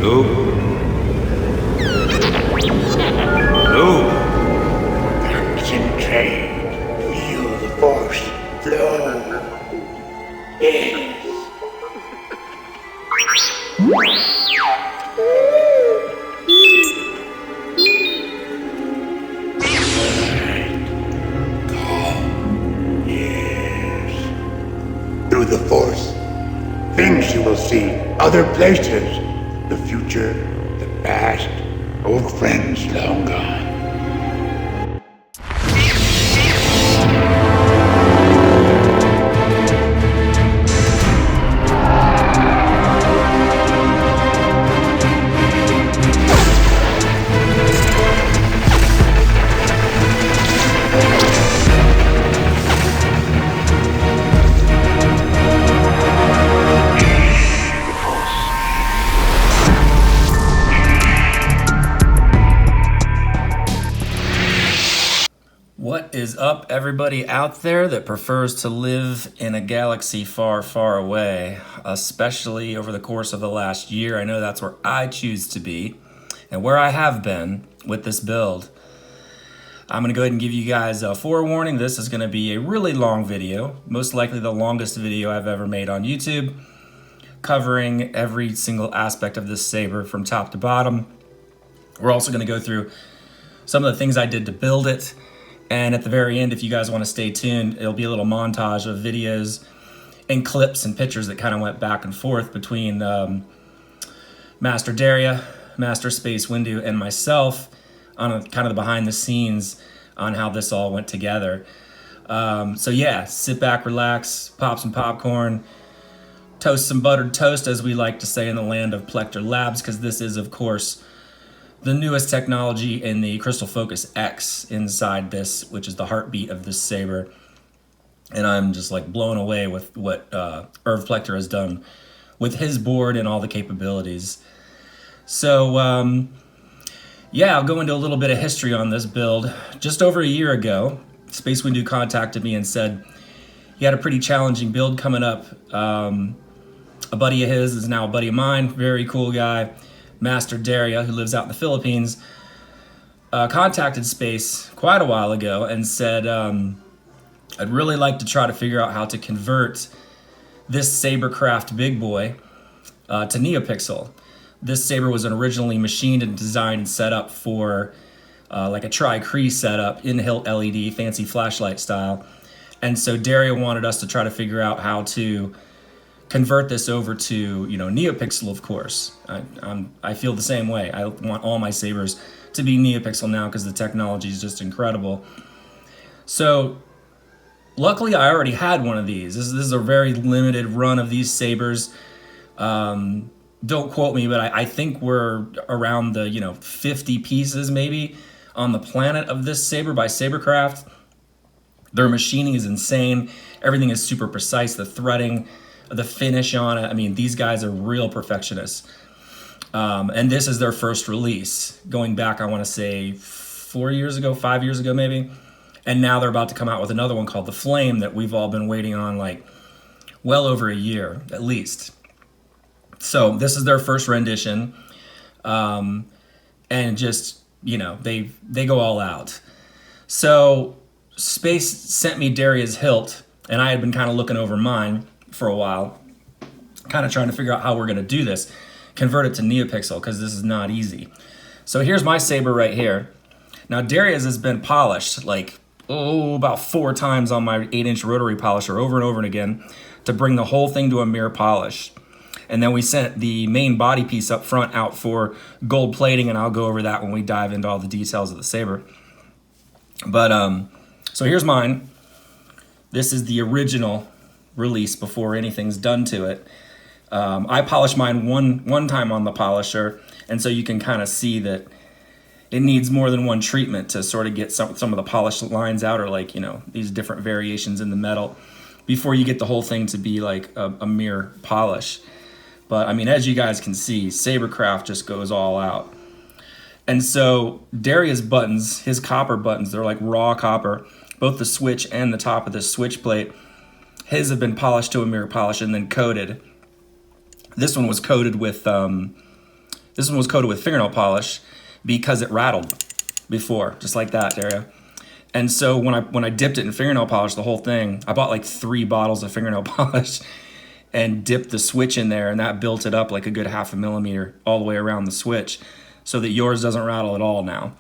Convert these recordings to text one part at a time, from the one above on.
Luke. Concentrate. Feel the force flow. Yes. Through the force, things you will see, other places, the future, the past, old friends long gone. What is up, everybody out there that prefers to live in a galaxy far, far away, especially over the course of the last year? I know that's where I choose to be and where I have been with this build. I'm going to go ahead and give you guys a forewarning. This is going to be a really long video, most likely the longest video I've ever made on YouTube, covering every single aspect of this saber from top to bottom. We're also going to go through some of the things I did to build it. And at the very end, if you guys want to stay tuned, it'll be a little montage of videos and clips and pictures that kind of went back and forth between Master Daria, Master Space Windu, and myself on a, kind of the behind the scenes on how this all went together. So yeah, sit back, relax, pop some popcorn, toast some buttered toast, as we like to say in the land of Plecter Labs, because this is, of course, the newest technology in the Crystal Focus X inside this, which is the heartbeat of this saber. And I'm just like blown away with what Irv Plecter has done with his board and all the capabilities. So yeah, I'll go into a little bit of history on this build. Just over a year ago, Space Windu contacted me and said he had a pretty challenging build coming up. A buddy of his is now a buddy of mine, very cool guy, Master Daria, who lives out in the Philippines, contacted Space quite a while ago and said, I'd really like to try to figure out how to convert this Saberkraft big boy to NeoPixel. This saber was originally machined and designed and set up for like a tri-Cree setup in Hilt LED, fancy flashlight style. And so Daria wanted us to try to figure out how to convert this over to, you know, NeoPixel, of course. I feel the same way. I want all my sabers to be NeoPixel now because the technology is just incredible. So luckily I already had one of these. This is a very limited run of these sabers. Don't quote me, but I think we're around the 50 pieces maybe on the planet of this saber by Saberkraft. Their machining is insane. Everything is super precise. The threading, the finish on it. I mean, these guys are real perfectionists. And this is their first release, going back, I want to say 5 years ago maybe. And now they're about to come out with another one called the Flame that we've all been waiting on like well over a year, at least. So this is their first rendition. And just, they go all out. So Space sent me Daria's hilt, and I had been kind of looking over mine for a while, kind of trying to figure out how we're going to do this, convert it to NeoPixel, because this is not easy. So here's my saber right here. Now Daria's has been polished like about 4 times on my 8-inch rotary polisher over and over and again to bring the whole thing to a mere polish. And then we sent the main body piece up front out for gold plating, and I'll go over that when we dive into all the details of the saber. But so here's mine. This is the original release before anything's done to it. I polished mine one time on the polisher, and so you can kind of see that it needs more than one treatment to sort of get some of the polished lines out, or like, these different variations in the metal before you get the whole thing to be like a mere polish. But I mean, as you guys can see, Saberkraft just goes all out. And so Daria's buttons, his copper buttons, they're like raw copper, both the switch and the top of the switch plate. His have been polished to a mirror polish and then coated. This one was coated with This one was coated with fingernail polish because it rattled before, just like that, Daria. And so when I dipped it in fingernail polish, the whole thing, I bought like 3 bottles of fingernail polish and dipped the switch in there, and that built it up like a good 0.5 millimeter all the way around the switch so that yours doesn't rattle at all now.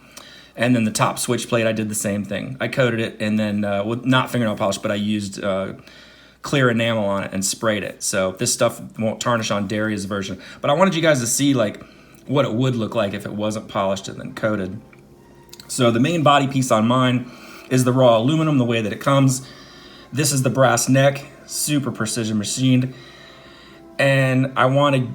And then the top switch plate, I did the same thing. I coated it, and then, not fingernail polish, but I used clear enamel on it and sprayed it. So this stuff won't tarnish on Daria's version. But I wanted you guys to see like what it would look like if it wasn't polished and then coated. So the main body piece on mine is the raw aluminum, the way that it comes. This is the brass neck, super precision machined. And I wanted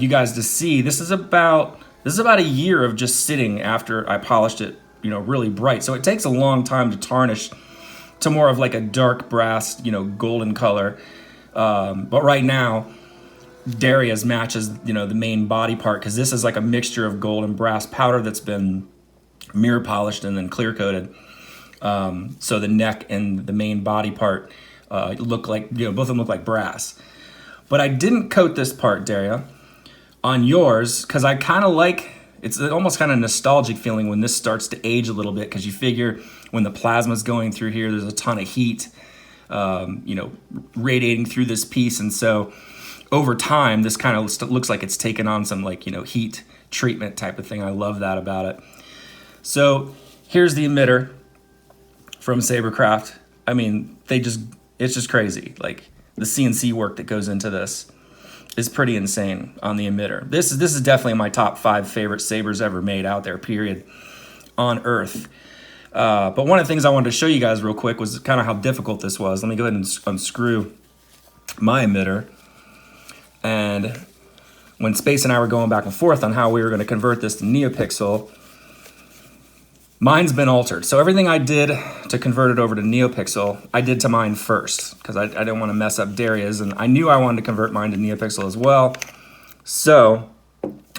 you guys to see, this is about a year of just sitting after I polished it, you know, really bright. So it takes a long time to tarnish to more of like a dark brass, you know, golden color. But right now, Daria's matches, you know, the main body part, because this is like a mixture of gold and brass powder that's been mirror polished and then clear coated. So the neck and the main body part look like, you know, both of them look like brass. But I didn't coat this part, Daria, on yours, because I kind of like, it's almost kind of nostalgic feeling when this starts to age a little bit, because you figure when the plasma's going through here, there's a ton of heat, you know, radiating through this piece. And so over time, this kind of looks like it's taken on some like, you know, heat treatment type of thing. I love that about it. So here's the emitter from Saberkraft. I mean, it's just crazy. Like the CNC work that goes into this is pretty insane on the emitter. This is definitely my top 5 favorite sabers ever made out there, period, on Earth. But one of the things I wanted to show you guys real quick was kind of how difficult this was. Let me go ahead and unscrew my emitter. And when Space and I were going back and forth on how we were going to convert this to NeoPixel, mine's been altered. So everything I did to convert it over to NeoPixel, I did to mine first, because I didn't want to mess up Daria's, and I knew I wanted to convert mine to NeoPixel as well. So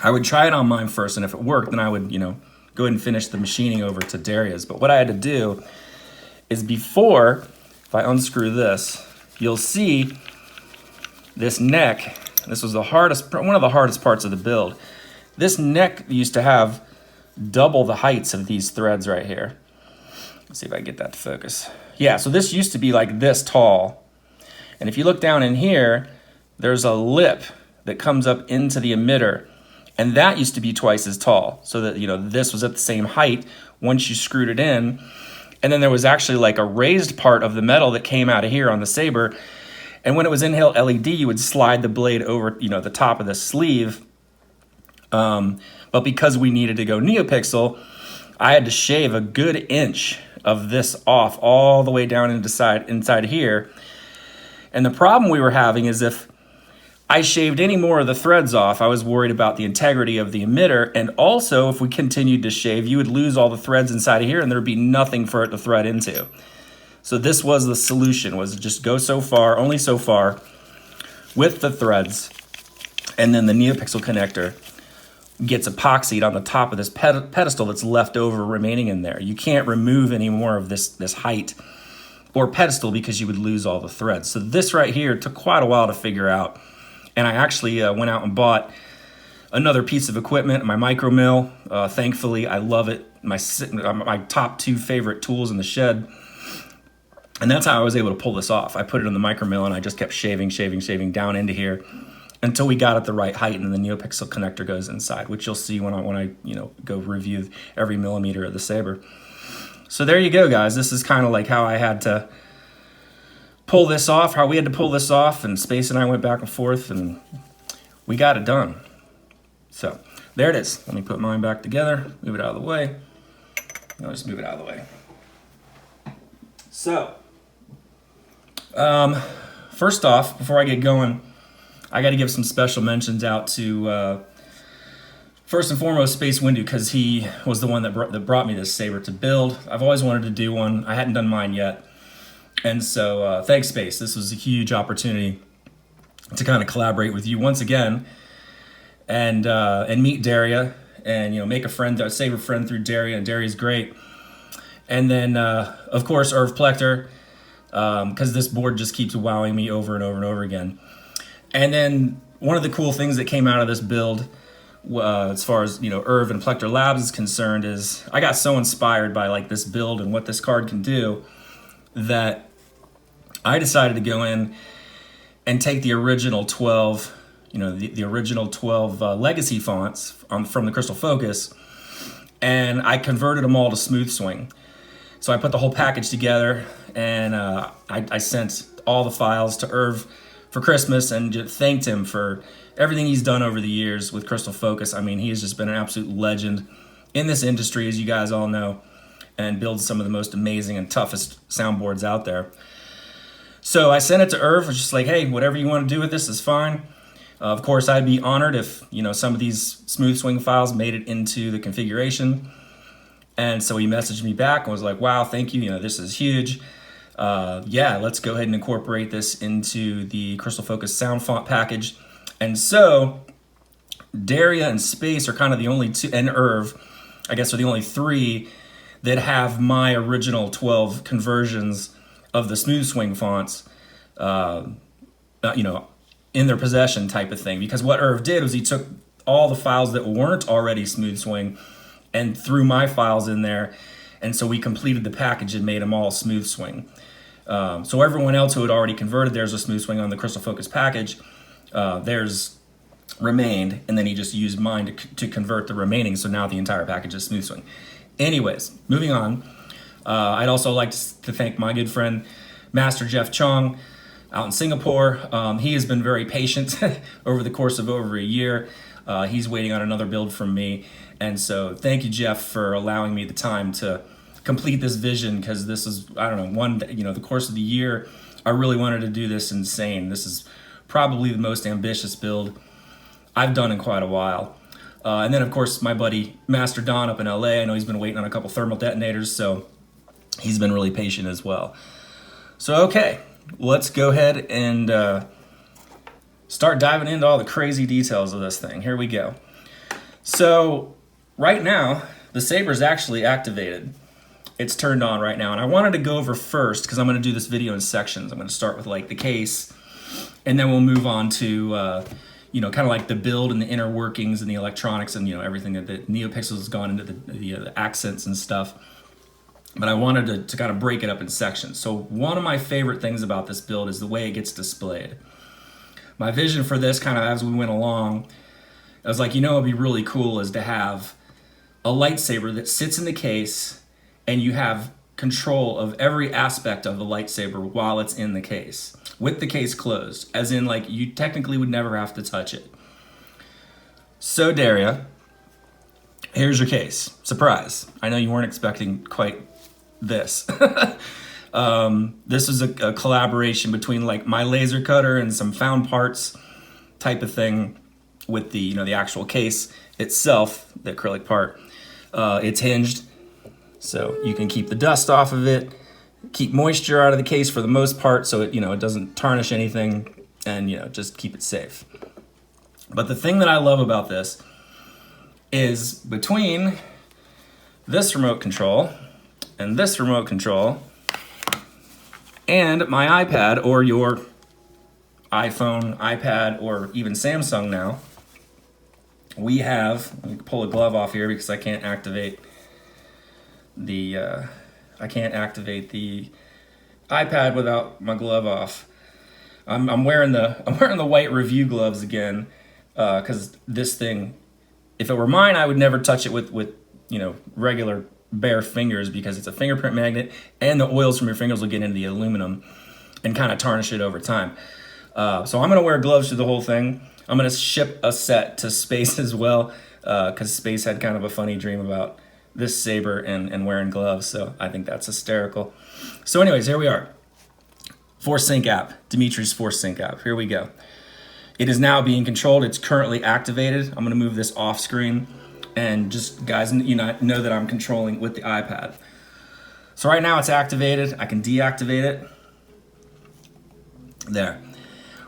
I would try it on mine first, and if it worked, then I would, you know, go ahead and finish the machining over to Daria's. But what I had to do is before, if I unscrew this, you'll see this neck. This was one of the hardest parts of the build. This neck used to have double the heights of these threads right here. Let's see if I can get that to focus. Yeah, so this used to be like this tall. And if you look down in here, there's a lip that comes up into the emitter. And that used to be twice as tall. So that, you know, this was at the same height once you screwed it in. And then there was actually like a raised part of the metal that came out of here on the Saber. And when it was in Hilt LED, you would slide the blade over, you know, the top of the sleeve. But because we needed to go NeoPixel, I had to shave a good inch of this off all the way down inside here. And the problem we were having is if I shaved any more of the threads off, I was worried about the integrity of the emitter. And also, if we continued to shave, you would lose all the threads inside of here and there would be nothing for it to thread into. So this was the solution, was just go so far, only so far, with the threads. And then the NeoPixel connector gets epoxied on the top of this pedestal that's left over remaining in there. You can't remove any more of this height or pedestal because you would lose all the threads. So this right here took quite a while to figure out. And I actually went out and bought another piece of equipment, my micro mill. Thankfully, I love it. My top 2 favorite tools in the shed. And that's how I was able to pull this off. I put it in the micro mill and I just kept shaving down into here until we got it the right height, and the NeoPixel connector goes inside, which you'll see when I you know, go review every millimeter of the Saber. So there you go, guys. This is kind of like how I had to pull this off, how we had to pull this off, and Space and I went back and forth, and we got it done. So there it is. Let me put mine back together, move it out of the way. I'll just move it out of the way. So, first off, before I get going, I got to give some special mentions out to, first and foremost, Space Windu, because he was the one that brought me this Saber to build. I've always wanted to do one. I hadn't done mine yet. And so, thanks, Space. This was a huge opportunity to kind of collaborate with you once again and meet Daria and, you know, make a Saber friend through Daria, and Daria's great. And then, of course, Plecter, because this board just keeps wowing me over and over and over again. And then one of the cool things that came out of this build as far as, you know, Irv and Plecter Labs is concerned, is I got so inspired by like this build and what this card can do that I decided to go in and take the original 12, you know, the original 12 legacy fonts from the Crystal Focus, and I converted them all to Smoothswing. So I put the whole package together, and I sent all the files to Irv for Christmas and just thanked him for everything he's done over the years with Crystal Focus. I mean, he has just been an absolute legend in this industry, as you guys all know, and builds some of the most amazing and toughest soundboards out there. So I sent it to Irv. I was just like, hey, whatever you want to do with this is fine. Of course, I'd be honored if, you know, some of these Smoothswing files made it into the configuration. And so he messaged me back and was like, wow, thank you. You know, this is huge. Yeah, let's go ahead and incorporate this into the Crystal Focus sound font package. And so Daria and Space are kind of the only two, and Irv, I guess, are the only three that have my original 12 conversions of the Smoothswing fonts, you know, in their possession type of thing. Because what Irv did was he took all the files that weren't already Smoothswing and threw my files in there. And so we completed the package and made them all Smoothswing. So everyone else who had already converted theirs was Smoothswing on the Crystal Focus package, theirs remained, and then he just used mine to convert the remaining. So now the entire package is Smoothswing. Anyways, moving on. I'd also like to thank my good friend, Master Jeff Chong, out in Singapore. He has been very patient over the course of over a year. He's waiting on another build from me. And so thank you, Jeff, for allowing me the time to complete this vision, because this is, I don't know, the course of the year, I really wanted to do this insane. This is probably the most ambitious build I've done in quite a while. And then, of course, my buddy, Master Don up in LA, I know he's been waiting on a couple thermal detonators, so he's been really patient as well. So, okay, let's go ahead and start diving into all the crazy details of this thing. Here we go. So, right now, the Saber's actually activated. It's turned on right now, and I wanted to go over first, because I'm going to do this video in sections. I'm going to start with, like, the case, and then we'll move on to, you know, kind of like the build and the inner workings and the electronics and, you know, everything that the NeoPixels has gone into the accents and stuff. But I wanted to kind of break it up in sections. So one of my favorite things about this build is the way it gets displayed. My vision for this, kind of as we went along, I was like, you know, it'd be really cool is to have a lightsaber that sits in the case and you have control of every aspect of the lightsaber while it's in the case, with the case closed, as in, like, you technically would never have to touch it. So, Daria, here's your case. Surprise. I know you weren't expecting quite this. This is a collaboration between, like, my laser cutter and some found parts type of thing with the, you know, the actual case itself, the acrylic part. It's hinged, so you can keep the dust off of it, keep moisture out of the case for the most part, so it, you know, it doesn't tarnish anything, and, you know, just keep it safe. But the thing that I love about this is between this remote control and this remote control and my iPad, or your iPhone, iPad, or even Samsung now, we have, let me pull a glove off here because I can't activate the iPad without my glove off. I'm wearing the white review gloves again, because this thing, if it were mine, I would never touch it with you know, regular bare fingers, because it's a fingerprint magnet, and the oils from your fingers will get into the aluminum and kind of tarnish it over time. So I'm gonna wear gloves through the whole thing. I'm gonna ship a set to Space as well, because Space had kind of a funny dream about this saber and wearing gloves, so I think that's hysterical. So anyways, here we are. Force Sync app, Dimitri's Force Sync app. Here we go. It is now being controlled. It's currently activated. I'm gonna move this off screen, and just, guys, you know that I'm controlling with the iPad. So right now it's activated. I can deactivate it. There.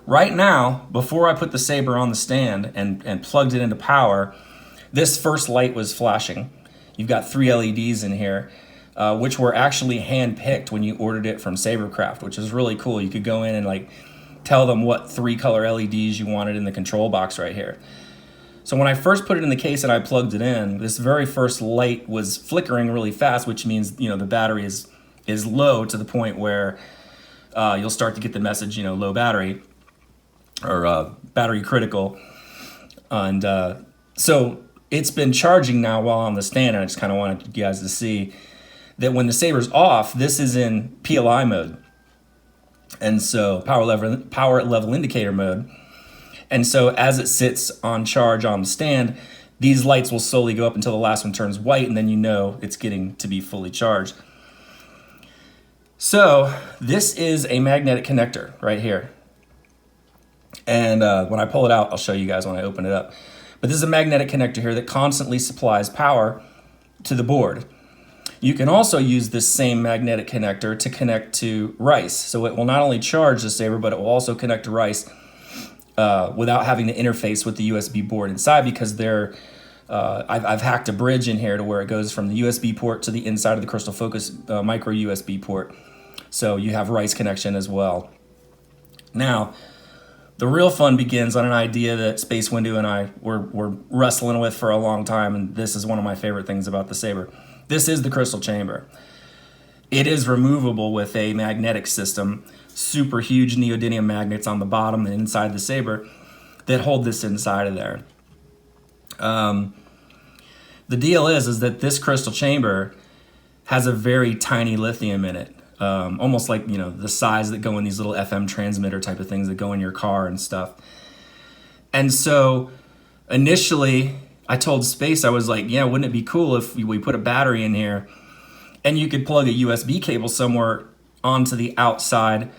Right now, before I put the Saber on the stand and plugged it into power, this first light was flashing. You've got 3 LEDs in here, which were actually hand-picked when you ordered it from Saberkraft, which is really cool. You could go in and, like, tell them what 3 color LEDs you wanted in the control box right here. So when I first put it in the case and I plugged it in, this very first light was flickering really fast, which means, the battery is low to the point where you'll start to get the message, low battery or battery critical. And so it's been charging now while on the stand, and I just kind of wanted you guys to see that when the Saber's off, this is in PLI mode. And so power level indicator mode. And so as it sits on charge on the stand, these lights will slowly go up until the last one turns white, and then it's getting to be fully charged. So this is a magnetic connector right here. And when I pull it out, I'll show you guys when I open it up. But this is a magnetic connector here that constantly supplies power to the board. You can also use this same magnetic connector to connect to rice. So it will not only charge the Saber, but it will also connect to rice without having to interface with the USB board inside, because I've hacked a bridge in here to where it goes from the USB port to the inside of the Crystal Focus micro USB port. So you have rice connection as well. Now, the real fun begins on an idea that Space Windu and I were wrestling with for a long time, and this is one of my favorite things about the Saber. This is the crystal chamber. It is removable with a magnetic system, super huge neodymium magnets on the bottom and inside the Saber that hold this inside of there. The deal is that this crystal chamber has a very tiny lithium in it, almost like the size that go in these little FM transmitter type of things that go in your car and stuff. And so initially I told Space, I was like, wouldn't it be cool if we put a battery in here and you could plug a USB cable somewhere onto the outside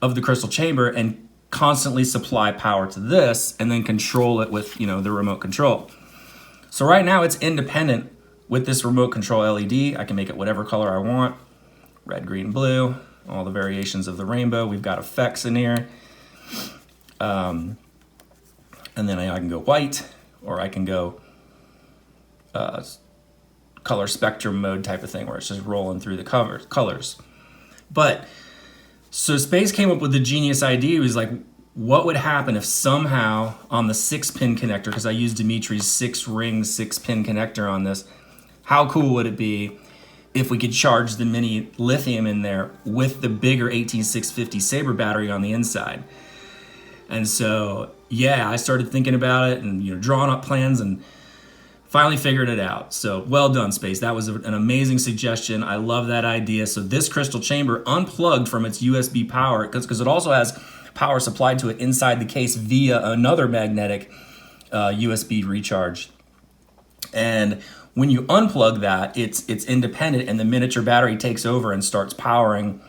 of the crystal chamber and constantly supply power to this and then control it with, the remote control. So right now it's independent with this remote control LED. I can make it whatever color I want. Red, green, blue, all the variations of the rainbow. We've got effects in here. And then I can go white, or I can go color spectrum mode type of thing, where it's just rolling through the colors. But so Space came up with the genius idea. He was like, what would happen if somehow on the 6-pin connector, because I used Dimitri's 6-ring 6-pin connector on this, how cool would it be if we could charge the mini lithium in there with the bigger 18650 Saber battery on the inside? And so, I started thinking about it and drawing up plans and finally figured it out. So well done, Space. That was an amazing suggestion. I love that idea. So this crystal chamber unplugged from its USB power, because it also has power supplied to it inside the case via another magnetic USB recharge. And when you unplug that, it's independent, and the miniature battery takes over and starts powering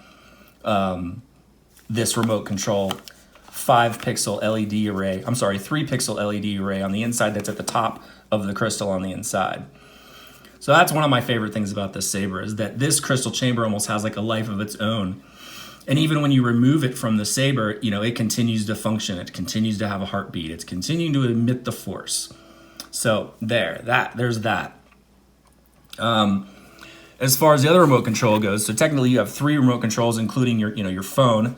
this remote control 3-pixel LED array on the inside that's at the top of the crystal on the inside. So that's one of my favorite things about this Saber, is that this crystal chamber almost has like a life of its own. And even when you remove it from the Saber, it continues to function. It continues to have a heartbeat. It's continuing to emit the force. So there's that. As far as the other remote control goes, so technically you have 3 remote controls, including your phone.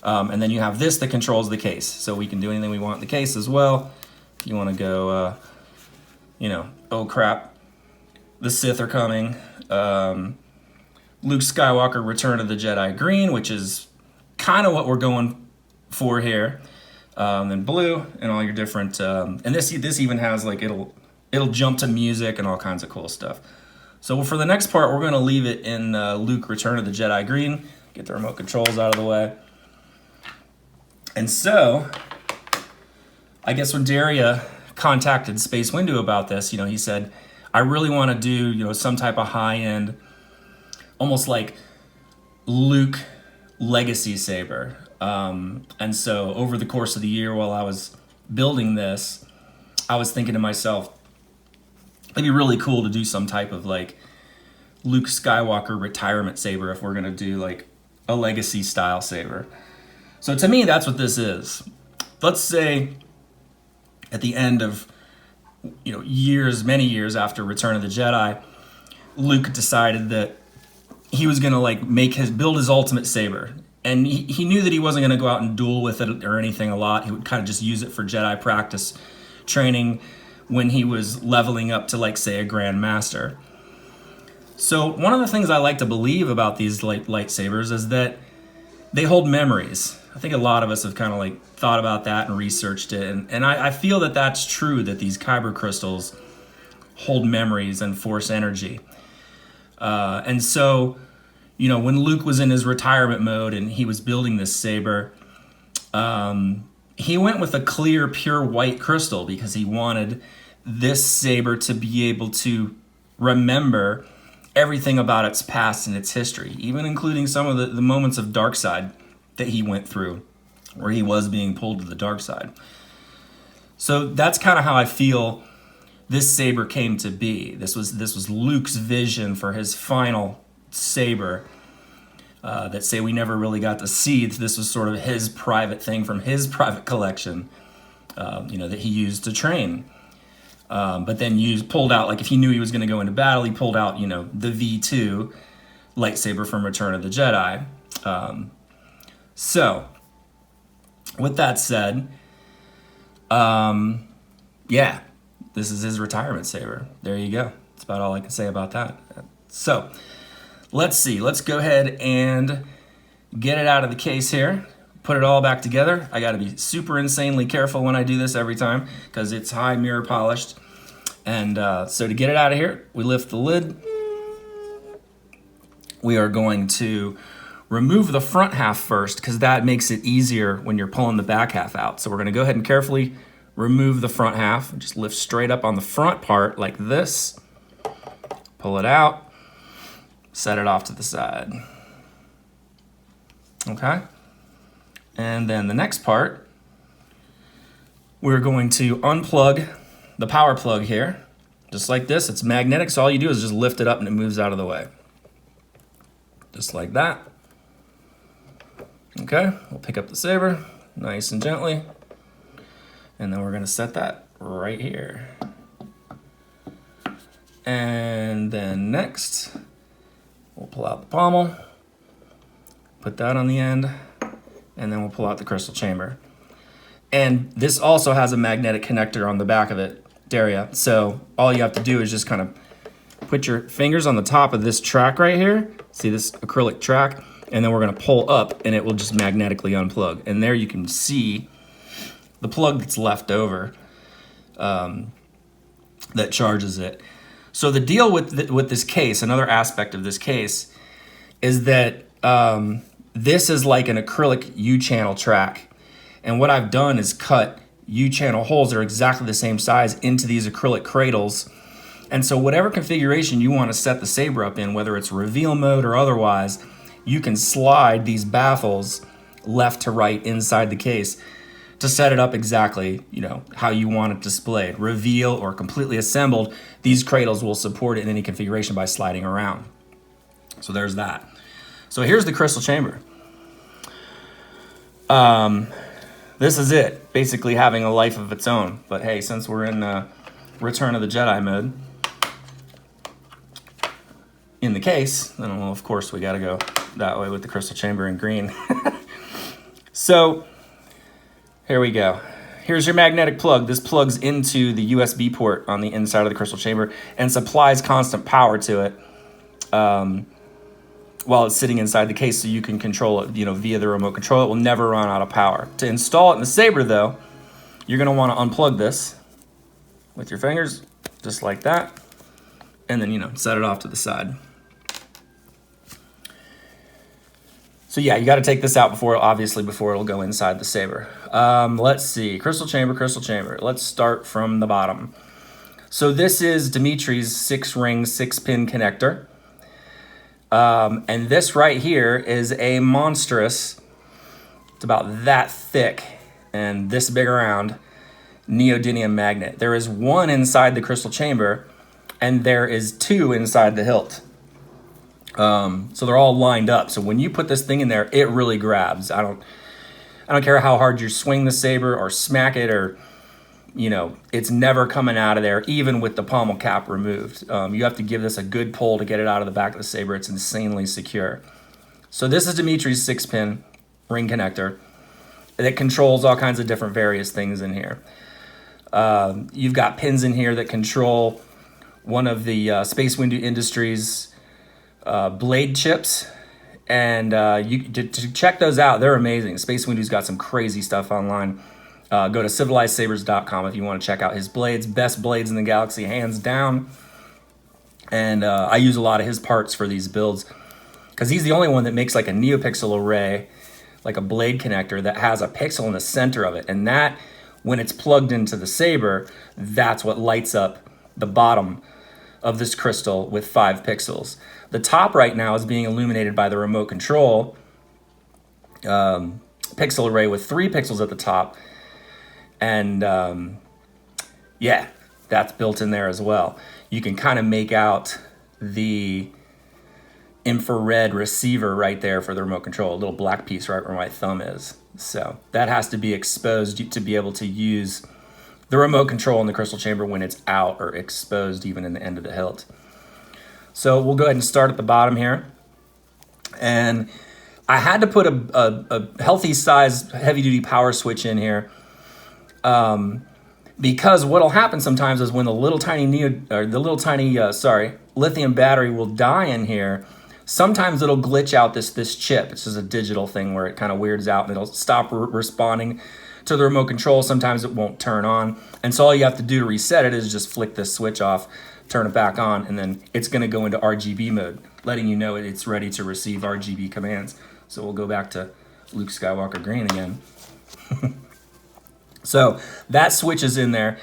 And then you have this that controls the case. So we can do anything we want in the case as well. If you want to go, oh crap, the Sith are coming. Luke Skywalker, Return of the Jedi green, which is kind of what we're going for here. Then blue and all your different, and this even has like, it'll jump to music and all kinds of cool stuff. So for the next part, we're going to leave it in Luke, Return of the Jedi green. Get the remote controls out of the way. And so, I guess when Daria contacted Space Windu about this, he said, I really want to do, some type of high-end, almost like Luke legacy Saber. And so over the course of the year while I was building this, I was thinking to myself, it'd be really cool to do some type of like Luke Skywalker retirement Saber if we're going to do like a legacy style Saber. So to me, that's what this is. Let's say at the end of, many years after Return of the Jedi, Luke decided that he was going to like build his ultimate Saber. And he knew that he wasn't going to go out and duel with it or anything a lot. He would kind of just use it for Jedi practice training. when he was leveling up to, like, say, a Grandmaster. So one of the things I like to believe about these lightsabers is that they hold memories. I think a lot of us have kind of like thought about that and researched it. And I feel that that's true, that these kyber crystals hold memories and force energy. And so, you know, when Luke was in his retirement mode and he was building this saber, he went with a clear, pure white crystal because he wanted this saber to be able to remember everything about its past and its history, even including some of the moments of dark side that he went through, where he was being pulled to the dark side. So that's kind of how I feel this saber came to be. This was Luke's vision for his final saber that, say, we never really got to see. This was sort of his private thing from his private collection, you know, that he used to train. But then pulled out, like if he knew he was going to go into battle, he pulled out, you know, the V2 lightsaber from Return of the Jedi. So, with that said, yeah, this is his retirement saber. There you go. That's about all I can say about that. So, let's see. Let's go ahead and get it out of the case here. Put it all back together. I got to be super insanely careful when I do this every time because it's high mirror polished. And so to get it out of here, we lift the lid. We are going to remove the front half first because that makes it easier when you're pulling the back half out. So we're going to go ahead and carefully remove the front half. Just lift straight up on the front part like this. Pull it out. Set it off to the side. Okay. And then the next part, we're going to unplug the power plug here, just like this. It's magnetic, so all you do is just lift it up and it moves out of the way. Just like that. Okay, we'll pick up the saber, nice and gently. And then we're gonna set that right here. And then next, we'll pull out the pommel, put that on the end, and then we'll pull out the crystal chamber. And this also has a magnetic connector on the back of it, Daria. So all you have to do is just kind of put your fingers on the top of this track right here. See this acrylic track? And then we're gonna pull up and it will just magnetically unplug. And there you can see the plug that's left over that charges it. So the deal with this case, another aspect of this case, is that this is like an acrylic U-channel track. And what I've done is cut U-channel holes that are exactly the same size into these acrylic cradles. And so whatever configuration you want to set the saber up in, whether it's reveal mode or otherwise, you can slide these baffles left to right inside the case to set it up exactly, you know, how you want it displayed. Reveal or completely assembled, these cradles will support it in any configuration by sliding around. So there's that. So here's the crystal chamber. This is it, basically having a life of its own. But hey, since we're in Return of the Jedi mode, in the case, then well, of course we gotta go that way with the crystal chamber in green. So here we go. Here's your magnetic plug. This plugs into the USB port on the inside of the crystal chamber and supplies constant power to it while it's sitting inside the case, so you can control it, you know, via the remote control. It will never run out of power. To install it in the saber, though, you're gonna want to unplug this with your fingers, just like that, and then, you know, set it off to the side. So yeah, you got to take this out before it'll go inside the saber. Let's see, crystal chamber. Let's start from the bottom. So this is Dimitri's 6-ring, 6-pin connector. And this right here is a monstrous, it's about that thick and this big around, neodymium magnet. There is one inside the crystal chamber and there is 2 inside the hilt. So they're all lined up. So when you put this thing in there, it really grabs. I don't care how hard you swing the saber or smack it, or, you know, it's never coming out of there, even with the pommel cap removed. You have to give this a good pull to get it out of the back of the saber. It's insanely secure. So this is Dimitri's 6-pin ring connector that controls all kinds of different various things in here. You've got pins in here that control one of the Space Windu Industries blade chips. And to check those out, they're amazing. Space Windu's got some crazy stuff online. Go to civilizedsabers.com if you want to check out his blades. Best blades in the galaxy, hands down. And I use a lot of his parts for these builds because he's the only one that makes like a neopixel array, like a blade connector that has a pixel in the center of it. And that, when it's plugged into the Saber, that's what lights up the bottom of this crystal with 5 pixels. The top right now is being illuminated by the remote control pixel array with 3 pixels at the top. And yeah, that's built in there as well. You can kind of make out the infrared receiver right there for the remote control, a little black piece right where my thumb is. So that has to be exposed to be able to use the remote control in the crystal chamber when it's out or exposed even in the end of the hilt. So we'll go ahead and start at the bottom here. And I had to put a healthy size heavy duty power switch in here. Because what'll happen sometimes is when the little tiny lithium battery will die in here, sometimes it'll glitch out this chip. It's just a digital thing where it kind of weirds out and it'll stop responding to the remote control. Sometimes it won't turn on. And so all you have to do to reset it is just flick this switch off, turn it back on, and then it's going to go into RGB mode, letting you know it's ready to receive RGB commands. So we'll go back to Luke Skywalker green again. So that switch is in there.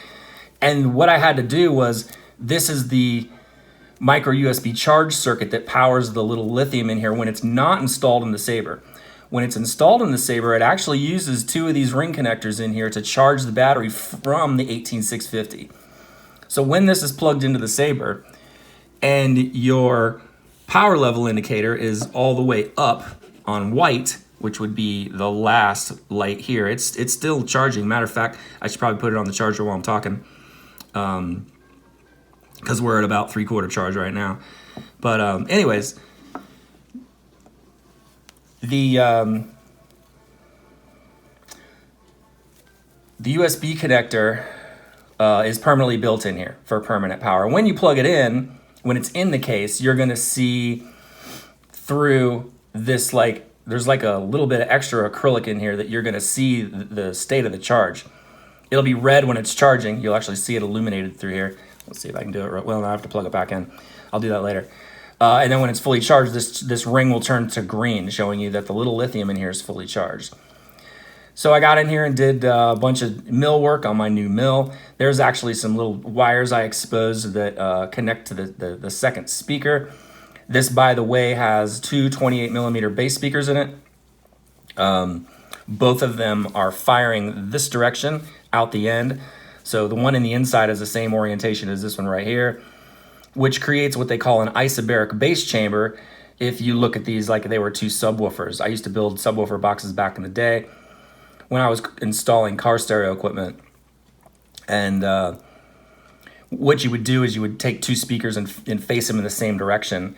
And what I had to do was, this is the micro USB charge circuit that powers the little lithium in here when it's not installed in the Saber. When it's installed in the Saber, it actually uses 2 of these ring connectors in here to charge the battery from the 18650. So when this is plugged into the Saber and your power level indicator is all the way up on white, which would be the last light here, it's still charging. Matter of fact, I should probably put it on the charger while I'm talking, because we're at about 3/4 charge right now. But anyways, the USB connector is permanently built in here for permanent power. When you plug it in, when it's in the case, you're gonna see through this, like, there's like a little bit of extra acrylic in here that you're gonna see the state of the charge. It'll be red when it's charging. You'll actually see it illuminated through here. Let's see if I can do it right. Well, no, I have to plug it back in. I'll do that later. And then when it's fully charged, this ring will turn to green, showing you that the little lithium in here is fully charged. So I got in here and did a bunch of mill work on my new mill. There's actually some little wires I exposed that connect to the second speaker. This, by the way, has 2 28mm bass speakers in it. Both of them are firing this direction out the end. So the one in the inside is the same orientation as this one right here, which creates what they call an isobaric bass chamber. If you look at these like they were 2 subwoofers. I used to build subwoofer boxes back in the day when I was installing car stereo equipment. And what you would do is you would take 2 speakers and face them in the same direction.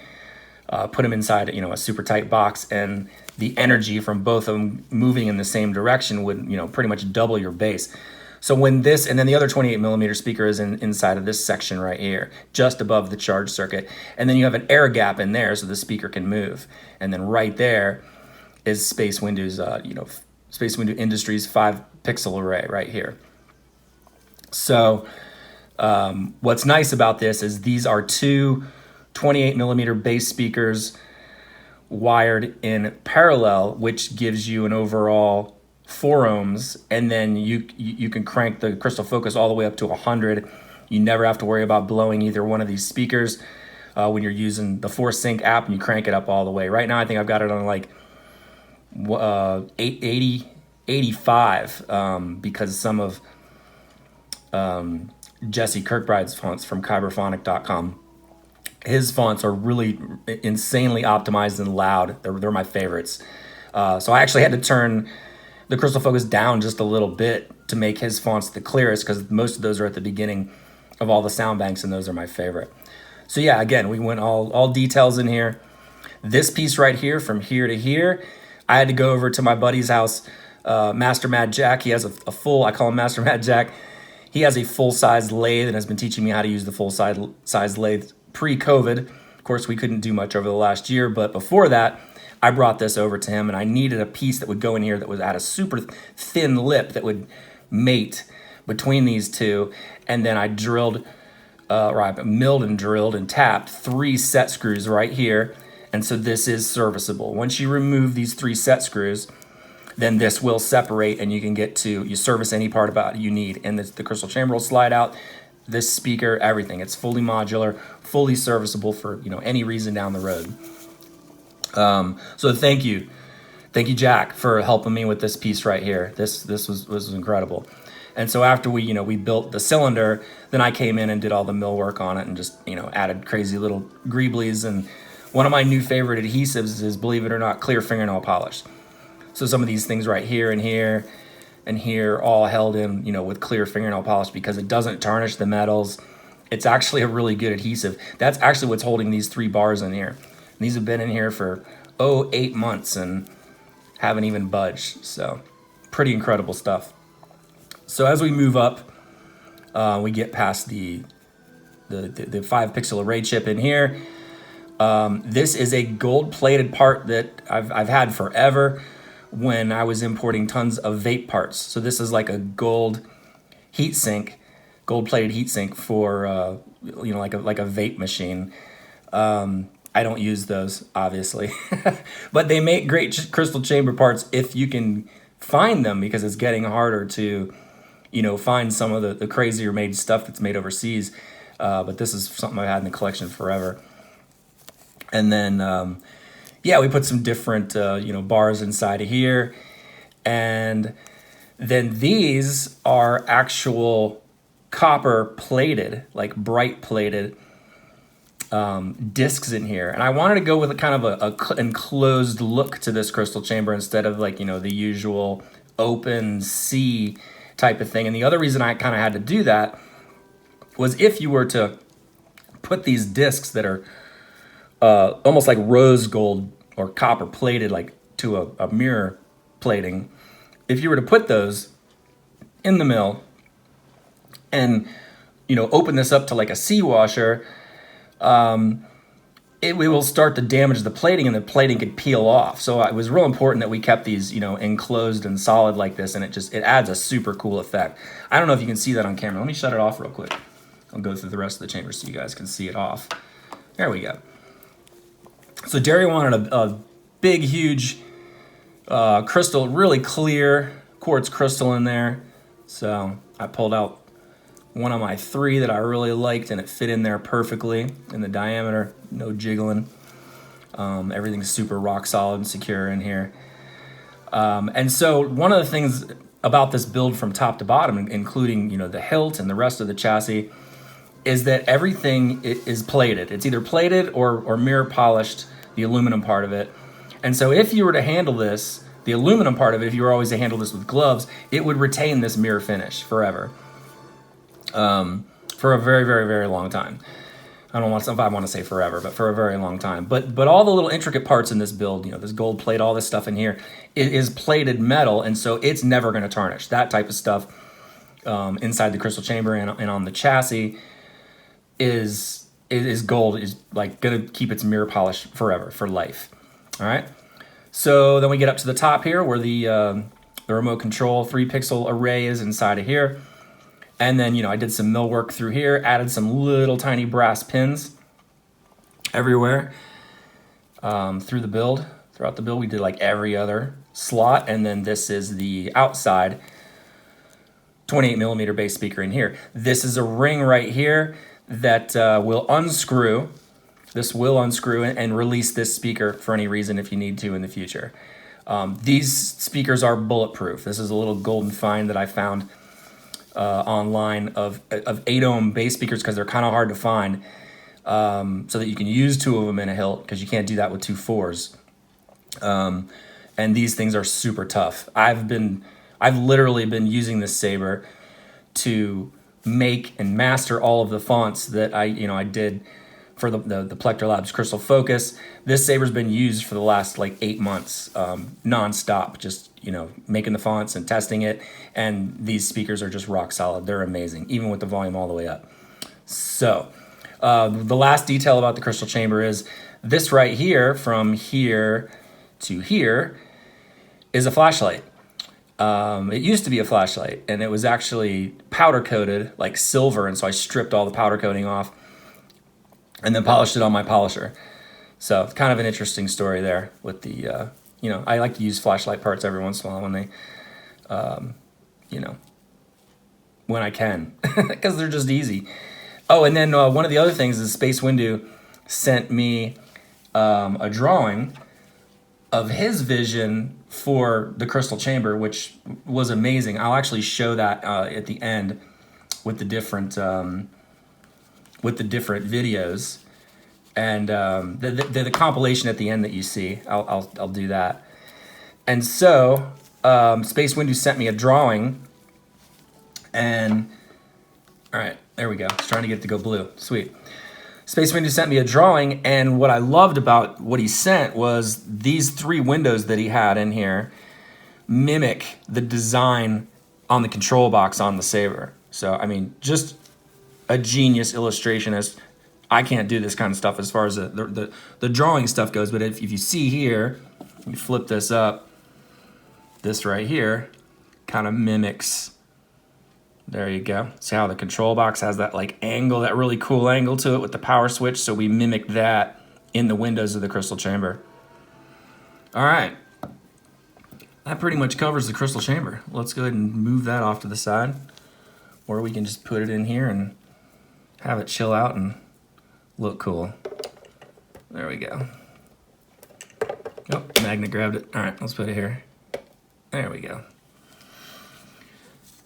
Put them inside, a super tight box, and the energy from both of them moving in the same direction would, pretty much double your bass. So when this, and then the other 28mm speaker is inside of this section right here, just above the charge circuit. And then you have an air gap in there so the speaker can move. And then right there is Space Windu's, Space Windu Industries 5 pixel array right here. So what's nice about this is these are 2 28mm bass speakers wired in parallel, which gives you an overall 4 ohms, and then you can crank the crystal focus all the way up to 100. You never have to worry about blowing either one of these speakers when you're using the Force Sync app and you crank it up all the way. Right now I think I've got it on like 85 because some of Jesse Kirkbride's fonts from kyberphonic.com, his fonts are really insanely optimized and loud. They're my favorites. So I actually had to turn the crystal focus down just a little bit to make his fonts the clearest, because most of those are at the beginning of all the sound banks, and those are my favorite. So yeah, again, we went all details in here. This piece right here, from here to here, I had to go over to my buddy's house, Master Mad Jack. He has a full, I call him Master Mad Jack. He has a full-size lathe and has been teaching me how to use the full-size lathe pre-COVID. Of course, we couldn't do much over the last year, but before that, I brought this over to him, and I needed a piece that would go in here that had a super thin lip that would mate between these two, and then I milled and drilled and tapped 3 set screws right here, and so this is serviceable. Once you remove these 3 set screws, then this will separate, and you can you service any part about it you need, and the crystal chamber will slide out. This speaker, everything, it's fully modular, fully serviceable for any reason down the road. So thank you, Jack, for helping me with this piece right here. This was incredible. And so after we built the cylinder, then I came in and did all the mill work on it and just added crazy little greeblies. And one of my new favorite adhesives is, believe it or not, clear fingernail polish. So some of these things right here and here and here all held in with clear fingernail polish because it doesn't tarnish the metals. It's actually a really good adhesive. That's actually what's holding these 3 bars in here. And these have been in here for 8 months and haven't even budged. So pretty incredible stuff. So as we move up, we get past the 5-pixel array chip in here. This is a gold-plated part that I've had forever when I was importing tons of vape parts. So this is like a gold heatsink, gold-plated heatsink for like a vape machine. I don't use those, obviously, but they make great crystal chamber parts if you can find them, because it's getting harder to find some of the crazier made stuff that's made overseas. But this is something I've had in the collection forever. And then, we put some different, bars inside of here. And then these are actual copper plated, like bright plated discs in here. And I wanted to go with a kind of a enclosed look to this crystal chamber instead of like, the usual open sea type of thing. And the other reason I kind of had to do that was if you were to put these discs that are almost like rose gold or copper plated, like to a mirror plating, if you were to put those in the mill and open this up to like a sea washer, it will start to damage the plating, and the plating could peel off. So it was real important that we kept these enclosed and solid like this, and it adds a super cool effect. I don't know if you can see that on camera. Let me shut it off real quick. I'll go through the rest of the chamber so you guys can see it off. There we go. So Daria wanted a big, huge crystal, really clear quartz crystal in there. So I pulled out one of my 3 that I really liked, and it fit in there perfectly in the diameter, no jiggling. Everything's super rock solid and secure in here. And so one of the things about this build from top to bottom, including the hilt and the rest of the chassis, is that everything is plated. It's either plated or mirror polished, the aluminum part of it. And so if you were to handle this, the aluminum part of it, if you were always to handle this with gloves, it would retain this mirror finish forever. For a very, very, very long time. I don't want if I want to say forever, but for a very long time. But all the little intricate parts in this build, this gold plate, all this stuff in here, it is plated metal, and so it's never going to tarnish. That type of stuff inside the crystal chamber and on the chassis is gold, is like going to keep its mirror polish forever, for life. All right. So then we get up to the top here where the remote control 3-pixel array is inside of here. And then, I did some mill work through here, added some little tiny brass pins everywhere throughout the build. We did like every other slot. And then this is the outside 28mm bass speaker in here. This is a ring right here that will unscrew. This will unscrew and release this speaker for any reason if you need to in the future. These speakers are bulletproof. This is a little golden find that I found online of 8-ohm bass speakers, because they're kind of hard to find, so that you can use 2 of them in a hilt, because you can't do that with 2 4s. And these things are super tough. I've literally been using this saber to make and master all of the fonts that I did for the Plecter Labs Crystal Focus. This saber's been used for the last like 8 months, non-stop, just, you know, making the fonts and testing it. And these speakers are just rock solid. They're amazing, even with the volume all the way up. So the last detail about the crystal chamber is this right here, from here to here, is a flashlight. It used to be a flashlight, and it was actually powder coated like silver, and so I stripped all the powder coating off and then polished it on my polisher. So it's kind of an interesting story there with the, you know, I like to use flashlight parts every once in a while when they, you know, when I can, because they're just easy. Oh, and then one of the other things is Space Windu sent me a drawing of his vision for the crystal chamber, which was amazing. I'll actually show that at the end with the different videos, and the compilation at the end that you see. I'll do that. And so Space Windu sent me a drawing, and all right, there we go. I was trying to get it to go blue. Sweet. Space Windu sent me a drawing, and what I loved about what he sent was these 3 windows that he had in here mimic the design on the control box on the Saber. So, I mean, just a genius illustration. As I can't do this kind of stuff as far as the drawing stuff goes, but if you see here, you flip this up, this right here kind of mimics. There you go. See how the control box has that like angle, that really cool angle to it with the power switch. So we mimic that in the windows of the crystal chamber. All right. That pretty much covers the crystal chamber. Let's go ahead and move that off to the side. Or we can just put it in here and have it chill out and look cool. There we go. Oh, magnet grabbed it. All right, let's put it here. There we go.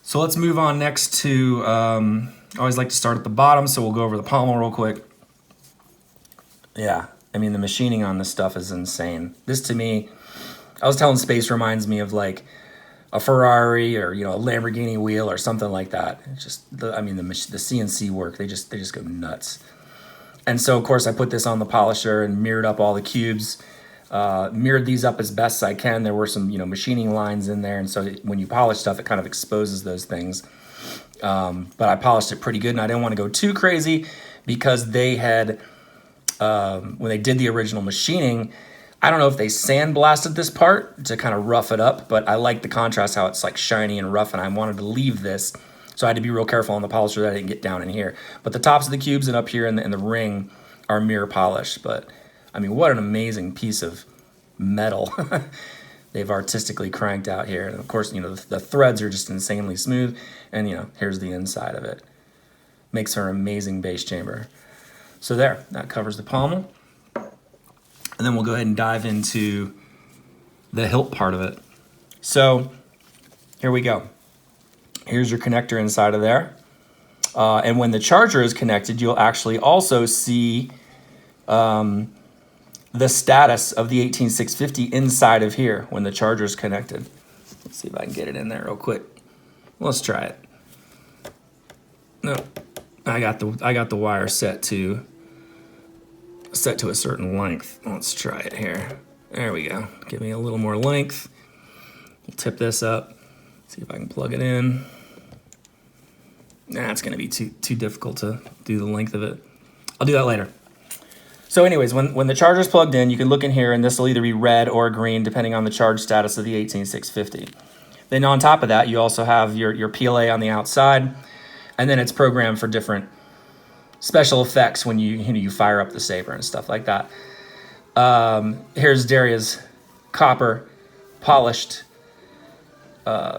So let's move on next to, I always like to start at the bottom, so we'll go over the pommel real quick. Yeah, I mean, the machining on this stuff is insane. This, to me, I was telling Space, reminds me of like a Ferrari or, you know, a Lamborghini wheel or something like that. It's just, the CNC work, they just go nuts. And so, of course, I put this on the polisher and mirrored up all the cubes. Mirrored these up as best as I can. There were some, you know, machining lines in there, and so when you polish stuff, it kind of exposes those things. But I polished it pretty good, and I didn't want to go too crazy because they had, when they did the original machining, I don't know if they sandblasted this part to kind of rough it up, but I like the contrast, how it's like shiny and rough, and I wanted to leave this, so I had to be real careful on the polisher that I didn't get down in here. But the tops of the cubes and up here in the ring are mirror polished, but I mean, what an amazing piece of metal they've artistically cranked out here. And of course, you know, the threads are just insanely smooth. And, you know, here's the inside of it. Makes for an amazing bass chamber. So there, that covers the pommel. And then we'll go ahead and dive into the hilt part of it. So here we go. Here's your connector inside of there. And when the charger is connected, you'll actually also see the status of the 18650 inside of here when the charger is connected. Let's see if I can get it in there real quick. Let's try it. No, I got the wire set to a certain length. Let's try it here. There we go. Give me a little more length. We'll tip this up. See if I can plug it in. Nah, it's going to be too difficult to do the length of it. I'll do that later. So anyways, when the charger's plugged in, you can look in here, and this will either be red or green, depending on the charge status of the 18650. Then on top of that, you also have your PLA on the outside, and then it's programmed for different special effects when you fire up the Saber and stuff like that. Here's Daria's copper polished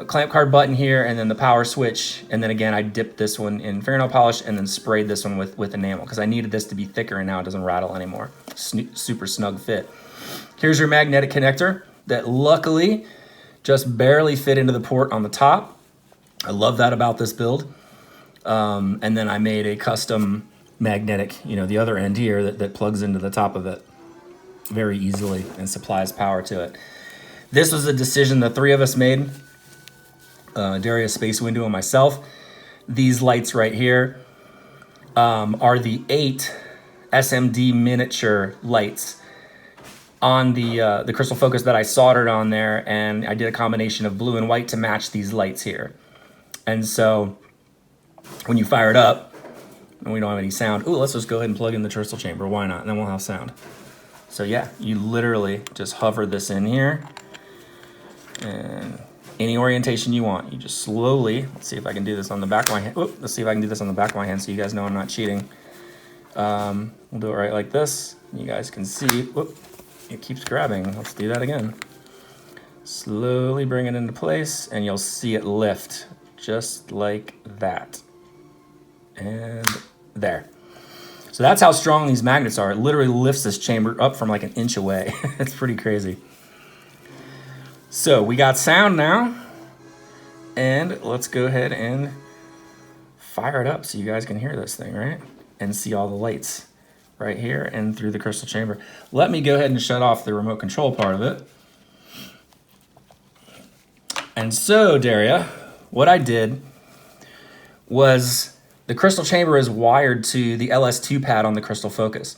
clamp card button here, and then the power switch, and then again I dipped this one in fingernail polish and then sprayed this one with enamel because I needed this to be thicker, and now it doesn't rattle anymore. Super snug fit. Here's your magnetic connector that luckily just barely fit into the port on the top. I love that about this build. And then I made a custom magnetic, you know, the other end here that plugs into the top of it very easily and supplies power to it. This was a decision the 3 of us made. Daria, Space Windu, and myself. These lights right here are the 8 SMD miniature lights on the crystal focus that I soldered on there, and I did a combination of blue and white to match these lights here. And so when you fire it up, and we don't have any sound, ooh, let's just go ahead and plug in the crystal chamber. Why not? And then we'll have sound. So yeah, you literally just hover this in here, and any orientation you want. You just slowly, let's see if I can do this on the back of my hand. Oop, let's see if I can do this on the back of my hand so you guys know I'm not cheating. We'll do it right like this. You guys can see, whoop, it keeps grabbing. Let's do that again. Slowly bring it into place, and you'll see it lift just like that. And there. So that's how strong these magnets are. It literally lifts this chamber up from like an inch away. It's pretty crazy. So we got sound now, and let's go ahead and fire it up so you guys can hear this thing, right? And see all the lights right here and through the crystal chamber. Let me go ahead and shut off the remote control part of it. And so, Daria, what I did was the crystal chamber is wired to the LS2 pad on the crystal focus.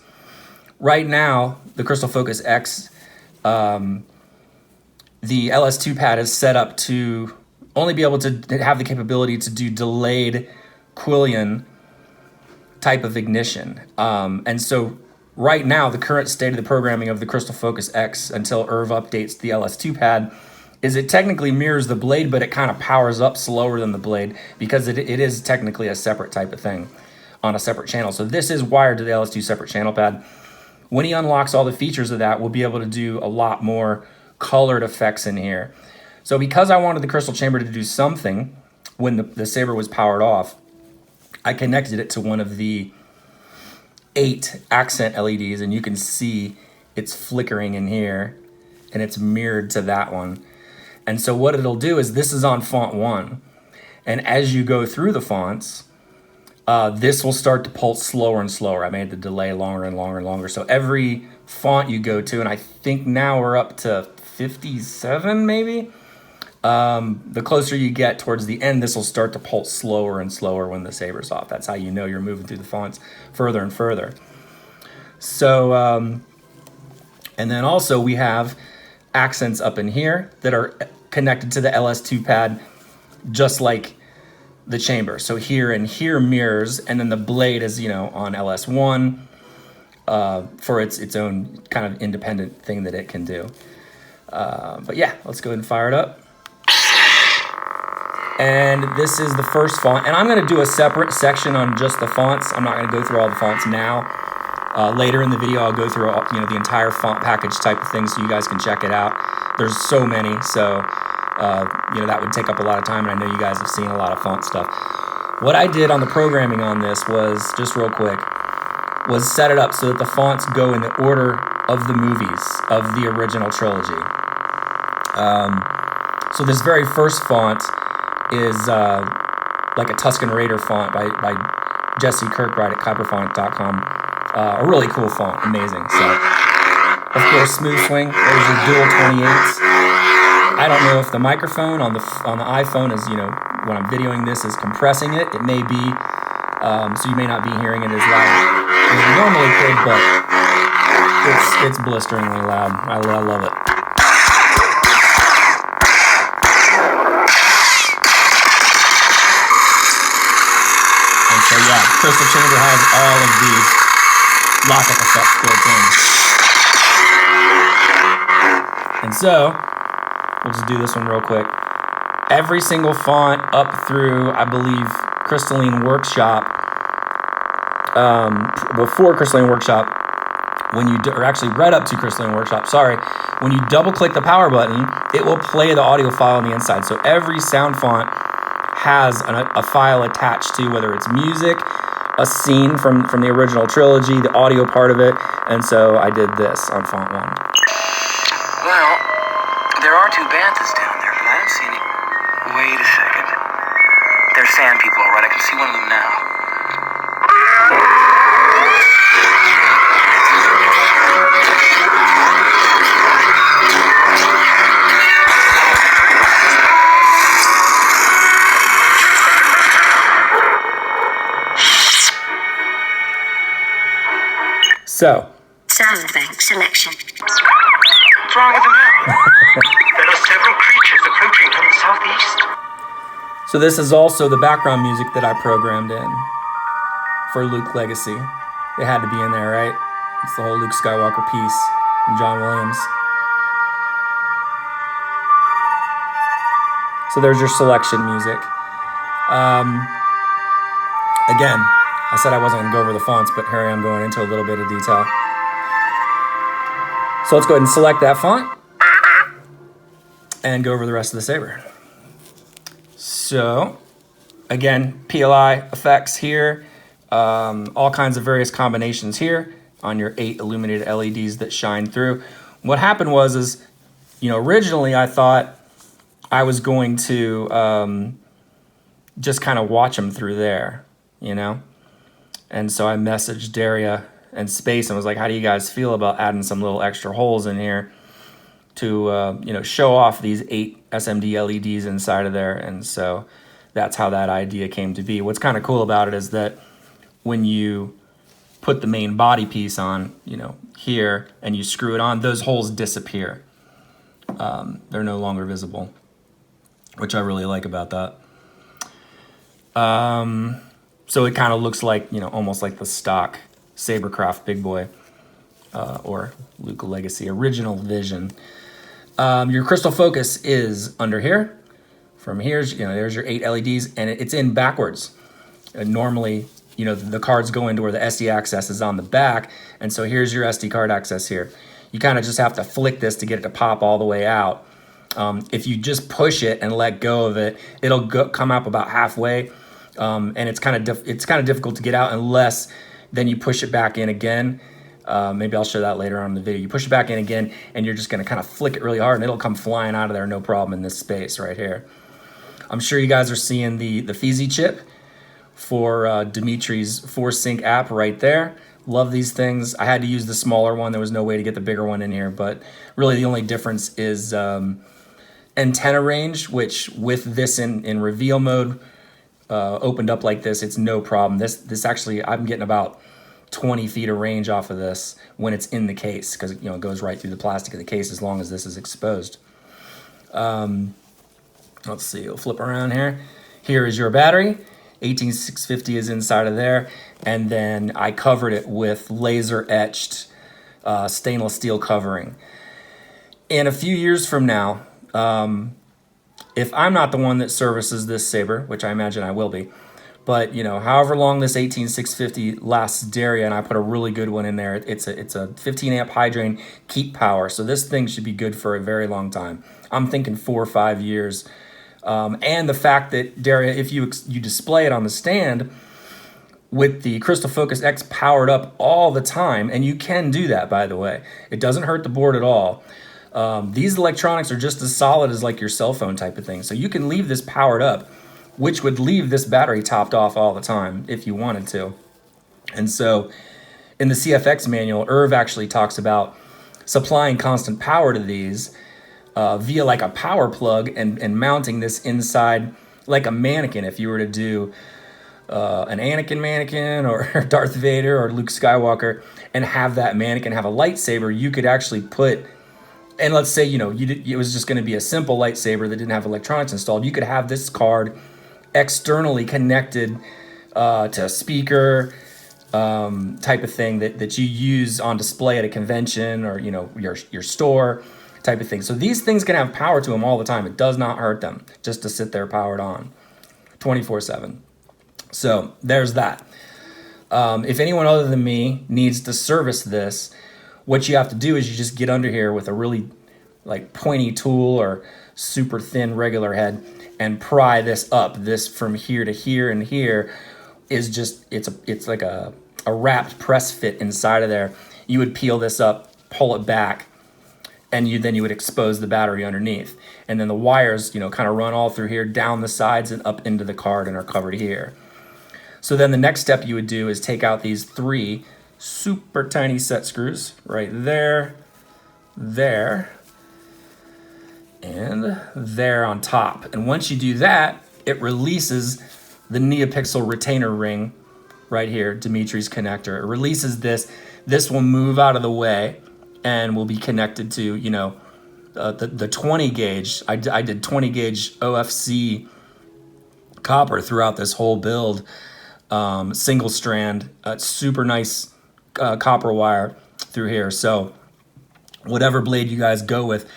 Right now, the crystal focus X, the LS2 pad is set up to only be able to have the capability to do delayed Quillian type of ignition. And so right now, the current state of the programming of the crystal focus X until IRV updates the LS2 pad is it technically mirrors the blade, but it kind of powers up slower than the blade because it is technically a separate type of thing on a separate channel. So this is wired to the LS2 separate channel pad. When he unlocks all the features of that, we'll be able to do a lot more colored effects in here. So because I wanted the crystal chamber to do something when the Saber was powered off, I connected it to one of the 8 accent LEDs, and you can see it's flickering in here, and it's mirrored to that one. And so what it'll do is this is on font 1, and as you go through the fonts, this will start to pulse slower and slower. I made the delay longer and longer and longer. So every font you go to, and I think now we're up to 57 maybe, the closer you get towards the end, this will start to pulse slower and slower when the Saber's off. That's how you know you're moving through the fonts further and further. So, and then also we have accents up in here that are connected to the LS2 pad, just like the chamber. So here and here mirrors, and then the blade is, you know, on LS1 for its own kind of independent thing that it can do. But yeah, let's go ahead and fire it up. And this is the first font, and I'm going to do a separate section on just the fonts. I'm not going to go through all the fonts now. Later in the video, I'll go through the entire font package type of thing, so you guys can check it out. There's so many, so that would take up a lot of time, and I know you guys have seen a lot of font stuff. What I did on the programming on this was, just real quick, was set it up so that the fonts go in the order of the movies of the original trilogy. So this very first font is like a Tuscan Raider font by Jesse Kirkbride at Kyberfont.com. A really cool font, amazing. So, of course, Smoothswing. There's your dual 28s. I don't know if the microphone on the iPhone is, when I'm videoing this, is compressing it. It may be, so you may not be hearing it as loud as you normally could, but it's blisteringly loud. I love it. So yeah, Crystal Chamber has all of these lock-up effects built in. And so, we'll just do this one real quick. Every single font up through, I believe, Crystalline Workshop, before Crystalline Workshop, or actually right up to Crystalline Workshop, sorry, when you double-click the power button, it will play the audio file on the inside. So every sound font has a file attached to, whether it's music, a scene from the original trilogy, the audio part of it, and so I did this on font 1. Well, there are 2 banthas down there, but I don't see any. Wait a second. They're sand people, all right. I can see one of them now. So, Soundbank Selection. What's wrong with the map? There are several creatures approaching from the southeast. so this is also the background music that I programmed in for Luke Legacy. It had to be in there, right? It's the whole Luke Skywalker piece from John Williams. So there's your selection music. Again, I said I wasn't going to go over the fonts, but here I am going into a little bit of detail. So let's go ahead and select that font and go over the rest of the Saber. So, again, PLI effects here, all kinds of various combinations here on your 8 illuminated LEDs that shine through. What happened was, originally I thought I was going to just kind of watch them through there, And so I messaged Daria and Space and was like, how do you guys feel about adding some little extra holes in here to, show off these 8 SMD LEDs inside of there? And so that's how that idea came to be. What's kind of cool about it is that when you put the main body piece on, here, and you screw it on, those holes disappear. They're no longer visible, which I really like about that. So it kind of looks like, almost like the stock Saberkraft Big Boy or Luke Legacy Original Vision. Your crystal focus is under here. From here, there's your 8 LEDs, and it's in backwards. And normally, the cards go into where the SD access is on the back, and so here's your SD card access here. You kind of just have to flick this to get it to pop all the way out. If you just push it and let go of it, it'll come up about halfway, and it's kind of difficult to get out unless then you push it back in again. Maybe I'll show that later on in the video. You push it back in again, and you're just going to kind of flick it really hard, and it'll come flying out of there, no problem, in this space right here. I'm sure you guys are seeing the Feezy chip for Dimitri's Force Sync app right there. Love these things. I had to use the smaller one. There was no way to get the bigger one in here, but really the only difference is antenna range, which with this in reveal mode opened up like this, it's no problem. This actually, I'm getting about 20 feet of range off of this when it's in the case, because it goes right through the plastic of the case as long as this is exposed. Let's see, we'll flip around here. Here is your battery. 18650 is inside of there, and then I covered it with laser etched stainless steel covering. In a few years from now, if I'm not the one that services this Saber, which I imagine I will be, but however long this 18650 lasts Daria, and I put a really good one in there, it's a 15 amp high drain keep power, so this thing should be good for a very long time. I'm thinking 4 or 5 years. And the fact that, Daria, if you display it on the stand with the Crystal Focus X powered up all the time, and you can do that, by the way. It doesn't hurt the board at all. These electronics are just as solid as like your cell phone type of thing. So you can leave this powered up, which would leave this battery topped off all the time if you wanted to. And so in the CFX manual, Irv actually talks about supplying constant power to these via like a power plug and mounting this inside like a mannequin. If you were to do an Anakin mannequin or Darth Vader or Luke Skywalker and have that mannequin have a lightsaber, you could actually put, and let's say, it was just going to be a simple lightsaber that didn't have electronics installed, you could have this card externally connected to a speaker type of thing that you use on display at a convention or, your store type of thing. So these things can have power to them all the time. It does not hurt them just to sit there powered on 24/7. So there's that. If anyone other than me needs to service this, what you have to do is you just get under here with a really like pointy tool or super thin regular head and pry this up. This from here to here and here is just, it's like a wrapped press fit inside of there. You would peel this up, pull it back, and then you would expose the battery underneath. And then the wires, kind of run all through here, down the sides and up into the card and are covered here. So then the next step you would do is take out these 3 super tiny set screws right there, there, and there on top. And once you do that, it releases the NeoPixel retainer ring right here, Dimitri's connector. It releases this. This will move out of the way and will be connected to, you know, the 20 gauge. I did 20 gauge OFC copper throughout this whole build. Single strand, super nice copper wire through here. So whatever blade you guys go with,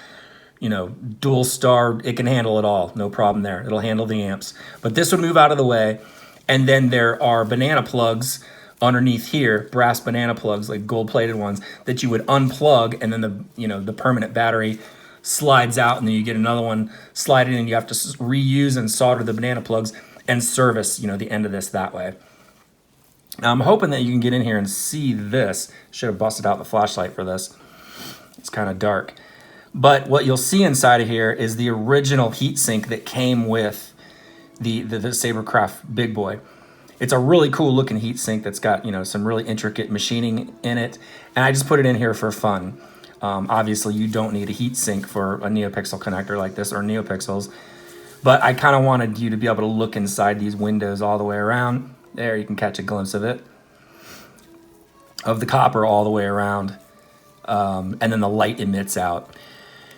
you know, dual star, it can handle it all. No problem there. It'll handle the amps. But this would move out of the way. And then there are banana plugs underneath here, brass banana plugs, like gold-plated ones, that you would unplug, and then the permanent battery slides out, and then you get another one slide in, and you have to reuse and solder the banana plugs and service, you know, the end of this that way. Now, I'm hoping that you can get in here and see this. Should have busted out the flashlight for this. It's kind of dark. But what you'll see inside of here is the original heatsink that came with the Saberkraft Big Boy. It's a really cool looking heatsink that's got, you know, some really intricate machining in it. And I just put it in here for fun. Obviously, you don't need a heatsink for a NeoPixel connector like this or NeoPixels. But I kind of wanted you to be able to look inside these windows all the way around. There, you can catch a glimpse of it. Of the copper all the way around. And then the light emits out.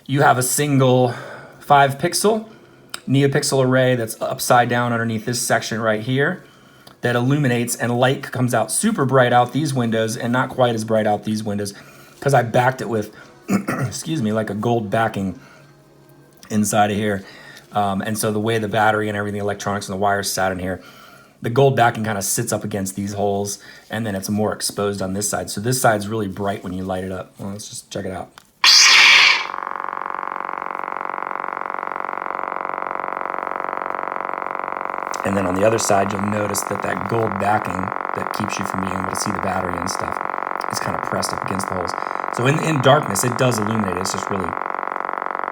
You have a single 5-pixel NeoPixel array that's upside down underneath this section right here that illuminates, and light comes out super bright out these windows and not quite as bright out these windows because I backed it with, excuse me, like a gold backing inside of here. And so the way the battery and everything, the electronics and the wires sat in here, the gold backing kind of sits up against these holes, and then it's more exposed on this side. So this side's really bright when you light it up. Well, let's just check it out. And then on the other side, you'll notice that that gold backing that keeps you from being able to see the battery and stuff is kind of pressed up against the holes. So in darkness, it does illuminate. It's just really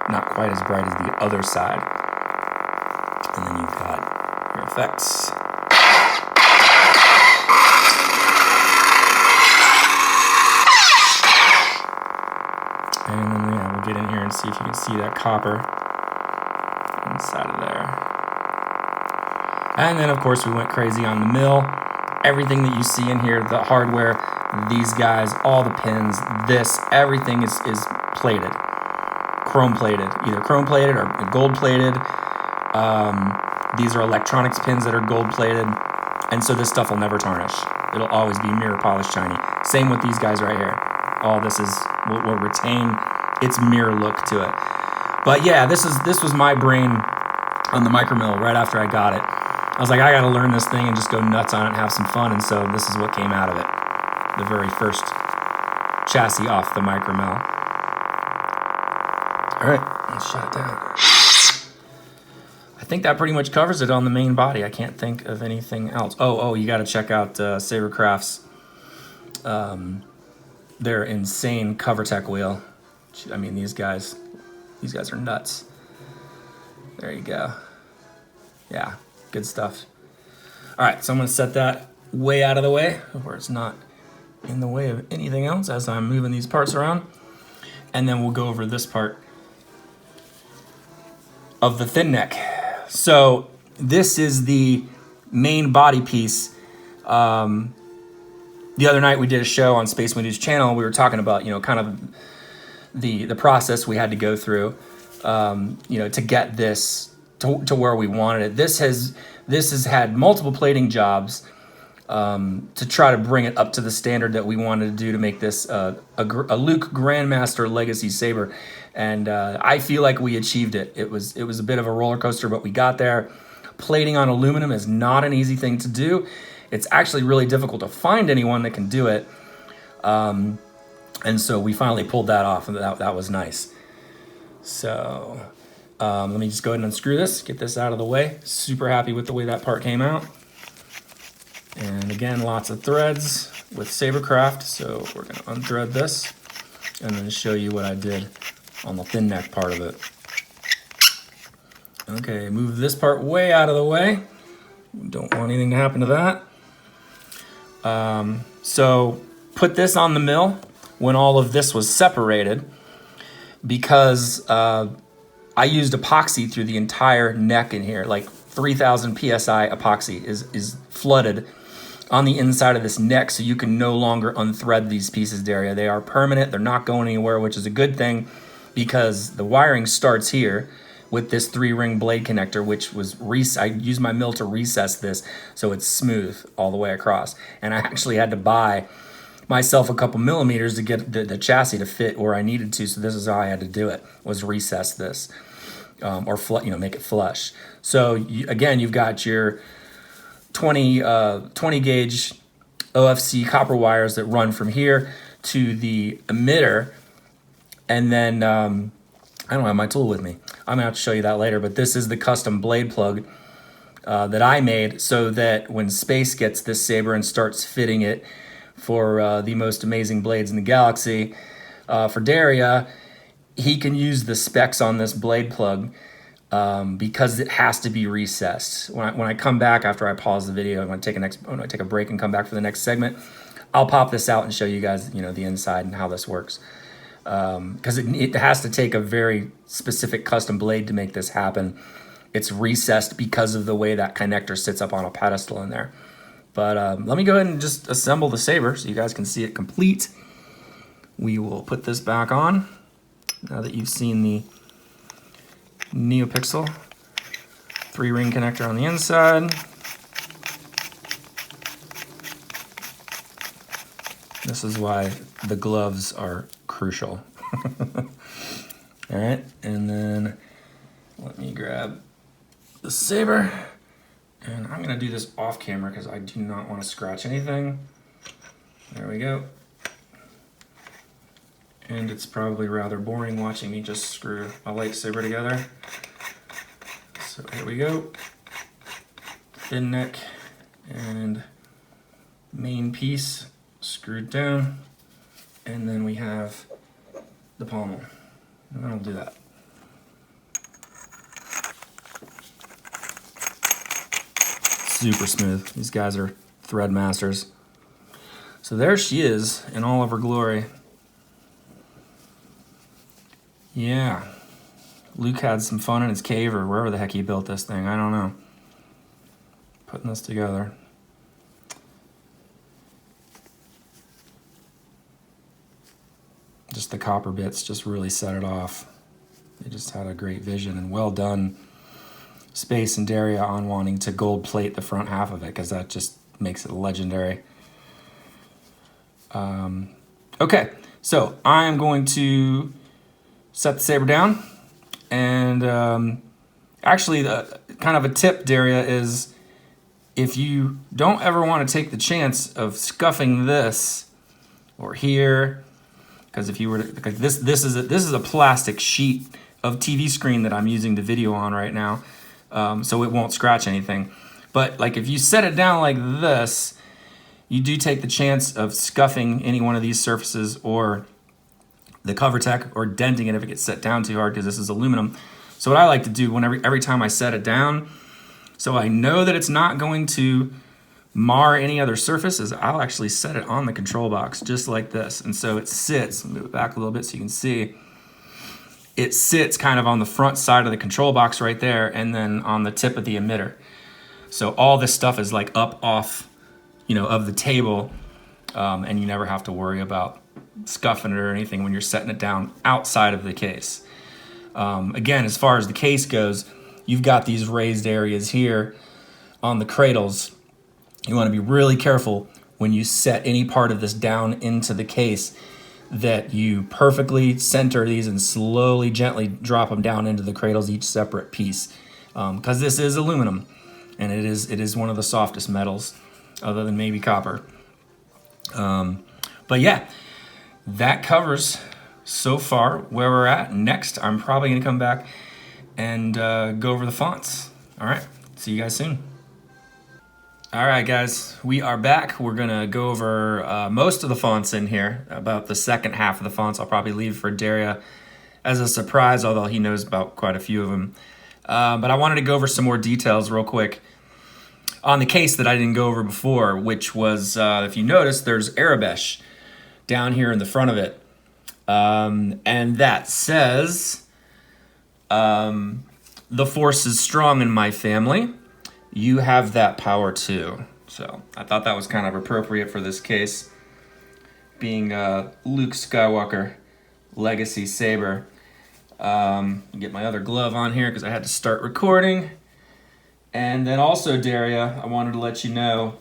not quite as bright as the other side. And then you've got your effects. And then, yeah, we'll get in here and see if you can see that copper inside of there. And then, of course, we went crazy on the mill. Everything that you see in here, the hardware, these guys, all the pins, this, everything is plated, chrome plated, either chrome plated or gold plated. These are electronics pins that are gold plated. And so this stuff will never tarnish. It'll always be mirror polished shiny. Same with these guys right here. All this will retain its mirror look to it. But yeah, this was my brain on the micro mill right after I got it. I was like, I gotta learn this thing and just go nuts on it and have some fun, and so this is what came out of it. The very first chassis off the micro mill. All right, let's shut it down. I think that pretty much covers it on the main body. I can't think of anything else. Oh, you gotta check out Saberkraft's, their insane cover tech wheel. I mean, these guys are nuts. There you go. Yeah. Good stuff. All right, so I'm going to set that way out of the way where it's not in the way of anything else as I'm moving these parts around. And then we'll go over this part of the thin neck. So this is the main body piece. The other night we did a show on Space Windows channel. We were talking about, you know, kind of the process we had to go through, you know, to get this to where we wanted it. This has had multiple plating jobs to try to bring it up to the standard that we wanted to do to make this a Luke Grandmaster Legacy Saber, and I feel like we achieved it. It was a bit of a roller coaster, but we got there. Plating on aluminum is not an easy thing to do. It's actually really difficult to find anyone that can do it, and so we finally pulled that off, and that was nice. So. Let me just go ahead and unscrew this, get this out of the way. Super happy with the way that part came out. And again, lots of threads with Saberkraft. So we're going to unthread this and then show you what I did on the thin neck part of it. Okay, move this part way out of the way. Don't want anything to happen to that. So put this on the mill when all of this was separated because I used epoxy through the entire neck in here, like 3,000 PSI epoxy is flooded on the inside of this neck, so you can no longer unthread these pieces, Daria. They are permanent. They're not going anywhere, which is a good thing, because the wiring starts here with this 3-ring blade connector, which was I used my mill to recess this so it's smooth all the way across. And I actually had to buy myself a couple millimeters to get the chassis to fit where I needed to. So this is how I had to do it, was recess this, or make it flush. So again, you've got your 20 gauge OFC copper wires that run from here to the emitter. And then I don't have my tool with me. I'm gonna have to show you that later, but this is the custom blade plug that I made so that when Space gets this saber and starts fitting it for the most amazing blades in the galaxy, for Daria, he can use the specs on this blade plug because it has to be recessed. When I come back after I pause the video, when I take a break and come back for the next segment, I'll pop this out and show you guys, the inside and how this works. Because it has to take a very specific custom blade to make this happen. It's recessed because of the way that connector sits up on a pedestal in there. But let me go ahead and just assemble the saber so you guys can see it complete. We will put this back on now that you've seen the NeoPixel 3-ring connector on the inside. This is why the gloves are crucial. All right, and then let me grab the saber, and I'm gonna do this off camera because I do not want to scratch anything. There we go. And it's probably rather boring watching me just screw a lightsaber together. So here we go. Thin neck and main piece screwed down, and then we have the pommel. And then I'll do that. Super smooth. These guys are thread masters. So there she is in all of her glory. Yeah. Luke had some fun in his cave or wherever the heck he built this thing. I don't know. Putting this together. Just the copper bits just really set it off. They just had a great vision, and well done, Space and Daria, on wanting to gold plate the front half of it, because that just makes it legendary. Okay, so I'm going to set the saber down, and actually, kind of a tip, Daria, is if you don't ever want to take the chance of scuffing this or here, because if you were to, like this is a plastic sheet of TV screen that I'm using the video on right now, so it won't scratch anything. But like if you set it down like this, you do take the chance of scuffing any one of these surfaces or the cover tech, or denting it if it gets set down too hard, because this is aluminum. So what I like to do every time I set it down, so I know that it's not going to mar any other surfaces, I'll actually set it on the control box just like this. And so it sits, move it back a little bit so you can see, it sits kind of on the front side of the control box right there, and then on the tip of the emitter. So all this stuff is like up off, of the table, and you never have to worry about scuffing it or anything when you're setting it down outside of the case. Again, as far as the case goes, you've got these raised areas here on the cradles. You want to be really careful when you set any part of this down into the case that you perfectly center these and slowly, gently drop them down into the cradles, each separate piece, because this is aluminum, and it is one of the softest metals, other than maybe copper. But yeah, that covers so far where we're at. Next, I'm probably going to come back and go over the fonts. All right, see you guys soon. All right, guys, we are back. We're going to go over most of the fonts in here. About the second half of the fonts I'll probably leave for Daria as a surprise, although he knows about quite a few of them. But I wanted to go over some more details real quick on the case that I didn't go over before, which was, if you notice, there's Arabesh down here in the front of it. And that says, the Force is strong in my family. You have that power too. So I thought that was kind of appropriate for this case, being Luke Skywalker Legacy Saber. Get my other glove on here because I had to start recording. And then also, Daria, I wanted to let you know,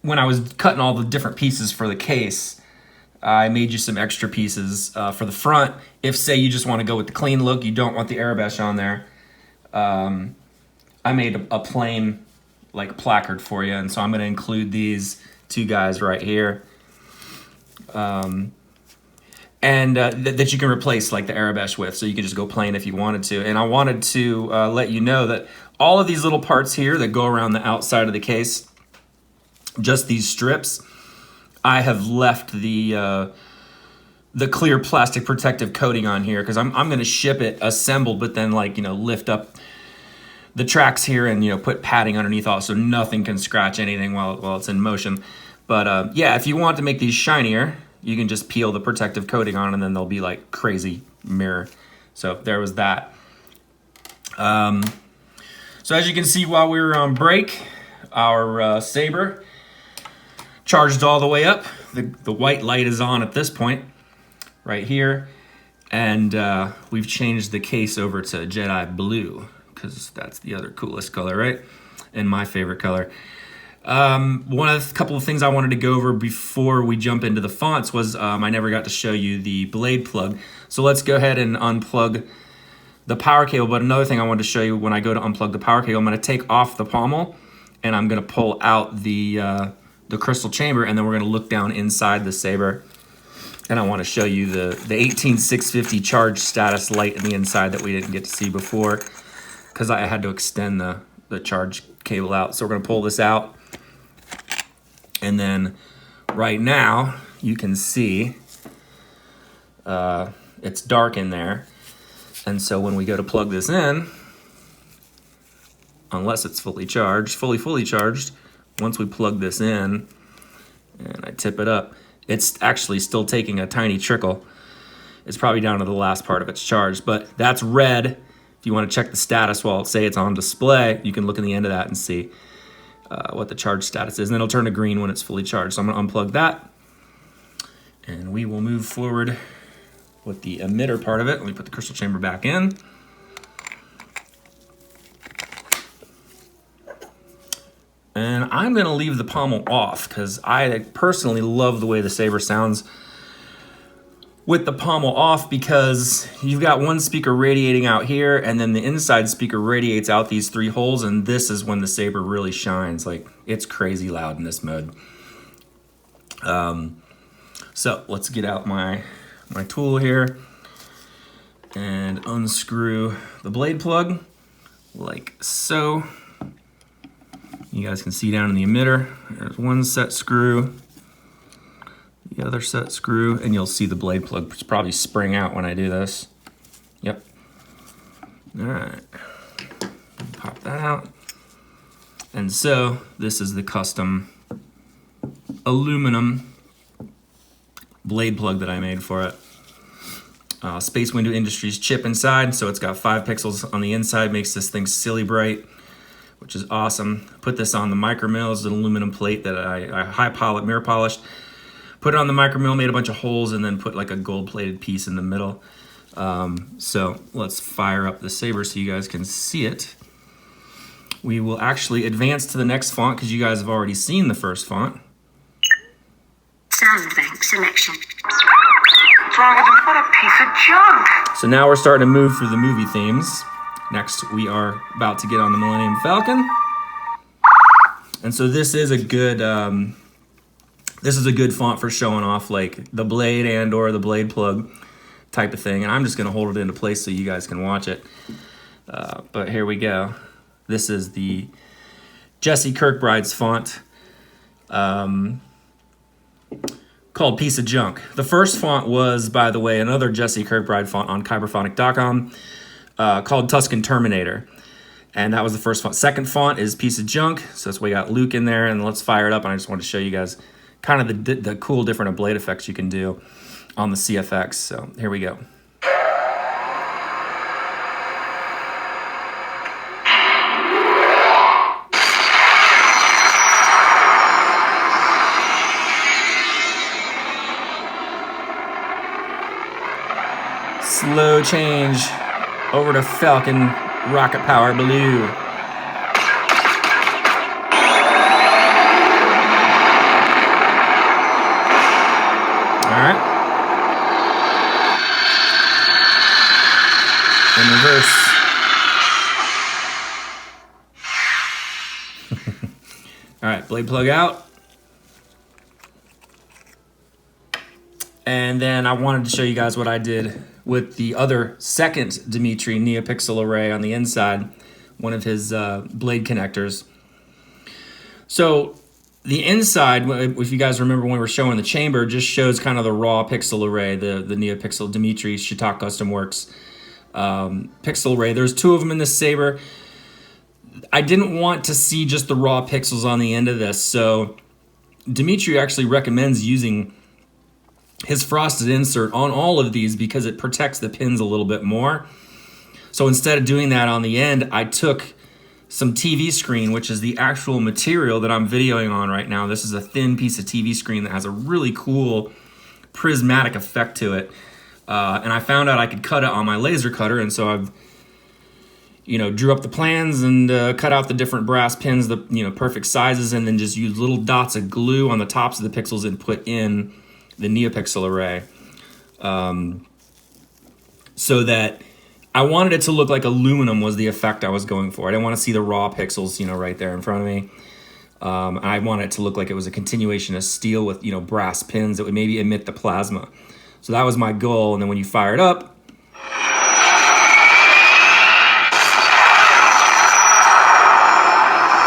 when I was cutting all the different pieces for the case, I made you some extra pieces for the front. If, say, you just want to go with the clean look, you don't want the airbrush on there, I made a plain like placard for you, and so I'm going to include these two guys right here, and that you can replace like the airbrush with, so you can just go plain if you wanted to. And I wanted to let you know that all of these little parts here that go around the outside of the case, just these strips, I have left the clear plastic protective coating on here because I'm going to ship it assembled, but then like, you know, lift up the tracks here and, you know, put padding underneath all so nothing can scratch anything while it's in motion. But yeah, if you want to make these shinier, you can just peel the protective coating on and then they'll be like crazy mirror. So there was that. So as you can see, while we were on break, our Saber charged all the way up. The white light is on at this point right here. And we've changed the case over to Jedi blue because that's the other coolest color, right? And my favorite color. Couple of things I wanted to go over before we jump into the fonts was I never got to show you the blade plug. So let's go ahead and unplug the power cable. But another thing I wanted to show you when I go to unplug the power cable, I'm going to take off the pommel and I'm going to pull out the crystal chamber, and then we're going to look down inside the Saber. And I want to show you the 18650 charge status light in the inside that we didn't get to see before because I had to extend the charge cable out. So we're going to pull this out. And then right now you can see it's dark in there. And so when we go to plug this in, unless it's fully charged, fully charged, once we plug this in and I tip it up, it's actually still taking a tiny trickle. It's probably down to the last part of its charge, but that's red. If you want to check the status while say it's on display, you can look in the end of that and see what the charge status is. And then it'll turn to green when it's fully charged. So I'm going to unplug that and we will move forward with the emitter part of it. Let me put the crystal chamber back in. And I'm going to leave the pommel off because I personally love the way the Saber sounds with the pommel off, because you've got one speaker radiating out here and then the inside speaker radiates out these three holes, and this is when the Saber really shines. Like, it's crazy loud in this mode. So let's get out my tool here and unscrew the blade plug like so. You guys can see down in the emitter, there's one set screw, the other set screw, and you'll see the blade plug probably spring out when I do this. Yep. All right, pop that out. And so this is the custom aluminum blade plug that I made for it. Space Window Industries chip inside, so it's got 5 pixels on the inside, makes this thing silly bright, which is awesome. Put this on the micro mill. It's an aluminum plate that I mirror polished. Put it on the micro mill, made a bunch of holes, and then put like a gold plated piece in the middle. So let's fire up the Saber so you guys can see it. We will actually advance to the next font because you guys have already seen the first font. Soundbank Selection. What's wrong with him? What a piece of junk! So now we're starting to move through the movie themes. Next, we are about to get on the Millennium Falcon. And so this is a good font for showing off like the blade and or the blade plug type of thing. And I'm just going to hold it into place so you guys can watch it. But here we go. This is the Jesse Kirkbride's font called Piece of Junk. The first font was, by the way, another Jesse Kirkbride font on kyberphonic.com. Called Tuscan Terminator, and that was the first font. Second font is Piece of Junk, so that's why we got Luke in there, and let's fire it up. And I just want to show you guys kind of the cool different blade effects you can do on the Cfx. So here we go. slow change over to Falcon rocket power blue. All right. In reverse. All right, blade plug out. And then I wanted to show you guys what I did with the other second Dimitri NeoPixel array on the inside, one of his blade connectors. So the inside, if you guys remember when we were showing the chamber, just shows kind of the raw pixel array, the NeoPixel Dimitri Shitak Custom Works pixel array. There's two of them in this Saber. I didn't want to see just the raw pixels on the end of this, so Dimitri actually recommends using his frosted insert on all of these because it protects the pins a little bit more. So instead of doing that on the end, I took some TV screen, which is the actual material that I'm videoing on right now. This is a thin piece of TV screen that has a really cool prismatic effect to it. And I found out I could cut it on my laser cutter, and so I've drew up the plans and cut out the different brass pins, the perfect sizes, and then just use little dots of glue on the tops of the pixels and put in the NeoPixel array. So that I wanted it to look like aluminum was the effect I was going for. I didn't want to see the raw pixels, right there in front of me. I wanted it to look like it was a continuation of steel with, brass pins that would maybe emit the plasma. So that was my goal. And then when you fire it up,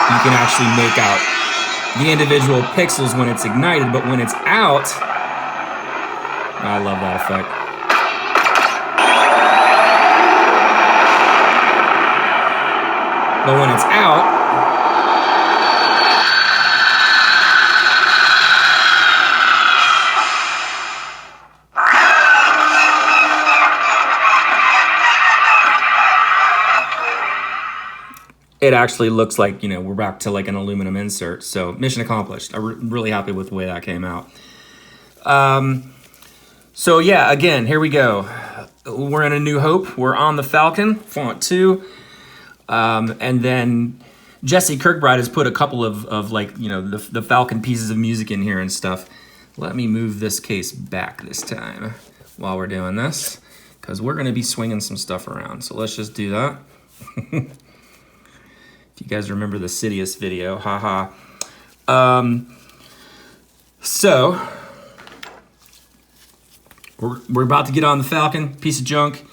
you can actually make out the individual pixels when it's ignited, but when it's out, I love that effect. But when it's out, it actually looks like, we're back to like an aluminum insert. So mission accomplished. I'm really happy with the way that came out. So yeah, again, here we go. We're in A New Hope. We're on the Falcon, Font 2. And then Jesse Kirkbride has put a couple of like, the Falcon pieces of music in here and stuff. Let me move this case back this time while we're doing this, because we're going to be swinging some stuff around. So let's just do that. If you guys remember the Sidious video, haha. So we're about to get on the Falcon, piece of junk.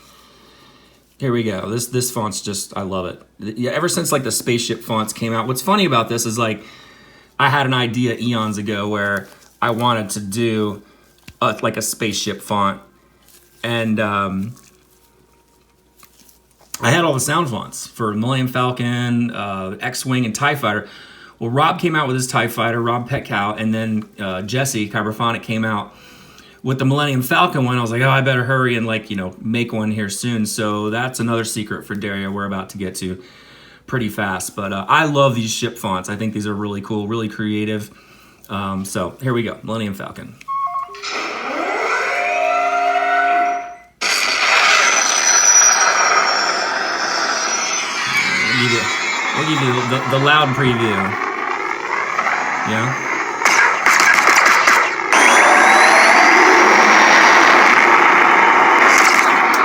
Here we go. This font's just, I love it. Yeah, ever since like the spaceship fonts came out. What's funny about this is like I had an idea eons ago where I wanted to do like a spaceship font, and I had all the sound fonts for Millennium Falcon, X-Wing, and TIE Fighter. Well, Rob came out with his TIE Fighter, Rob Petcow, and then Jesse Kyberphonic came out with the Millennium Falcon one. I was like, oh, I better hurry and make one here soon. So that's another secret for Daria we're about to get to pretty fast. But I love these ship fonts. I think these are really cool, really creative. So here we go, Millennium Falcon. I'll give you the loud preview. Yeah.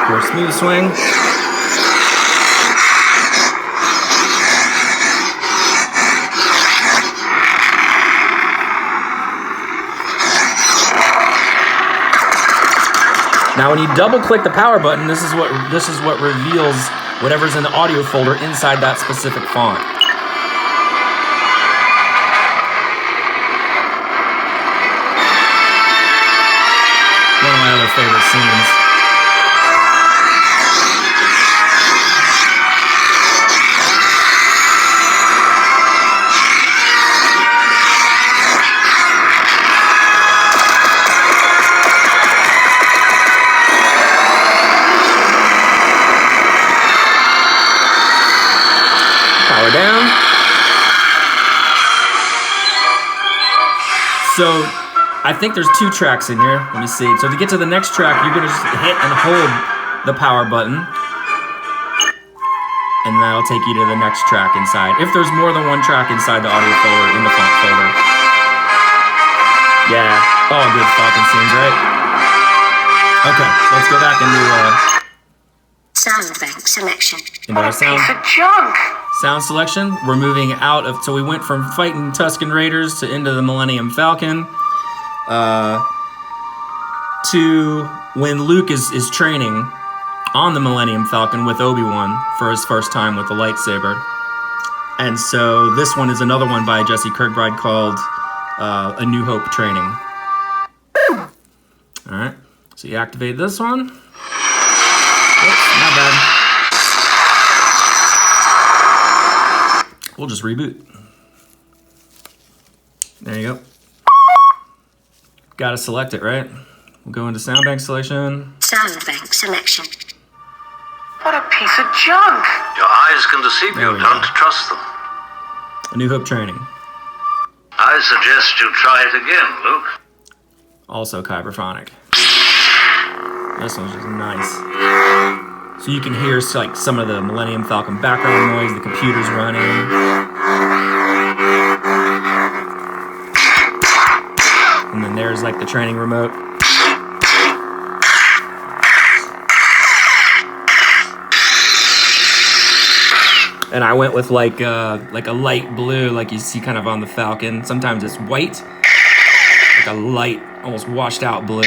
For Smoothswing. Now, when you double-click the power button, this is what reveals whatever's in the audio folder inside that specific font. One of my other favorite scenes. Down. So I think there's 2 tracks in here. Let me see. So to get to the next track, you're going to just hit and hold the power button, and that'll take you to the next track inside. If there's more than one track inside the audio folder, in the font folder. Yeah, all good Falcon scenes, right? Okay, so let's go back into Soundbank Selection. into our sound. Piece of junk. Sound selection. We're moving out of, so we went from fighting Tuscan Raiders to into the Millennium Falcon, to when Luke is training on the Millennium Falcon with Obi-Wan for his first time with the lightsaber. And so this one is another one by Jesse Kirkbride called A New Hope Training. All right, so you activate this one. Oops, not bad. We'll just reboot. There you go. Gotta select it, right? We'll go into Soundbank Selection. Soundbank Selection. What a piece of junk. Your eyes can deceive There you. we Don't go. trust them. A New Hope Training. I suggest you try it again, Luke. Also Kyberphonic. This one's just nice. So you can hear like some of the Millennium Falcon background noise, the computer's running. And then there's like the training remote. And I went with like a light blue, like you see kind of on the Falcon. Sometimes it's white, like a light, almost washed out blue.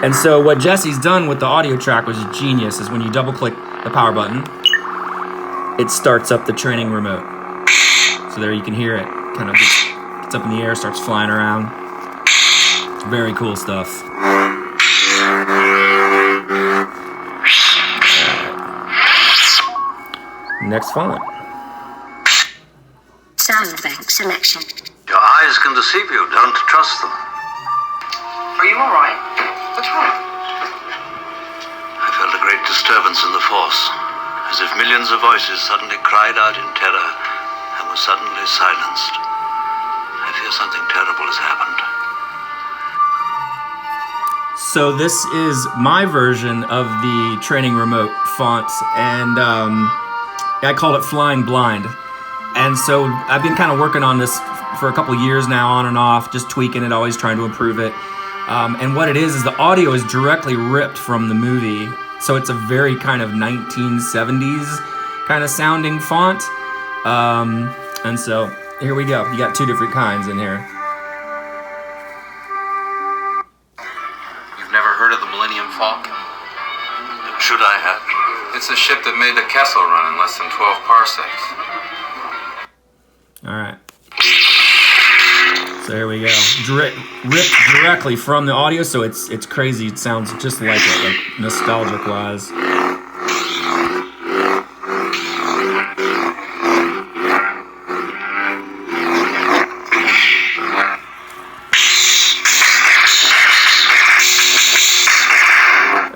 And so what Jesse's done with the audio track was genius, is when you double click the power button, it starts up the training remote. So there you can hear it, kind of gets up in the air, starts flying around. Very cool stuff. Next font. Soundbank Selection. Your eyes can deceive you. Don't trust them. Are you alright? What's wrong? I felt a great disturbance in the Force, as if millions of voices suddenly cried out in terror and were suddenly silenced. I fear something terrible has happened. So this is my version of the training remote font, and I called it Flying Blind. And so I've been kind of working on this for a couple years now, on and off, just tweaking it, always trying to improve it. And what it is the audio is directly ripped from the movie. So it's a very kind of 1970s kind of sounding font. And so here we go. You got two different kinds in here. You've never heard of the Millennium Falcon? Should I have? It's a ship that made the Kessel run in less than 12 parsecs. All right. So here we go. Ripped directly from the audio, so it's crazy. It sounds just like it, like nostalgic wise.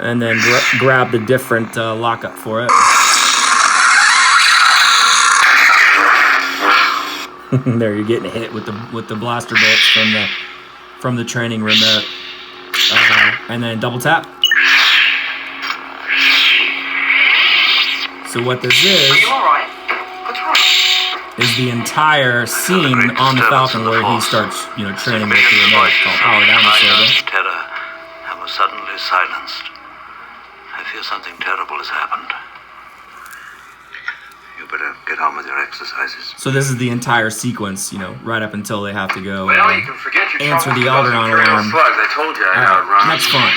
And then grab the different lockup for it. There, you're getting hit with the blaster bolts from the training remote, and then double tap. So what this Are you alright? What's wrong? is the entire scene on the Falcon where he starts, training with the remote called Power Down the Cried out Saber. in terror and were suddenly silenced. I fear something terrible has happened. You better get on with your exercises. So this is the entire sequence, right up until they have to go Well, you can forget your answer the troubles Alderaan about alarm. slugs. I told you I'd All outrun. right, next font.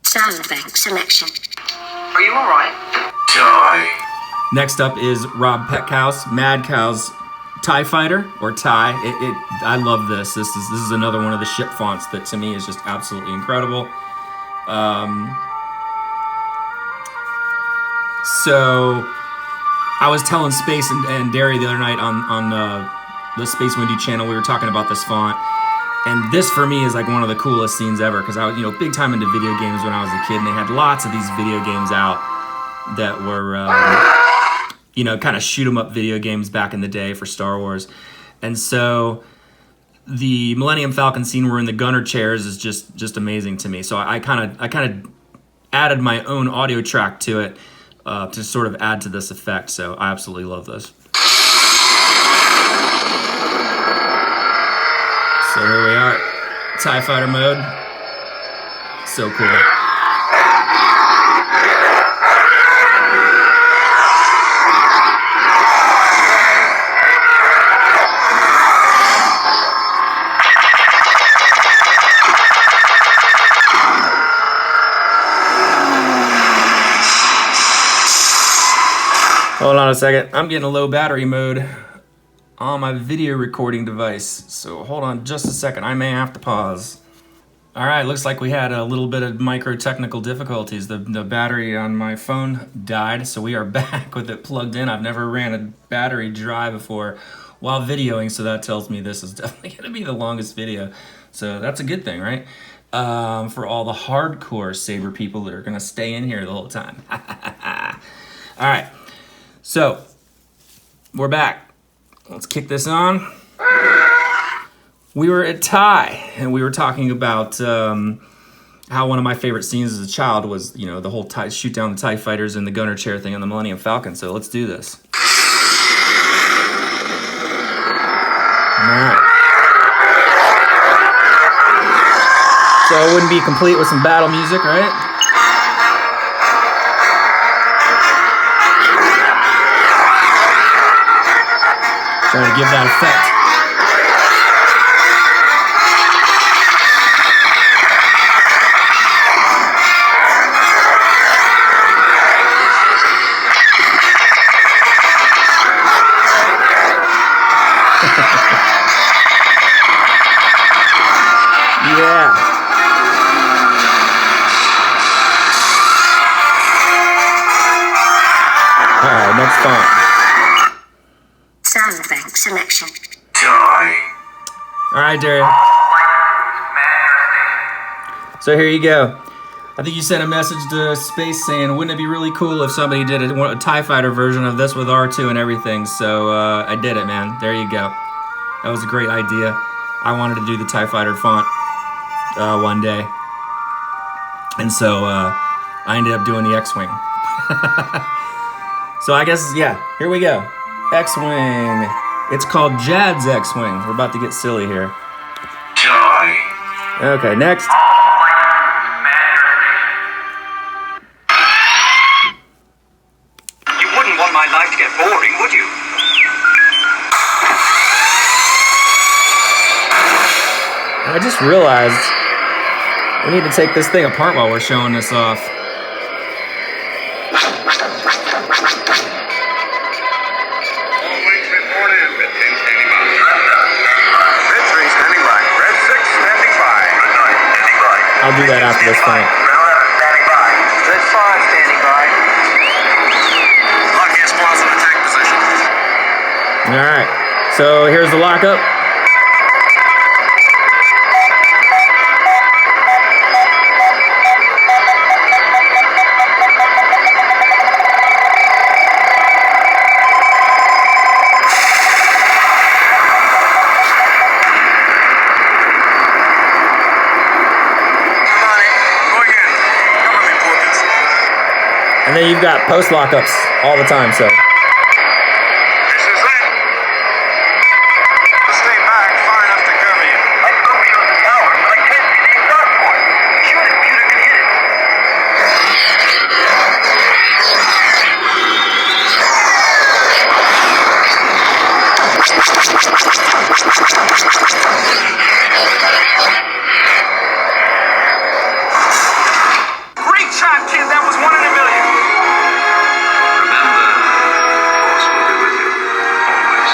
Soundbank Selection. Are you alright? Die. Next up is Rob Petcow's Mad Cow's TIE Fighter, or TIE. I love this. This is another one of the ship fonts that to me is just absolutely incredible. So I was telling Space and Daria the other night on the Space Windy channel, we were talking about this font. And this for me is like one of the coolest scenes ever, because I was, big time into video games when I was a kid, and they had lots of these video games out that were, kind of shoot 'em up video games back in the day for Star Wars. And so the Millennium Falcon scene where we're in the gunner chairs is just amazing to me. So I kind of added my own audio track to it to sort of add to this effect. So I absolutely love this. So here we are, TIE Fighter mode. So cool. Hold on a second. I'm getting a low battery mode on my video recording device. So hold on just a second. I may have to pause. All right, looks like we had a little bit of micro technical difficulties. The battery on my phone died, so we are back with it plugged in. I've never ran a battery dry before while videoing, so that tells me this is definitely gonna be the longest video. So that's a good thing, right? For all the hardcore Saber people that are gonna stay in here the whole time. All right. So, we're back. Let's kick this on. We were at TIE, and we were talking about how one of my favorite scenes as a child was, you know, the whole shoot down the TIE fighters and the gunner chair thing on the Millennium Falcon. So let's do this. All right. So it wouldn't be complete with some battle music, right? Trying to give that effect. Yeah. All right, next font. Soundbank Selection. All right, Daria. So here you go. I think you sent a message to Space saying, wouldn't it be really cool if somebody did a TIE Fighter version of this with R2 and everything? So I did it, man. There you go. That was a great idea. I wanted to do the TIE Fighter font one day. And so I ended up doing the X-Wing. So I guess, yeah, here we go. X-Wing. It's called Jad's X-Wing. We're about to get silly here. Okay, next. You wouldn't want my life to get boring, would you? I just realized we need to take this thing apart while we're showing this off. I'll do that after this fight. Red 5 standing by. Lock gas plaza in attack position. Alright, so here's the lockup. And then you've got post lockups all the time, so. This is it. Stay back far enough to cover you. I spoke to you in the tower, but I can't see the exhaust port. Sure, the computer can hit it. Great shot, kid. That was one in a million. Remember, the Force will be with you, always.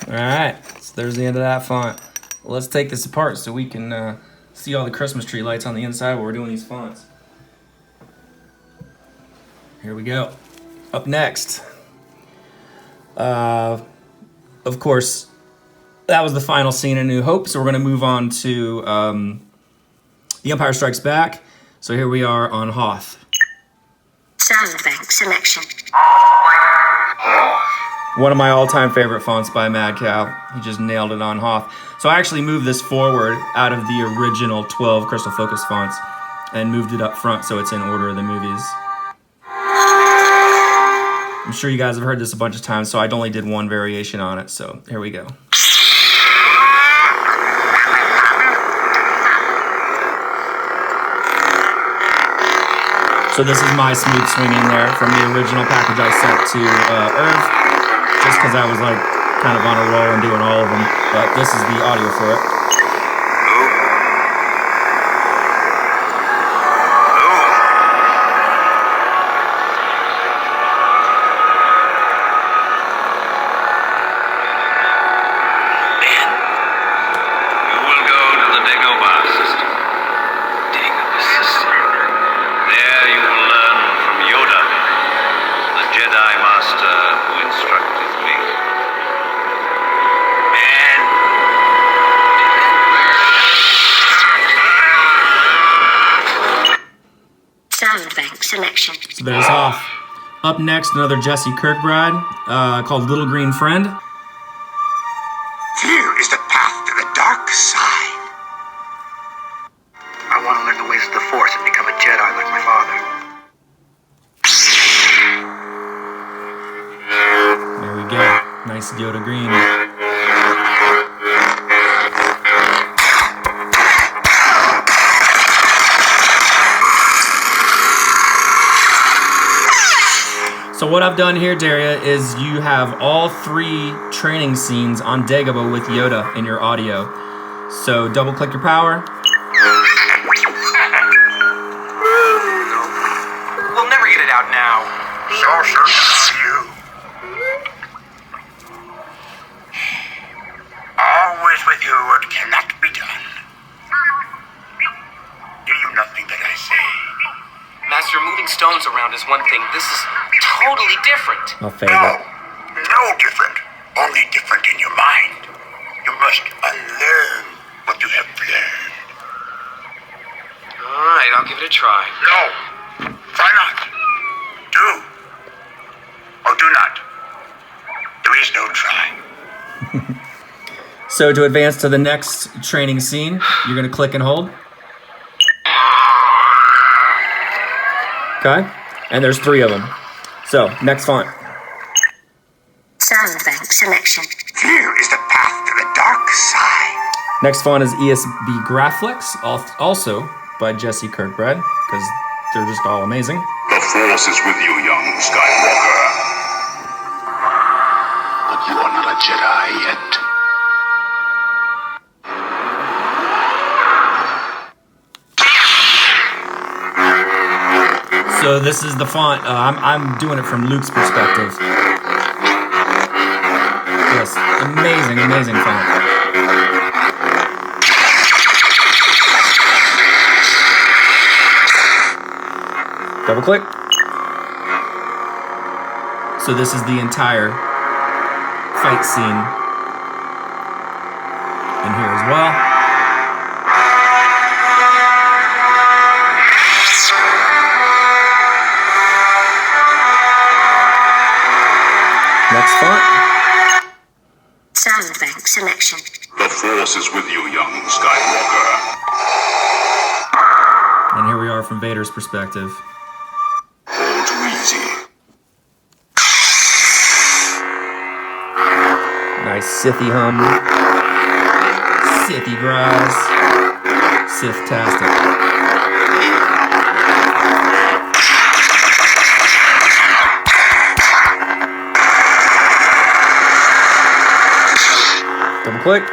Alright, so there's the end of that font. Well, let's take this apart so we can see all the Christmas tree lights on the inside while we're doing these fonts. Here we go. Up next. Of course, that was the final scene in New Hope, so we're going to move on to The Empire Strikes Back. So here we are on Hoth. Soundbank Selection. One of my all-time favorite fonts by Mad Cow. He just nailed it on Hoth. So I actually moved this forward out of the original 12 Crystal Focus fonts and moved it up front so it's in order of the movies. I'm sure you guys have heard this a bunch of times, so I only did one variation on it, so here we go. So this is my Smoothswing in there from the original package I sent to Irv, just because I was like kind of on a roll and doing all of them, but this is the audio for it. Selection. So there's Hoth. Up next, another Jesse Kirkbride called Little Green Friend. Here is the path to the dark side. I want to learn the ways of the Force and become a Jedi like my father. There we go. Nice Yoda green. So what I've done here, Daria, is you have all 3 training scenes on Dagobah with Yoda in your audio. So double click your power. We'll never get it out now. So certain you. Always with you what cannot be done. Do you nothing that I say? Master, moving stones around is one thing. This is totally different. My favorite. No different. Only different in your mind. You must unlearn what you have learned. All right, I'll give it a try. No. Try not. Do. Or do not. There is no try. So to advance to the next training scene, you're going to click and hold. Okay, and there's 3 of them. So, next font. Soundbank Selection. Here is the path to the dark side. Next font is ESB Graphics, also by Jesse Kirkbride, because they're just all amazing. The Force is with you, young Skywalker. But you are not a Jedi yet. So this is the font. I'm doing it from Luke's perspective. Yes, amazing, amazing font. Double click. So this is the entire fight scene in here as well. Next font. Soundbank Selection. The Force is with you, young Skywalker. And here we are from Vader's perspective. All too easy. Nice Sithy hum. Sithy growls. Sith-tastic. Double click.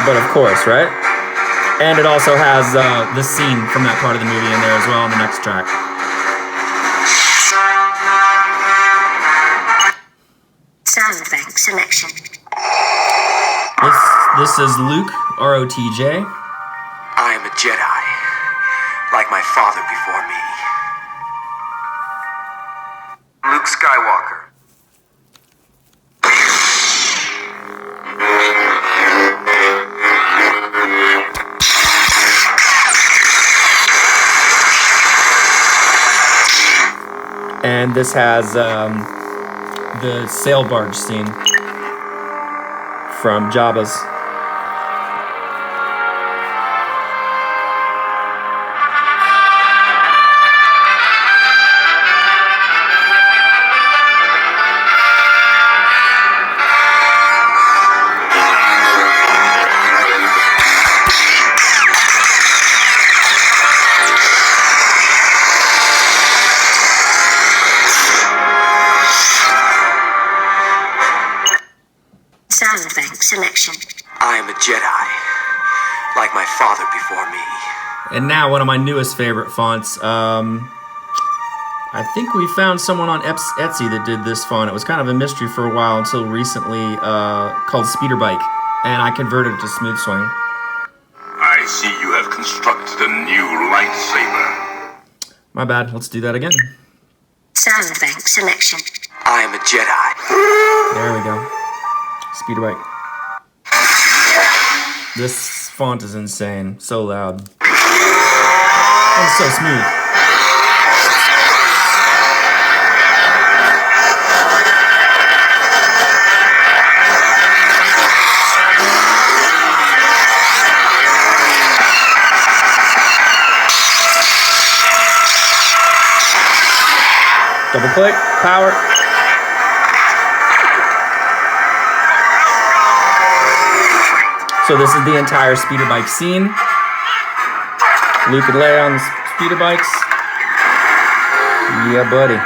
But of course, right? And it also has the scene from that part of the movie in there as well on the next track. Soundbank Selection. This is Luke, ROTJ. I am a Jedi, like my father before me. Luke Skywalker. And this has the sail barge scene from Jabba's. Soundbank Selection. I am a Jedi, like my father before me. And now one of my newest favorite fonts. I think we found someone on Etsy that did this font. It was kind of a mystery for a while until recently, called Speederbike, and I converted it to Smoothswing. I see you have constructed a new lightsaber. My bad. Let's do that again. Soundbank Selection. I am a Jedi. There we go. Speederbike. This font is insane. So loud. And so smooth. Double click, power. So this is the entire speeder bike scene. Luke and Leia on the speeder bikes. Yeah, buddy.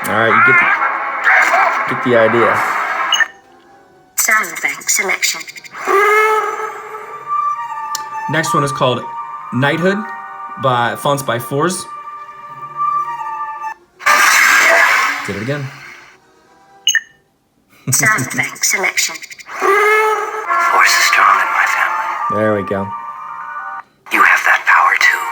All right, you get the idea. Soundbank Selection. Next one is called Knighthood by fonts by Fours. Did it again. Soundbank Selection. Force is strong in my family. There we go. You have that power too.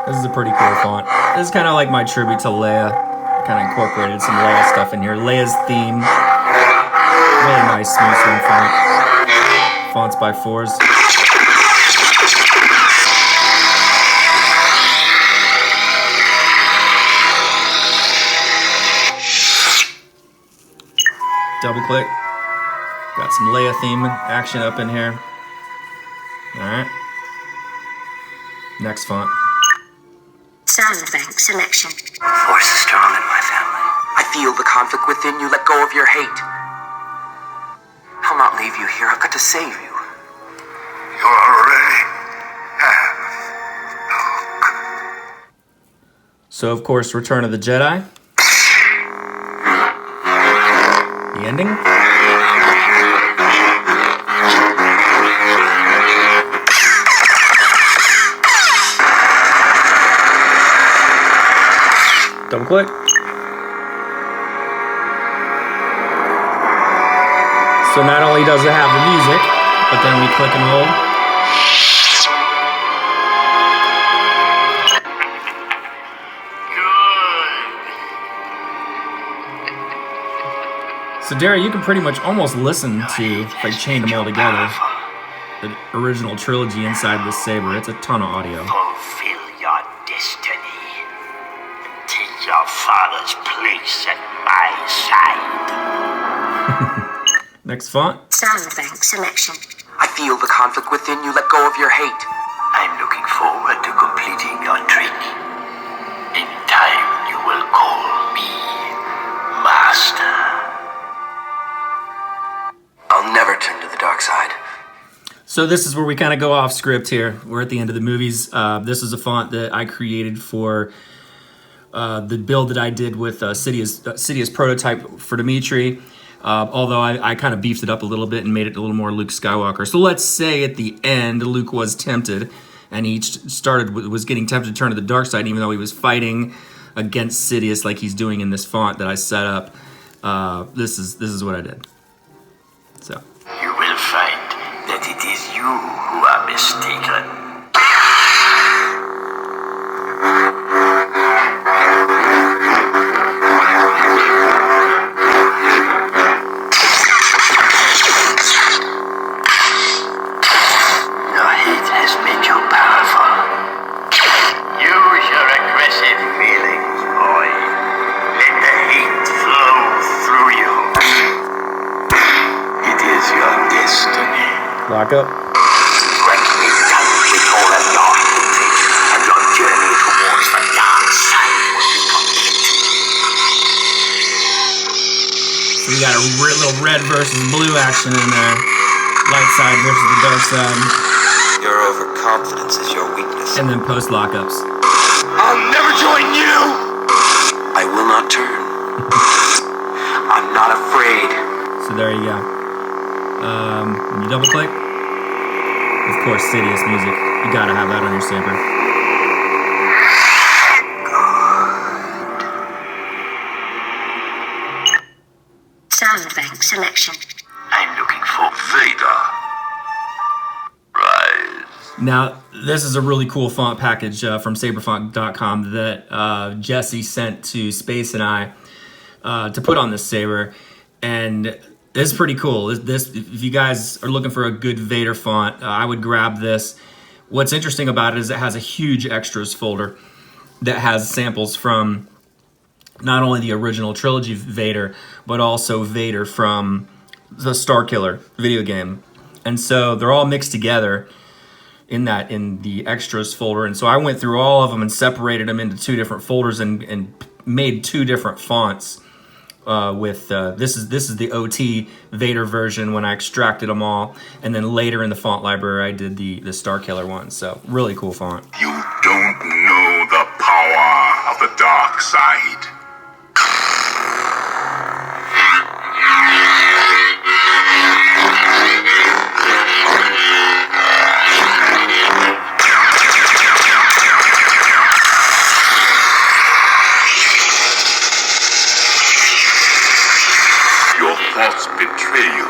This is a pretty cool font. This is kind of like my tribute to Leia. I kind of incorporated some Leia stuff in here. Leia's theme. Really nice Smoothswing font. Fonts by Fours. Double click. Got some Leia theme action up in here. Alright. Next font. Soundbank Selection. Force is strong in my family. I feel the conflict within you. Let go of your hate. I'll not leave you here. I've got to save you. You already have. So, of course, Return of the Jedi. The ending. Double click. So not only does it have the music, but then we click and hold. So Daria, you can pretty much almost listen to, if I chained them all together, the original trilogy inside this saber. It's a ton of audio. Fulfill your destiny. Take your father's place at my side. Next font. Soundbank Selection. I feel the conflict within you. Let go of your hate. I'm looking forward to completing your trick. In time, you will call me Master. I'll never turn to the dark side. So this is where we kind of go off script here. We're at the end of the movies. This is a font that I created for the build that I did with Sidious's prototype for Dimitri. Although I kind of beefed it up a little bit and made it a little more Luke Skywalker. So let's say at the end, Luke was tempted, and he was getting tempted to turn to the dark side, even though he was fighting against Sidious like he's doing in this font that I set up. This is what I did. So You will find that it is you who are mistaken. Your hate has made Lock up. Grant me time with all that dark thing, and your journey towards the dark side will be complete. So we got a little red versus blue action in there. Light side versus the dark side. Your overconfidence is your weakness. And then post lockups. I'll never join you! I will not turn. I'm not afraid. So there you go. When you double click, of course, Sidious music. You gotta have that on your Saber. Soundbank Selection. I'm looking for Vader. Right. Now, this is a really cool font package from saberfont.com that Jesse sent to Space and I to put on this Saber. And it's pretty cool. This, if you guys are looking for a good Vader font, I would grab this. What's interesting about it is it has a huge extras folder that has samples from not only the original trilogy Vader, but also Vader from the Starkiller video game. And so they're all mixed together in the extras folder. And so I went through all of them and separated them into two different folders and made two different fonts. This is the OT Vader version when I extracted them all, and then later in the font library I did the Starkiller one. So really cool font. You don't know the power of the dark side. Betray you.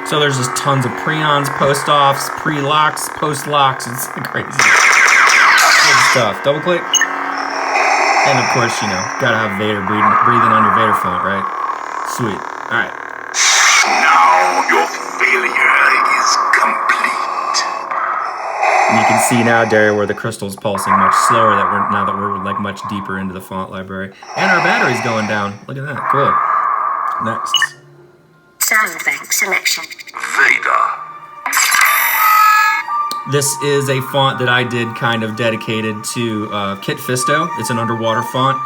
So there's just tons of preons, post-offs, pre-locks, post-locks. It's crazy. Good stuff. Double click. And of course, you know, gotta have Vader breathing on your Vader font, right? Sweet. Alright. Now your failure is complete. And you can see now, Daria, where the crystal's pulsing much slower now that we're like much deeper into the font library. And our battery's going down. Look at that. Cool. Next. Soundbank Selection. Vader. This is a font that I did kind of dedicated to Kit Fisto. It's an underwater font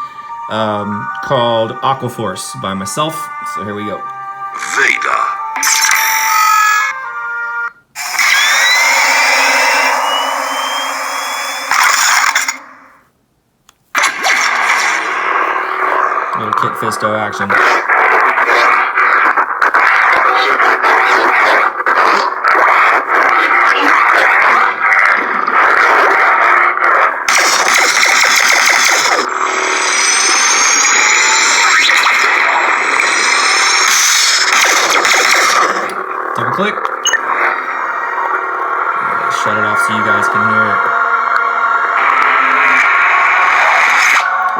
called Aquaforce by myself. So here we go. Vader. Little Kit Fisto action. Double click. Shut it off so you guys can hear it.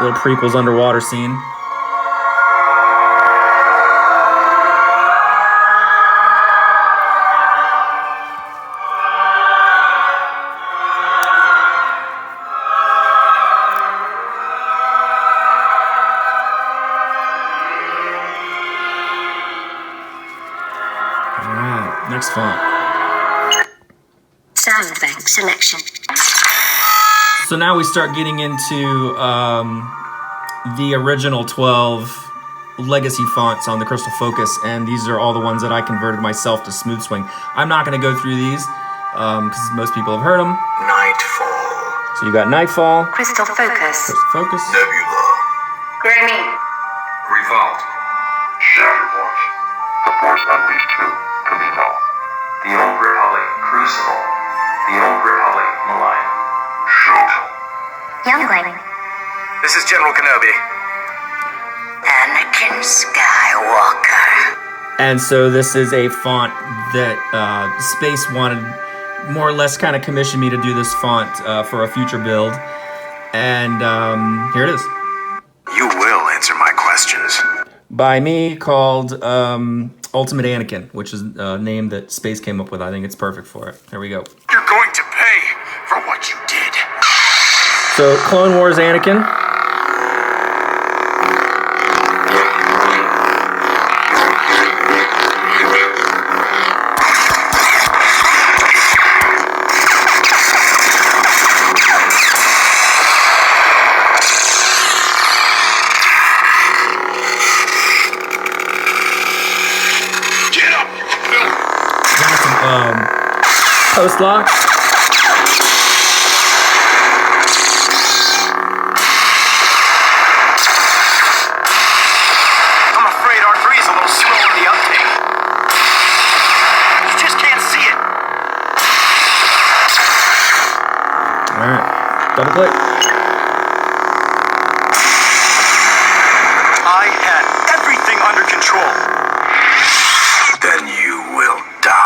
Little prequels underwater scene. Next font. Soundbank Selection. So now we start getting into the original 12 legacy fonts on the Crystal Focus, and these are all the ones that I converted myself to Smoothswing. I'm not going to go through these because most people have heard them. Nightfall. So you got Nightfall, Crystal Focus. Crystal Focus, Nebula. Grammy. Revolt. Shadow Watch. The Force Unleashed 2. Protocol. The Old Republic. Crucible. The Old Republic. Millennium. Showtime. Youngling. This is General Kenobi. Anakin Skywalker. and so this is a font that Space wanted more or less kind of commissioned me to do this font for a future build, and here it is. You will answer my questions. By me, called Ultimate Anakin, which is a name that Space came up with. I think it's perfect for it. Here we go. You're going to pay for what you did. So, Clone Wars Anakin. Post lock. I'm afraid R3 is a little slow in the uptake. You just can't see it. Alright. Double click. I had everything under control. Then you will die.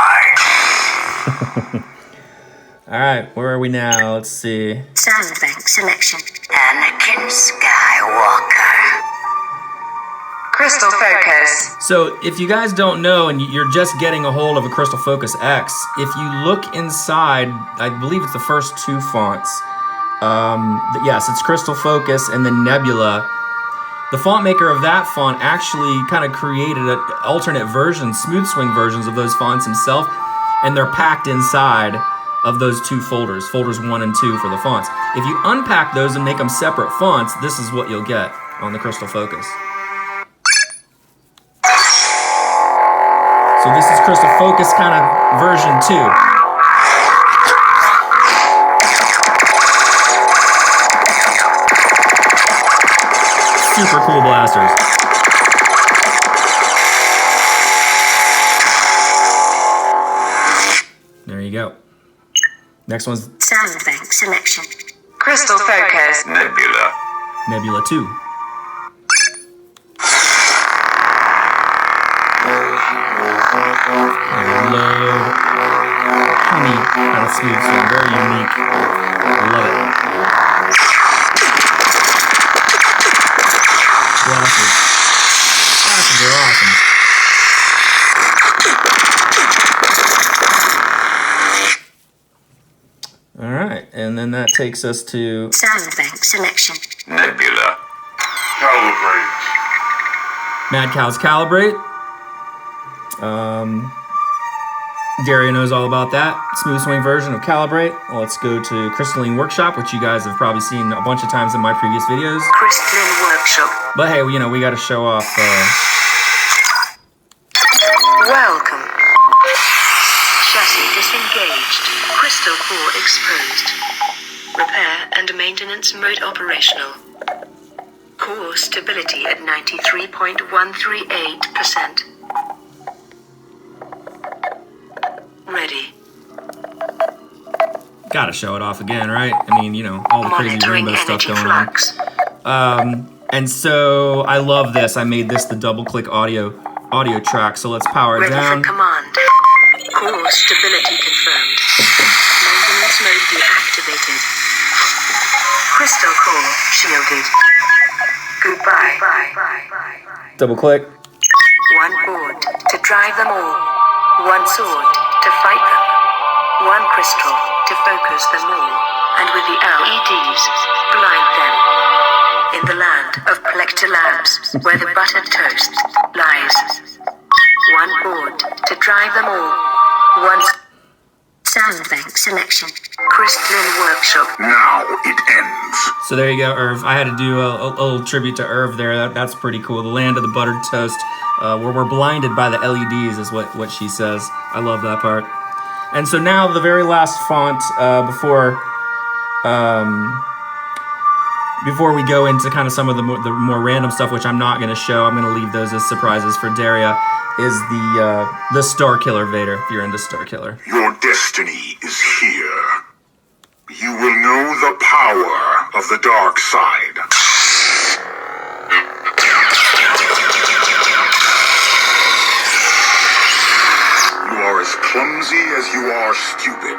Alright, where are we now? Let's see. Soundbank Selection. Anakin Skywalker. Crystal Focus. So, if you guys don't know and you're just getting a hold of a Crystal Focus X, if you look inside, I believe it's the first two fonts. Yes, it's Crystal Focus and then Nebula. The font maker of that font actually kind of created alternate versions, Smoothswing versions of those fonts himself, and they're packed inside of those two folders, folders 1 and 2 for the fonts. If you unpack those and make them separate fonts, this is what you'll get on the Crystal Focus. So this is Crystal Focus kind of version 2. Super cool blasters. There you go. Next one's Soundbank Selection. Crystal Focus. Nebula. Nebula 2. Low honey on a smooth swing. Very unique. I love it. Glasses. Glasses are awesome. Alright, and then that takes us to Soundbank Selection. Nebula. Calibrate. Mad Cow's Calibrate. Daria knows all about that. Smooth swing version of Calibrate. Let's go to Crystalline Workshop, which you guys have probably seen a bunch of times in my previous videos. Crystalline Workshop. But hey, you know, we got to show off. Welcome. Chassis disengaged. Crystal core exposed. Repair and maintenance mode operational. Core stability at 93.138%. Ready. Gotta show it off again, right? I mean, you know, all the crazy Monitoring rainbow stuff energy going flux. on. And so I love this. I made this the double click audio track. So let's power it Ready down. for command. Core stability confirmed. Maintenance mode deactivated. Crystal core shielded. Goodbye. Double click. One board to drive them all. One sword to fight them. One crystal to focus them all. And with the LEDs, blind them. In the land of Plecter Labs, where the buttered toast lies. One board to drive them all. One Soundbank Selection. Crystalline Workshop. Now it ends. So there you go, Irv. I had to do a little tribute to Irv there. That's pretty cool. The land of the buttered toast, where we're blinded by the LEDs is what she says. I love that part. And so now the very last font before we go into kind of some of the more random stuff, which I'm not going to show. I'm going to leave those as surprises for Daria. Is the Star Killer Vader, if you're into Star Killer. Your destiny is here. You will know the power of the dark side. You are as clumsy as you are stupid.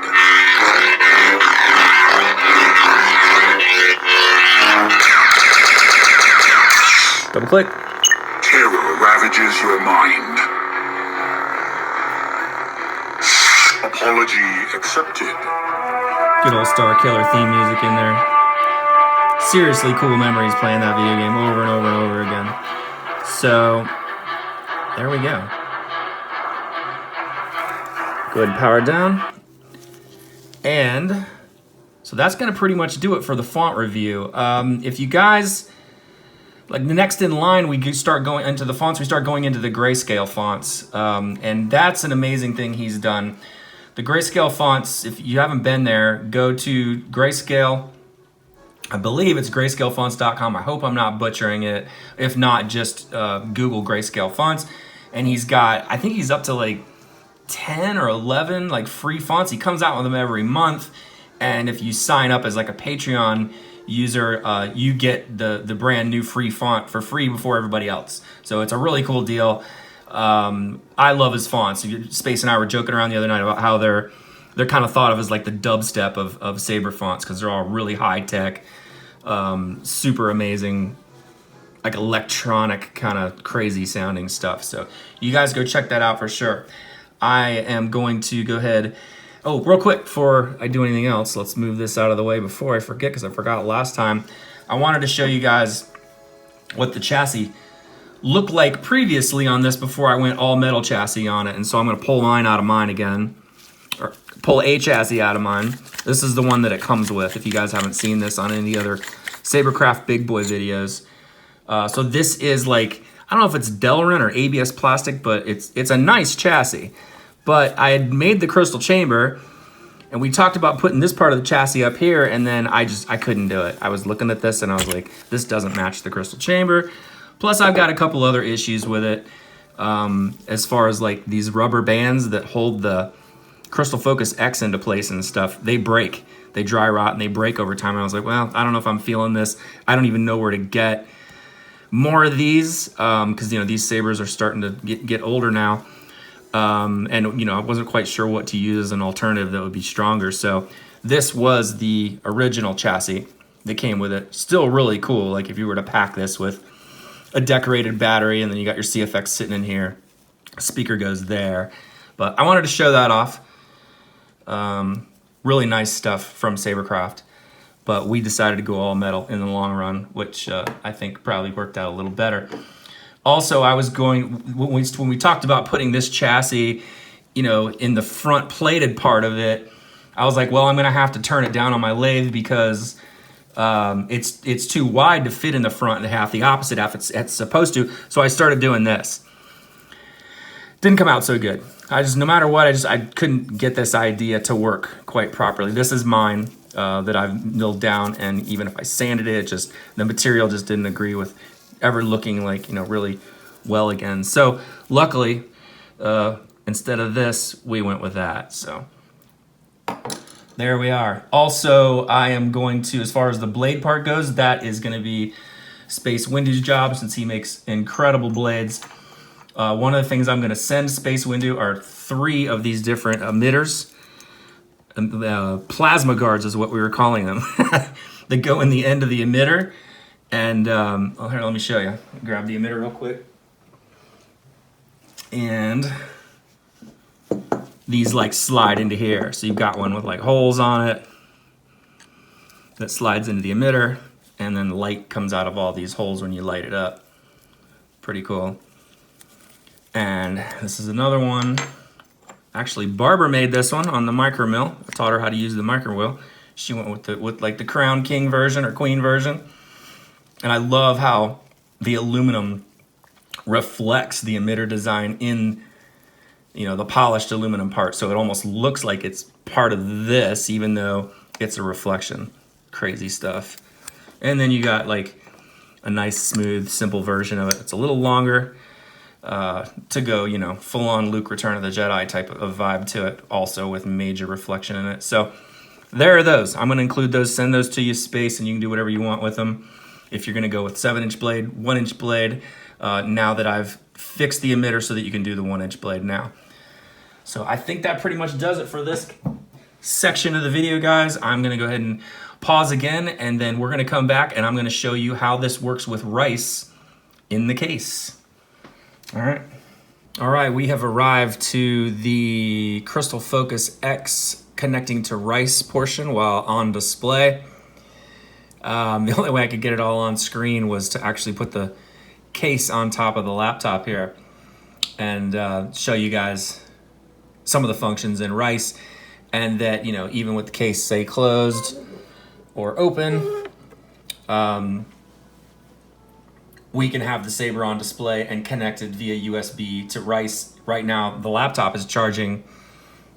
Double click. Terror ravages your mind. Apology accepted. Good old Star Killer theme music in there. Seriously cool memories playing that video game over and over and over again. So, there we go. Go ahead and power it down. And, so that's going to pretty much do it for the font review. If you guys, like the next in line, we start going into the fonts, we start going into the grayscale fonts. And that's an amazing thing he's done. the Grayscale fonts, if you haven't been there, go to Grayscale. I believe it's grayscalefonts.com. I hope I'm not butchering it. If not, just Google Grayscale fonts. And he's got, I think he's up to like 10 or 11 like free fonts. He comes out with them every month. And if you sign up as like a Patreon user, you get the brand new free font for free before everybody else. So it's a really cool deal. I love his fonts. Space and I were joking around the other night about how they're kind of thought of as like the dubstep of Saber fonts, because they're all really high tech, super amazing, like electronic kind of crazy sounding stuff. So you guys go check that out for sure. I am going to go ahead. Oh, real quick before I do anything else, let's move this out of the way before I forget, because I forgot last time. I wanted to show you guys what the chassis looked like previously on this before I went all metal chassis on it. And so I'm going to pull mine out of mine again, or pull a chassis out of mine. This is the one that it comes with, if you guys haven't seen this on any other Saberkraft Big Boy videos. So this is like, I don't know if it's Delrin or ABS plastic, but it's a nice chassis. But I had made the crystal chamber, and we talked about putting this part of the chassis up here, and then I couldn't do it. I was looking at this and I was like, this doesn't match the crystal chamber. Plus I've got a couple other issues with it, as far as like these rubber bands that hold the Crystal Focus X into place and stuff. They break, they dry rot, and they break over time. And I was like, well, I don't know if I'm feeling this. I don't even know where to get more of these, because, you know, these sabers are starting to get older now. And, you know, I wasn't quite sure what to use as an alternative that would be stronger. So this was the original chassis that came with it. Still really cool. Like if you were to pack this with a decorated battery, and then you got your Cfx sitting in here, speaker goes there. But I wanted to show that off. Really nice stuff from Saberkraft. But we decided to go all metal in the long run, which I think probably worked out a little better. Also, I was going, when we talked about putting this chassis, you know, in the front plated part of it, I was like, well, I'm going to have to turn it down on my lathe because it's too wide to fit in the front half, the opposite half it's supposed to. So I started doing this. Didn't come out so good. No matter what, I couldn't get this idea to work quite properly. This is mine that I've milled down, and even if I sanded it, the material just didn't agree with ever looking like, you know, really well again. So luckily, instead of this, we went with that. So there we are. Also, I am going to, as far as the blade part goes, that is going to be Space Windu's job, since he makes incredible blades. One of the things I'm going to send Space Windu are 3 of these different emitters. Plasma guards is what we were calling them. That go in the end of the emitter. And oh, here, let me show you. Grab the emitter real quick. And these like slide into here. So you've got one with like holes on it that slides into the emitter, and then the light comes out of all these holes when you light it up. Pretty cool. And this is another one. Actually, Barbara made this one on the micro mill. I taught her how to use the micro wheel. She went with like the Crown King version or Queen version. And I love how the aluminum reflects the emitter design in, you know, the polished aluminum part. So it almost looks like it's part of this, even though it's a reflection. Crazy stuff. And then you got like a nice, smooth, simple version of it. It's a little longer to go, you know, full-on Luke Return of the Jedi type of vibe to it, also with major reflection in it. So there are those. I'm going to include those, send those to you, Space, and you can do whatever you want with them. If you're going to go with 7-inch blade, 1-inch blade, now that I've fixed the emitter so that you can do the 1-inch blade now. So I think that pretty much does it for this section of the video, guys. I'm going to go ahead and pause again, and then we're going to come back, and I'm going to show you how this works with rice in the case. All right, we have arrived to the Crystal Focus X connecting to rice portion while on display. The only way I could get it all on screen was to actually put the case on top of the laptop here and show you guys some of the functions in rice, and that, you know, even with the case, say, closed or open, we can have the Saber on display and connected via USB to rice. Right now, the laptop is charging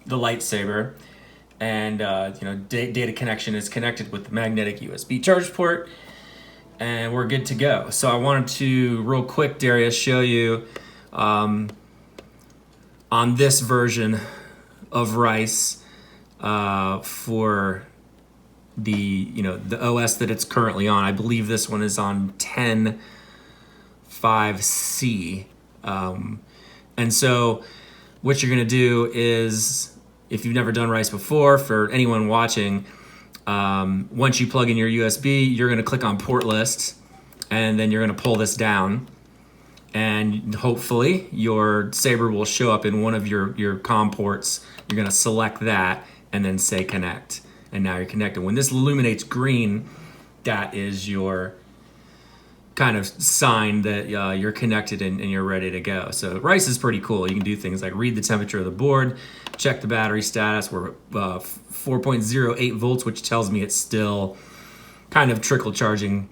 the lightsaber, and data connection is connected with the magnetic USB charge port, and we're good to go. So I wanted to real quick, Daria, show you on this version of Rice for the OS that it's currently on. I believe this one is on 10.5C, and so what you're gonna do is, if you've never done Rice before, for anyone watching, once you plug in your USB, you're gonna click on port list, and then you're gonna pull this down, and hopefully your Saber will show up in one of your COM ports. You're gonna select that and then say connect, and now you're connected. When this illuminates green, that is your kind of sign that you're connected and you're ready to go. So Rice is pretty cool. You can do things like read the temperature of the board, check the battery status. We're 4.08 volts, which tells me it's still kind of trickle charging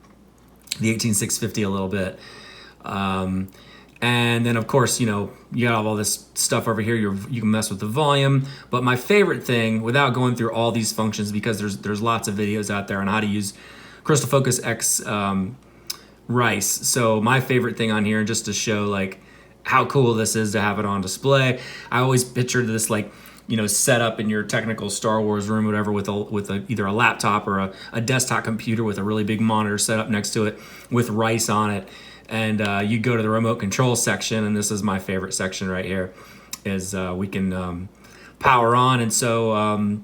the 18650 a little bit. And then of course, you got all this stuff over here. You can mess with the volume. But my favorite thing, without going through all these functions, because there's lots of videos out there on how to use Crystal Focus X Rice. So my favorite thing on here, just to show like how cool this is to have it on display. I always pictured this like, set up in your technical Star Wars room, whatever, with either a laptop or a desktop computer with a really big monitor set up next to it with Rice on it. And you go to the remote control section, and this is my favorite section right here, is we can power on. And so,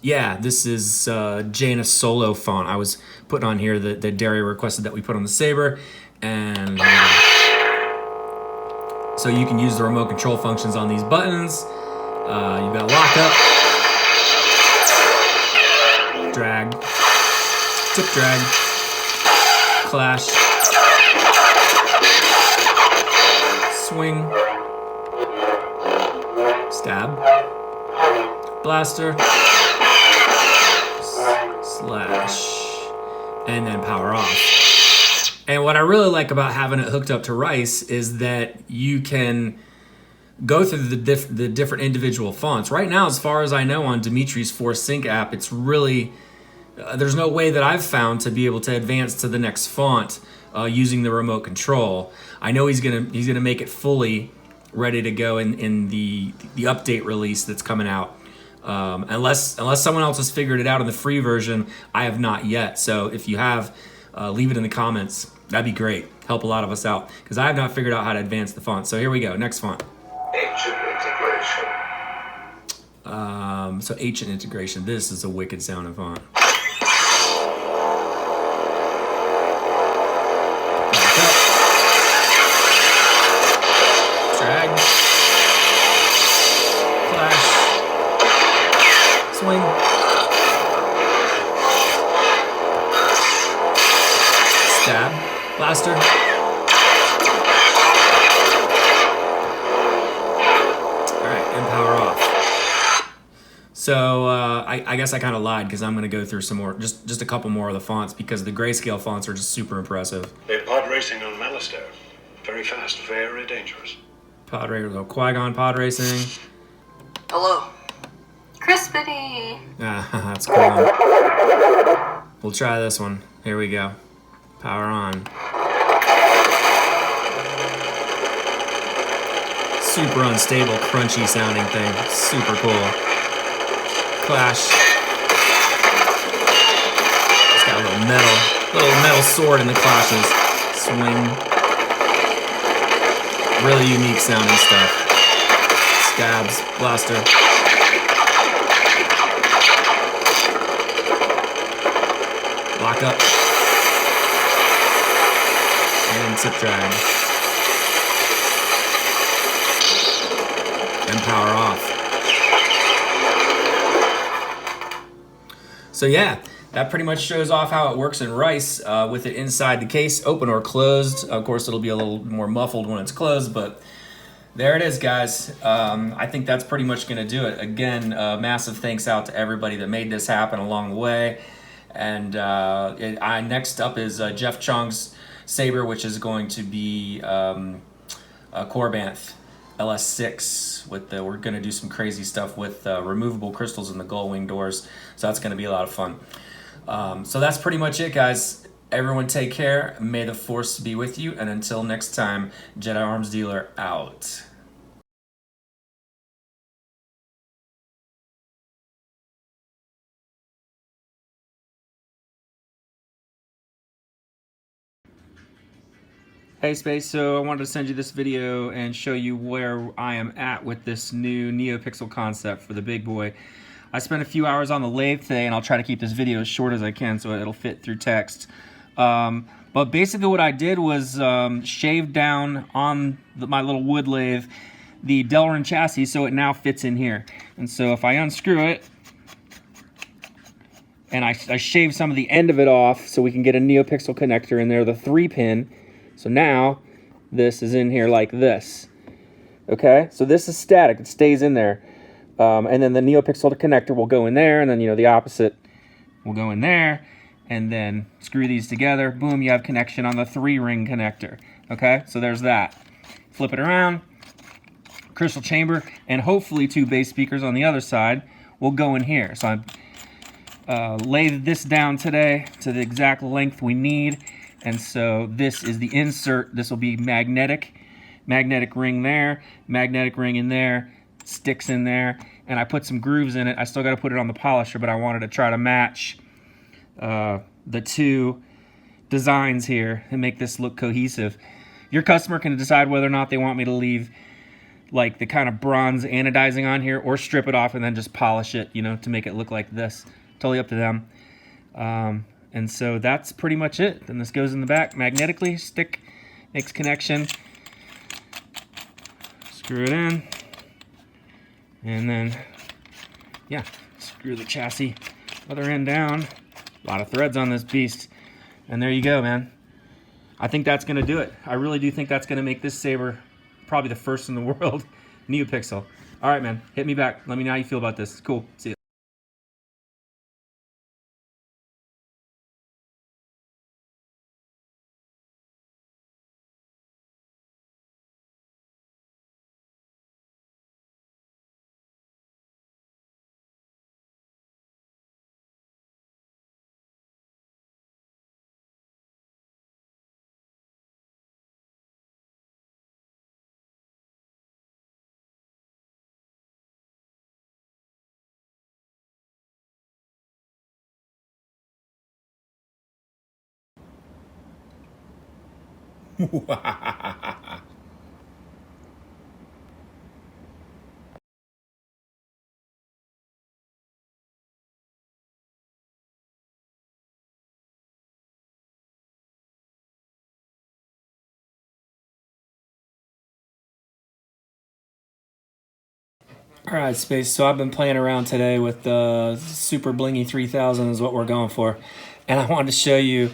yeah, this is Jaina Solo font. I was putting on here that Daria requested that we put on the Saber. And so you can use the remote control functions on these buttons. You've got lockup, drag, tip drag, clash, swing, stab, blaster, slash, and then power off. And what I really like about having it hooked up to Rice is that you can go through the different individual fonts. Right now, as far as I know, on Dimitri's Force Sync app, it's really, there's no way that I've found to be able to advance to the next font using the remote control. I know he's gonna make it fully ready to go in the update release that's coming out. Unless someone else has figured it out in the free version, I have not yet. So if you have, leave it in the comments. That'd be great. Help a lot of us out, because I have not figured out how to advance the font. So here we go. Next font. Ancient integration. So ancient integration. This is a wicked sounding font. Drag, clash, swing, stab, blaster, all right, and power off. So I guess I kind of lied, because I'm going to go through some more, just a couple more of the fonts, because the grayscale fonts are just super impressive. They're pod racing on Malastare. Very fast, very dangerous. Pod racing, Qui-Gon pod racing. Hello. Crispity. That's cool. We'll try this one. Here we go. Power on. Super unstable, crunchy sounding thing. Super cool. Clash. It's got a little metal sword in the clashes. Swing. Really unique sounding stuff. Stabs, blaster. Lock up. And tip drag. And power off. So yeah, that pretty much shows off how it works in Rice with it inside the case, open or closed. Of course, it'll be a little more muffled when it's closed, but there it is, guys. I think that's pretty much going to do it. Again, massive thanks out to everybody that made this happen along the way. And next up is Jeff Chong's Saber, which is going to be Corbanth. LS6 with the, we're gonna do some crazy stuff with removable crystals in the gull wing doors. So that's gonna be a lot of fun. So that's pretty much it, guys. Everyone take care. May the Force be with you. And until next time, JediArmsDealer out. Hey Space, so I wanted to send you this video and show you where I am at with this new NeoPixel concept for the big boy. I spent a few hours on the lathe today, and I'll try to keep this video as short as I can so it'll fit through text. But basically what I did was shave down on my little wood lathe the Delrin chassis so it now fits in here. And so if I unscrew it, and I shave some of the end of it off so we can get a NeoPixel connector in there, the 3-pin. So now this is in here like this. Okay, so this is static, it stays in there. And then the NeoPixel connector will go in there, and then, you know, the opposite will go in there, and then screw these together. Boom, you have connection on the 3-ring connector. Okay, so there's that. Flip it around, crystal chamber, and hopefully 2 bass speakers on the other side will go in here. So I laid this down today to the exact length we need. And so this is the insert. This will be magnetic ring there, magnetic ring in there, sticks in there, and I put some grooves in it. I still got to put it on the polisher, but I wanted to try to match the 2 designs here and make this look cohesive. Your customer can decide whether or not they want me to leave like the kind of bronze anodizing on here or strip it off and then just polish it, you know, to make it look like this. Totally up to them. And so that's pretty much it. Then this goes in the back magnetically, stick, makes connection, screw it in, and then, yeah, screw the chassis, other end down. A lot of threads on this beast. And there you go, man. I think that's gonna do it. I really do think that's gonna make this Saber probably the first in the world NeoPixel. All right, man, hit me back. Let me know how you feel about this. Cool, see ya. All right, Space, so I've been playing around today with the Super Blingy 3000 is what we're going for. And I wanted to show you,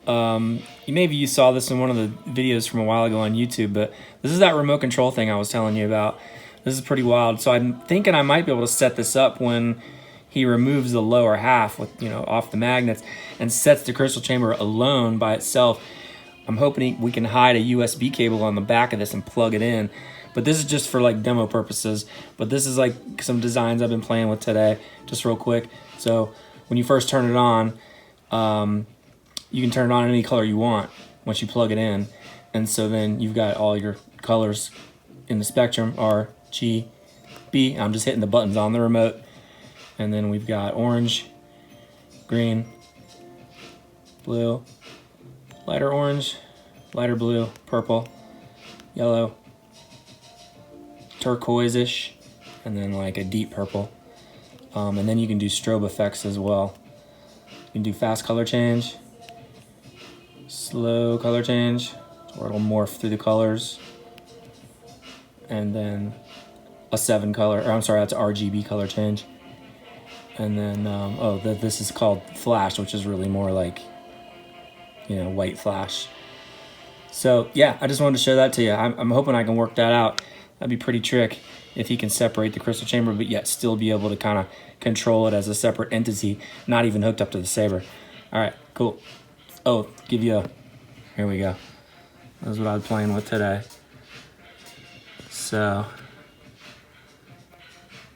maybe you saw this in one of the videos from a while ago on YouTube, but this is that remote control thing I was telling you about. This is pretty wild. So I'm thinking I might be able to set this up when he removes the lower half with, you know, off the magnets and sets the crystal chamber alone by itself. I'm hoping we can hide a USB cable on the back of this and plug it in. But this is just for like demo purposes. But this is like some designs I've been playing with today, just real quick. So when you first turn it on, you can turn it on any color you want once you plug it in. And so then you've got all your colors in the spectrum, R, G, B. I'm just hitting the buttons on the remote. And then we've got orange, green, blue, lighter orange, lighter blue, purple, yellow, turquoise-ish, and then like a deep purple. And then you can do strobe effects as well. You can do fast color change, slow color change, or it'll morph through the colors. And then a 7 color, or I'm sorry, that's RGB color change. And then, this is called flash, which is really more like, you know, white flash. So yeah, I just wanted to show that to you. I'm hoping I can work that out. That'd be pretty trick if he can separate the crystal chamber, but yet still be able to kind of control it as a separate entity, not even hooked up to the Saber. All right, cool. Oh, here we go. That's what I was playing with today. So,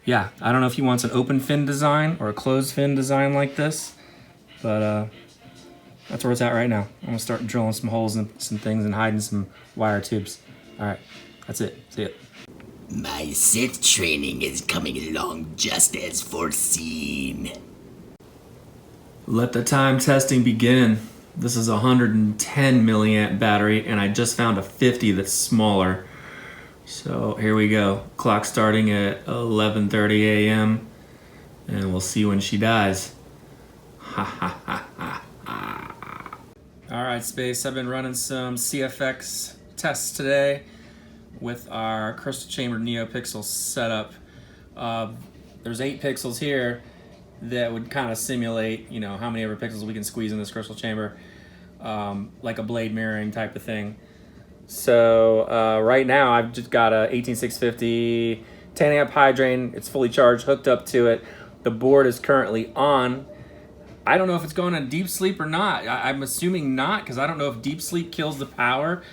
yeah, I don't know if he wants an open fin design or a closed fin design like this, but that's where it's at right now. I'm gonna start drilling some holes in some things and hiding some wire tubes. All right, that's it. See it. My Sith training is coming along just as foreseen. Let the time testing begin. This is a 110 milliamp battery, and I just found a 50 that's smaller. So here we go. Clock starting at 11:30 a.m. and we'll see when she dies. Ha ha ha ha ha. All right, Space. I've been running some Cfx tests today with our crystal chamber NeoPixel setup. There's 8 pixels here that would kind of simulate, you know, how many ever pixels we can squeeze in this crystal chamber, like a blade mirroring type of thing. So right now I've just got a 18650 10 amp high drain. It's fully charged, hooked up to it. The board is currently on. I don't know if it's going on deep sleep or not. I'm assuming not, because I don't know if deep sleep kills the power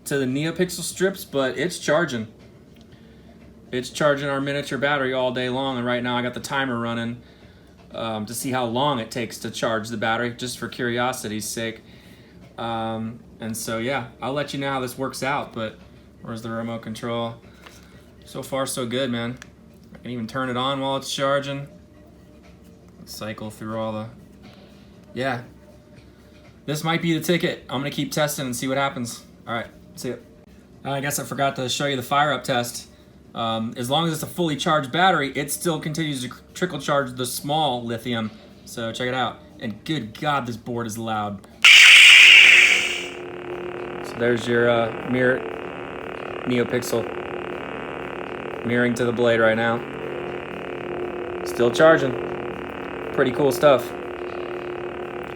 to the NeoPixel strips, but it's charging. It's charging our miniature battery all day long, and right now I got the timer running to see how long it takes to charge the battery, just for curiosity's sake. And so yeah, I'll let you know how this works out, but where's the remote control? So far so good, man. I can even turn it on while it's charging. Cycle through all the... Yeah. This might be the ticket. I'm gonna keep testing and see what happens. All right, see it. I guess I forgot to show you the fire up test. As long as it's a fully charged battery, it still continues to trickle charge the small lithium. So check it out. And good God, this board is loud. So there's your mirror NeoPixel mirroring to the blade right now. Still charging. Pretty cool stuff.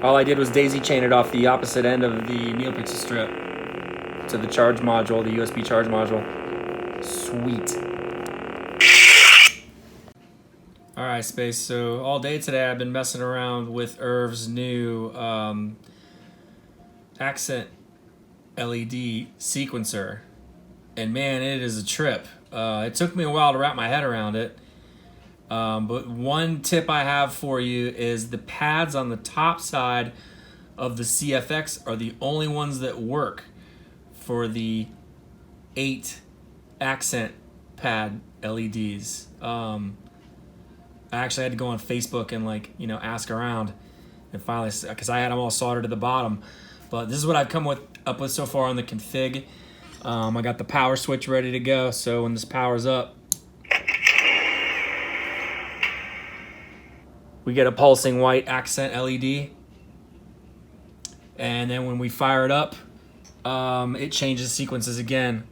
All I did was daisy chain it off the opposite end of the NeoPixel strip to the charge module, the USB charge module. Sweet. All right, Space. So all day today I've been messing around with Irv's new accent LED sequencer. And man, it is a trip. It took me a while to wrap my head around it. But one tip I have for you is the pads on the top side of the Cfx are the only ones that work for the 8 accent pad LEDs. I actually had to go on Facebook and ask around and finally, because I had them all soldered to the bottom. But this is what I've come up with so far on the config. I got the power switch ready to go, so when this powers up, we get a pulsing white accent LED. And then when we fire it up, it changes sequences again.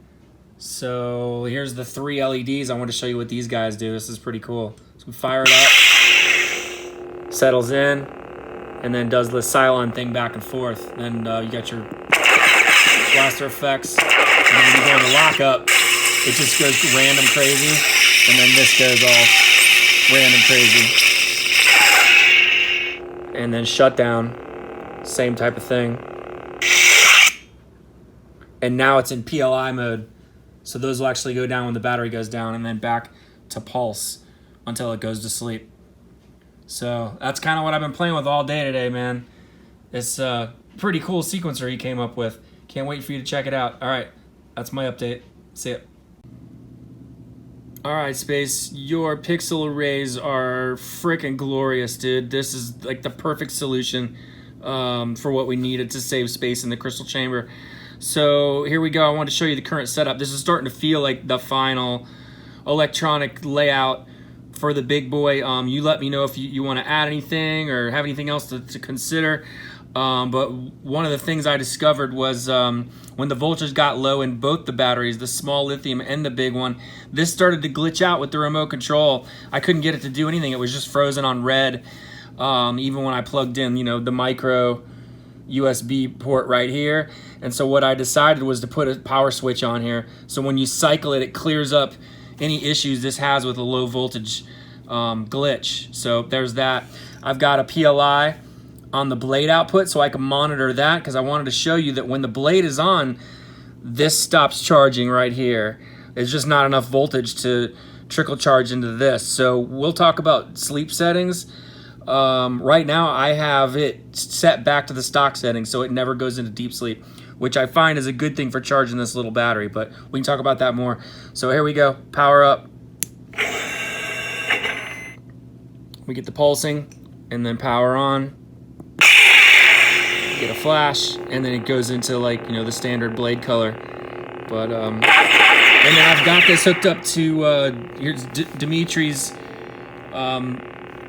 So here's the 3 LEDs. I want to show you what these guys do. This is pretty cool. So we fire it up, settles in, and then does the Cylon thing back and forth. Then you got your blaster effects. And then when you go into lockup, it just goes random crazy. And then this goes all random crazy. And then shutdown, same type of thing. And now it's in PLI mode. So those will actually go down when the battery goes down and then back to pulse until it goes to sleep. So that's kind of what I've been playing with all day today, man. It's a pretty cool sequencer he came up with. Can't wait for you to check it out. All right, that's my update. See ya. All right, Space, your pixel arrays are freaking glorious, dude. This is like the perfect solution for what we needed to save space in the crystal chamber. So here we go. I want to show you the current setup. This is starting to feel like the final electronic layout for the big boy. You let me know if you want to add anything or have anything else to consider. But one of the things I discovered was when the voltage got low in both the batteries, the small lithium and the big one, this started to glitch out with the remote control. I couldn't get it to do anything. It was just frozen on red. Even when I plugged in, the micro USB port right here. And so what I decided was to put a power switch on here. So when you cycle it, it clears up any issues this has with a low voltage glitch. So there's that. I've got a PLI on the blade output so I can monitor that, because I wanted to show you that when the blade is on, this stops charging right here. It's just not enough voltage to trickle charge into this. So we'll talk about sleep settings. Right now I have it set back to the stock setting so it never goes into deep sleep, which I find is a good thing for charging this little battery, but we can talk about that more. So here we go, power up. We get the pulsing and then power on. Get a flash and then it goes into, like, you know, the standard blade color. But and then I've got this hooked up to here's Dimitri's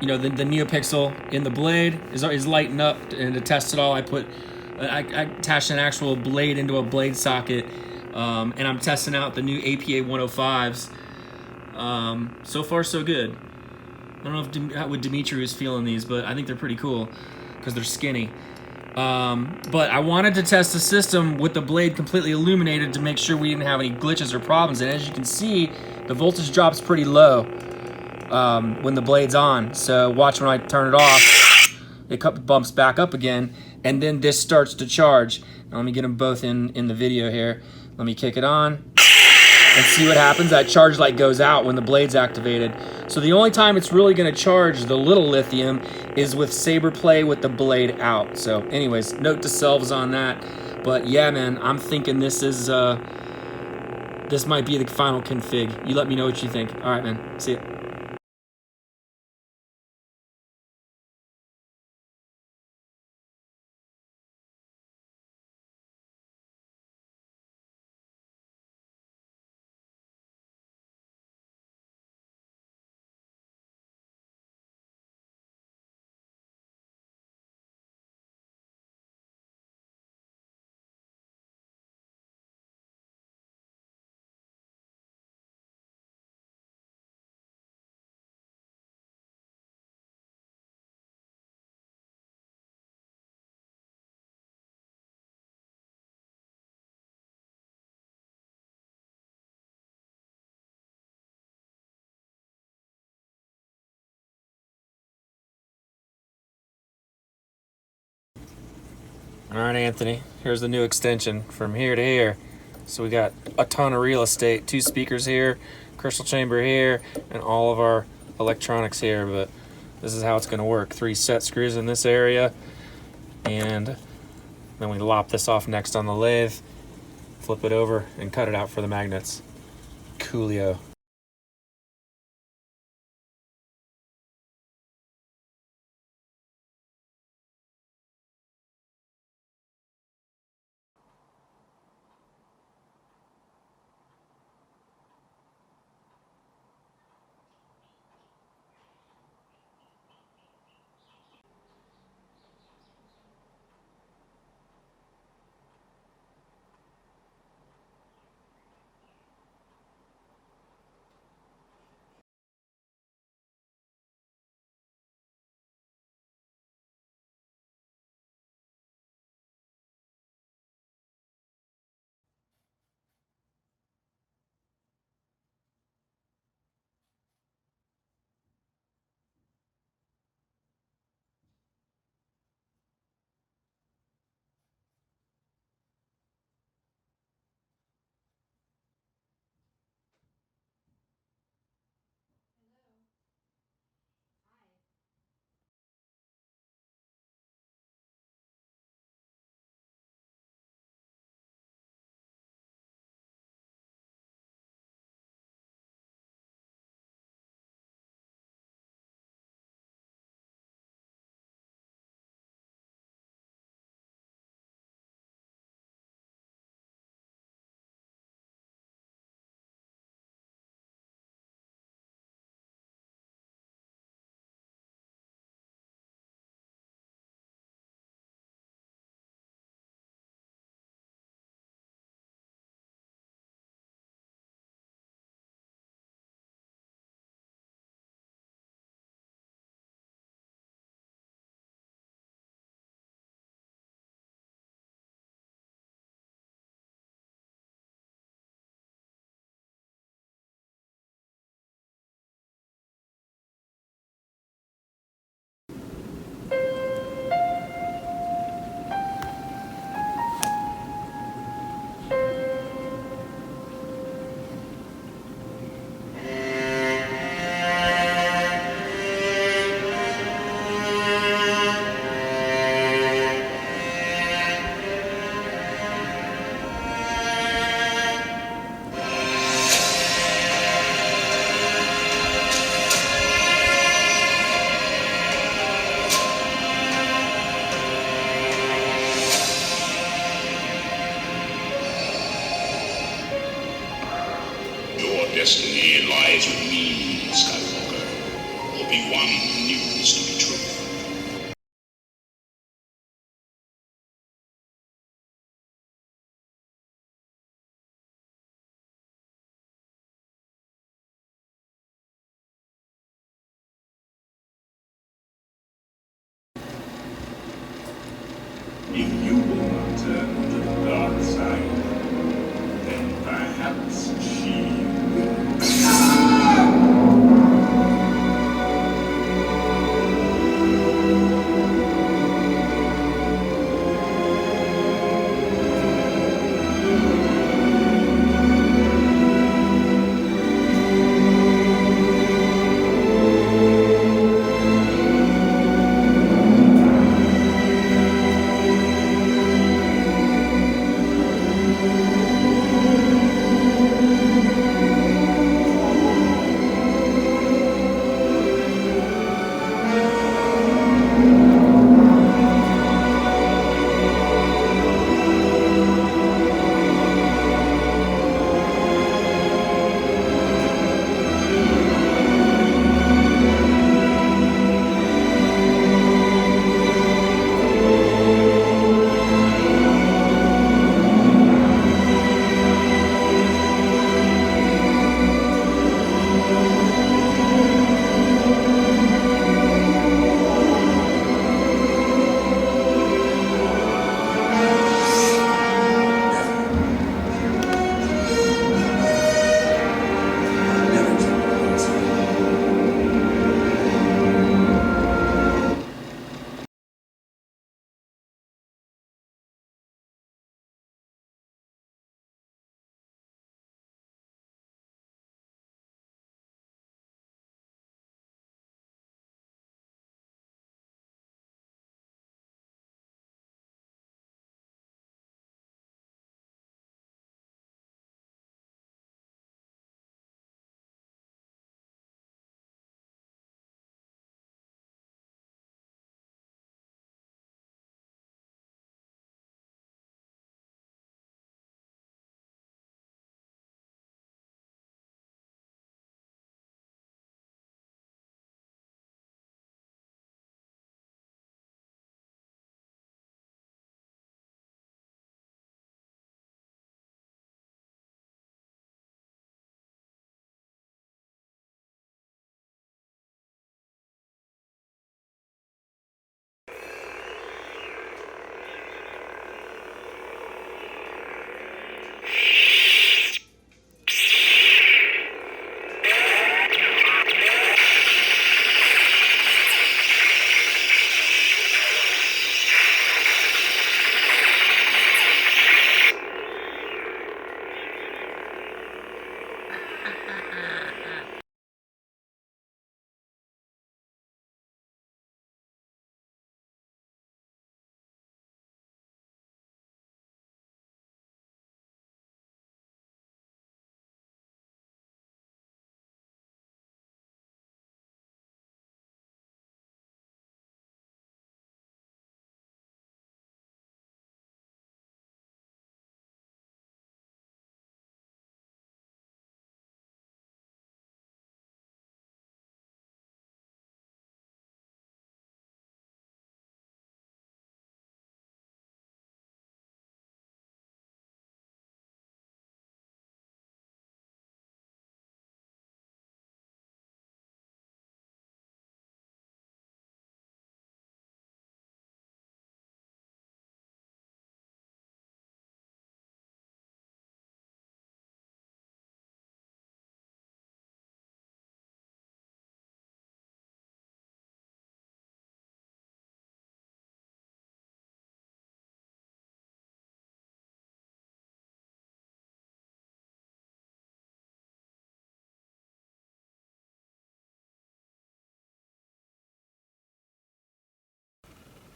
you know, the NeoPixel in the blade is lighting up, and to test it all I attached an actual blade into a blade socket, and I'm testing out the new APA 105s. So far so good. I don't know what Dimitri was feeling these, but I think they're pretty cool because they're skinny. But I wanted to test the system with the blade completely illuminated to make sure we didn't have any glitches or problems. And as you can see, the voltage drops pretty low when the blade's on. So watch when I turn it off, it bumps back up again, and then this starts to charge. Now let me get them both in the video here. Let me kick it on and see what happens. That charge light goes out when the blade's activated. So the only time it's really going to charge the little lithium is with Saber play with the blade out. So anyways, note to selves on that. But yeah, man, I'm thinking this might be the final config. You let me know what you think. All right, man. See ya. All right, Anthony, here's the new extension from here to here. So we got a ton of real estate, 2 speakers here, crystal chamber here, and all of our electronics here. But this is how it's going to work. 3 set screws in this area, and then we lop this off next on the lathe, flip it over, and cut it out for the magnets. Coolio. destiny lies with me, Skywalker. Obi-Wan knew this to be true. If you will not turn to the dark side, then perhaps she will.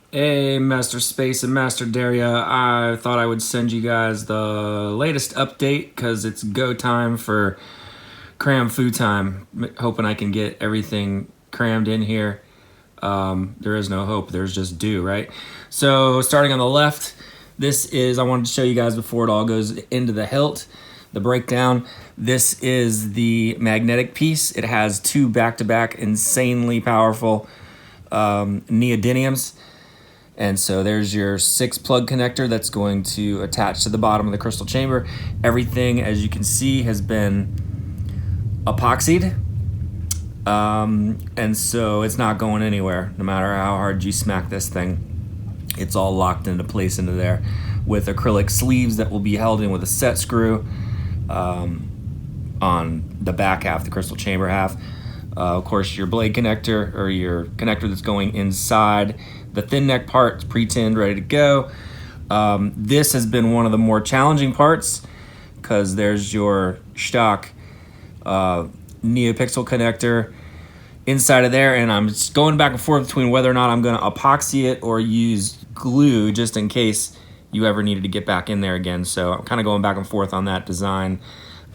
Hey, Master Space and Master Daria. I thought I would send you guys the latest update because it's go time for cram food time. Hoping I can get everything crammed in here. There is no hope, there's just do, right? So starting on the left, this is, I wanted to show you guys before it all goes into the hilt. the breakdown. This is the magnetic piece. It has 2 back-to-back insanely powerful neodymiums. And so there's your 6 plug connector that's going to attach to the bottom of the crystal chamber. Everything, as you can see, has been epoxied. And so it's not going anywhere, no matter how hard you smack this thing. It's all locked into place into there with acrylic sleeves that will be held in with a set screw on the back half, the crystal chamber half. Of course, your blade connector, or your connector that's going inside the thin neck part, is pre-tinned, ready to go. This has been one of the more challenging parts because there's your stock NeoPixel connector inside of there, and I'm just going back and forth between whether or not I'm going to epoxy it or use glue just in case you ever needed to get back in there again. So I'm kind of going back and forth on that design.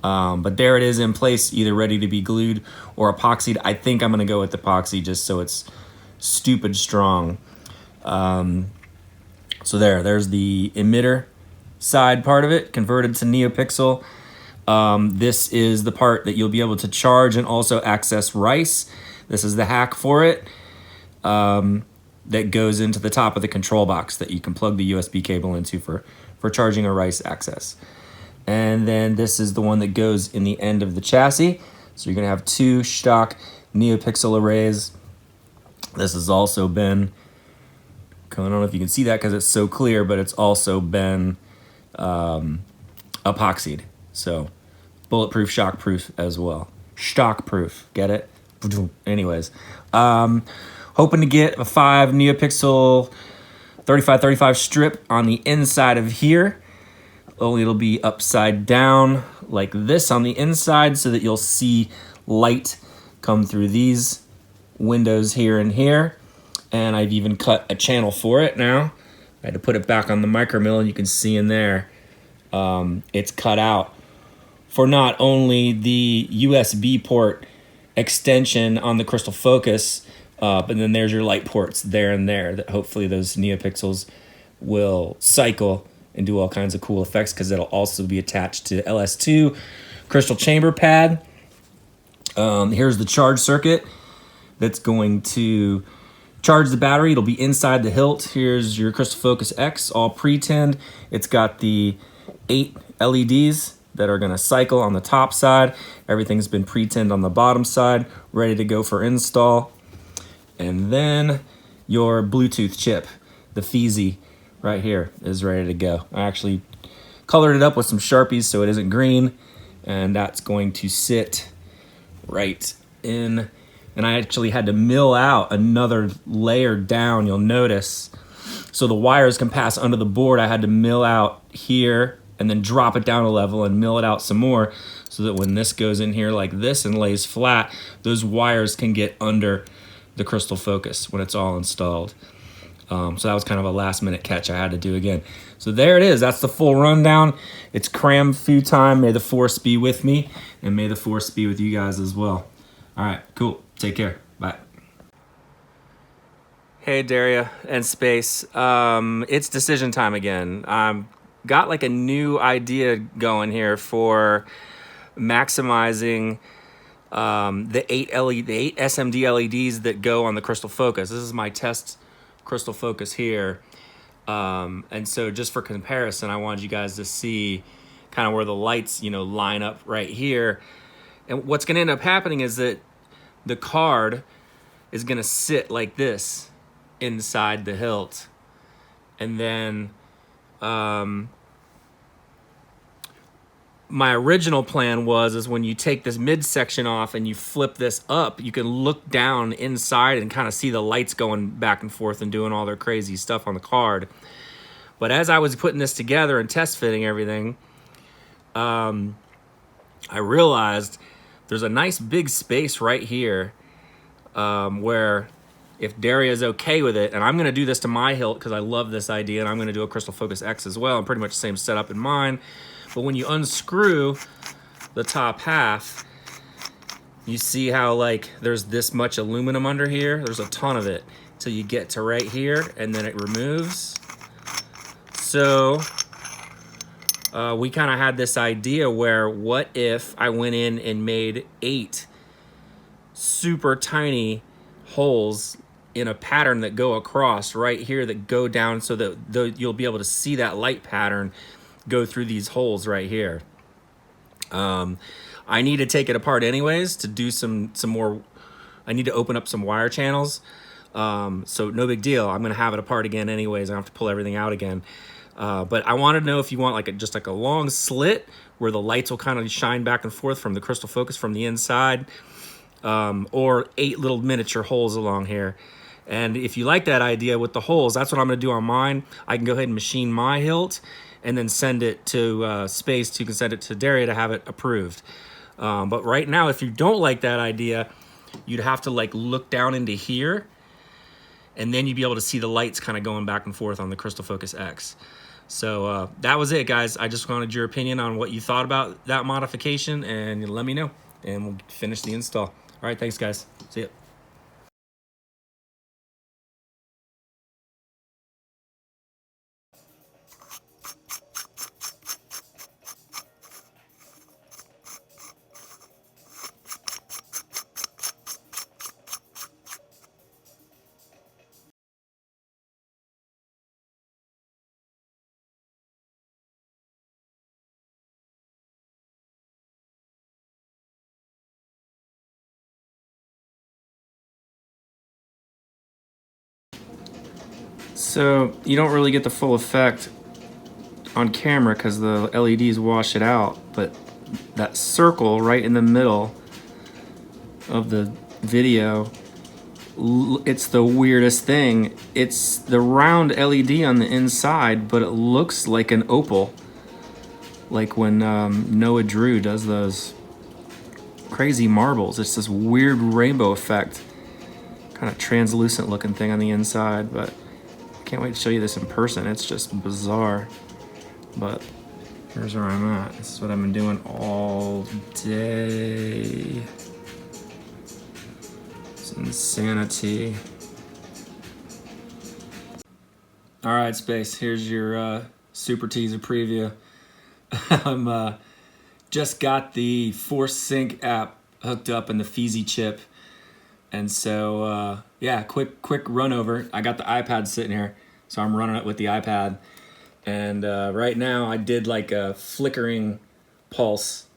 But there it is in place, either ready to be glued or epoxied. I think I'm going to go with epoxy just so it's stupid strong. So there's the emitter side part of it, converted to NeoPixel. This is the part that you'll be able to charge and also access rice. This is the hack for it that goes into the top of the control box that you can plug the USB cable into for charging a rice access. And then this is the one that goes in the end of the chassis. So you're going to have 2 stock NeoPixel arrays. This has also been, I don't know if you can see that because it's so clear, but it's also been epoxied. So bulletproof, shockproof as well. Shockproof, get it? Anyways, hoping to get a 5 NeoPixel 3535 strip on the inside of here. Only it'll be upside down like this on the inside so that you'll see light come through these windows here and here. And I've even cut a channel for it now. I had to put it back on the micro mill, and you can see in there it's cut out for not only the USB port extension on the crystal focus, but then there's your light ports there and there that hopefully those NeoPixels will cycle and do all kinds of cool effects, because it'll also be attached to LS2 crystal chamber pad. Here's the charge circuit that's going to charge the battery. It'll be inside the hilt. Here's your Crystal Focus X, all pre-tinned. It's got the 8 LEDs that are going to cycle on the top side. Everything's been pre-tinned on the bottom side, ready to go for install. And then your Bluetooth chip, the Feezy, right here is ready to go. I actually colored it up with some Sharpies so it isn't green, and that's going to sit right in. And I actually had to mill out another layer down, you'll notice, so the wires can pass under the board. I had to mill out here and then drop it down a level and mill it out some more so that when this goes in here like this and lays flat, those wires can get under the crystal focus when it's all installed. So that was kind of a last minute catch I had to do again. So there it is. That's the full rundown. It's cram food time. May the force be with me, and may the force be with you guys as well. All right, cool. Take care. Bye. Hey, Daria and Space. It's decision time again. Got like a new idea going here for maximizing the 8 SMD LEDs that go on the crystal focus. This is my test crystal focus here, and so just for comparison, I wanted you guys to see kind of where the lights, line up right here. And what's going to end up happening is that the card is going to sit like this inside the hilt, and then my original plan is when you take this midsection off and you flip this up, you can look down inside and kind of see the lights going back and forth and doing all their crazy stuff on the card. But as I was putting this together and test fitting everything, I realized there's a nice big space right here where if Daria is okay with it, and I'm going to do this to my hilt because I love this idea, and I'm going to do a Crystal Focus X as well. I'm pretty much the same setup in mine. But when you unscrew the top half, you see how there's this much aluminum under here? There's a ton of it till you get to right here, and then it removes. So we kind of had this idea where what if I went in and made 8 super tiny holes in a pattern that go across right here that go down so that you'll be able to see that light pattern go through these holes right here. I need to take it apart anyways to do some more. I need to open up some wire channels. So no big deal. I'm going to have it apart again anyways. I have to pull everything out again. But I want to know if you want like just like a long slit where the lights will kind of shine back and forth from the crystal focus from the inside, or 8 little miniature holes along here. And if you like that idea with the holes, that's what I'm going to do on mine. I can go ahead and machine my hilt and then send it to Space. You can send it to Daria to have it approved. But right now, if you don't like that idea, you'd have to like look down into here, and then you'd be able to see the lights kind of going back and forth on the Crystal Focus X. So that was it, guys. I just wanted your opinion on what you thought about that modification, and let me know, and we'll finish the install. All right, thanks, guys. See ya. So you don't really get the full effect on camera because the LEDs wash it out, but that circle right in the middle of the video, it's the weirdest thing. It's the round LED on the inside, but it looks like an opal, like when Noah Drew does those crazy marbles. It's this weird rainbow effect, kind of translucent looking thing on the inside, but can't wait to show you this in person. It's just bizarre. But here's where I'm at. This is what I've been doing all day. It's insanity. All right, Space, here's your super teaser preview. I'm just got the Force Sync app hooked up in the Feezy chip. And so, yeah, quick run over. I got the iPad sitting here, so I'm running it with the iPad. And right now I did like a flickering pulse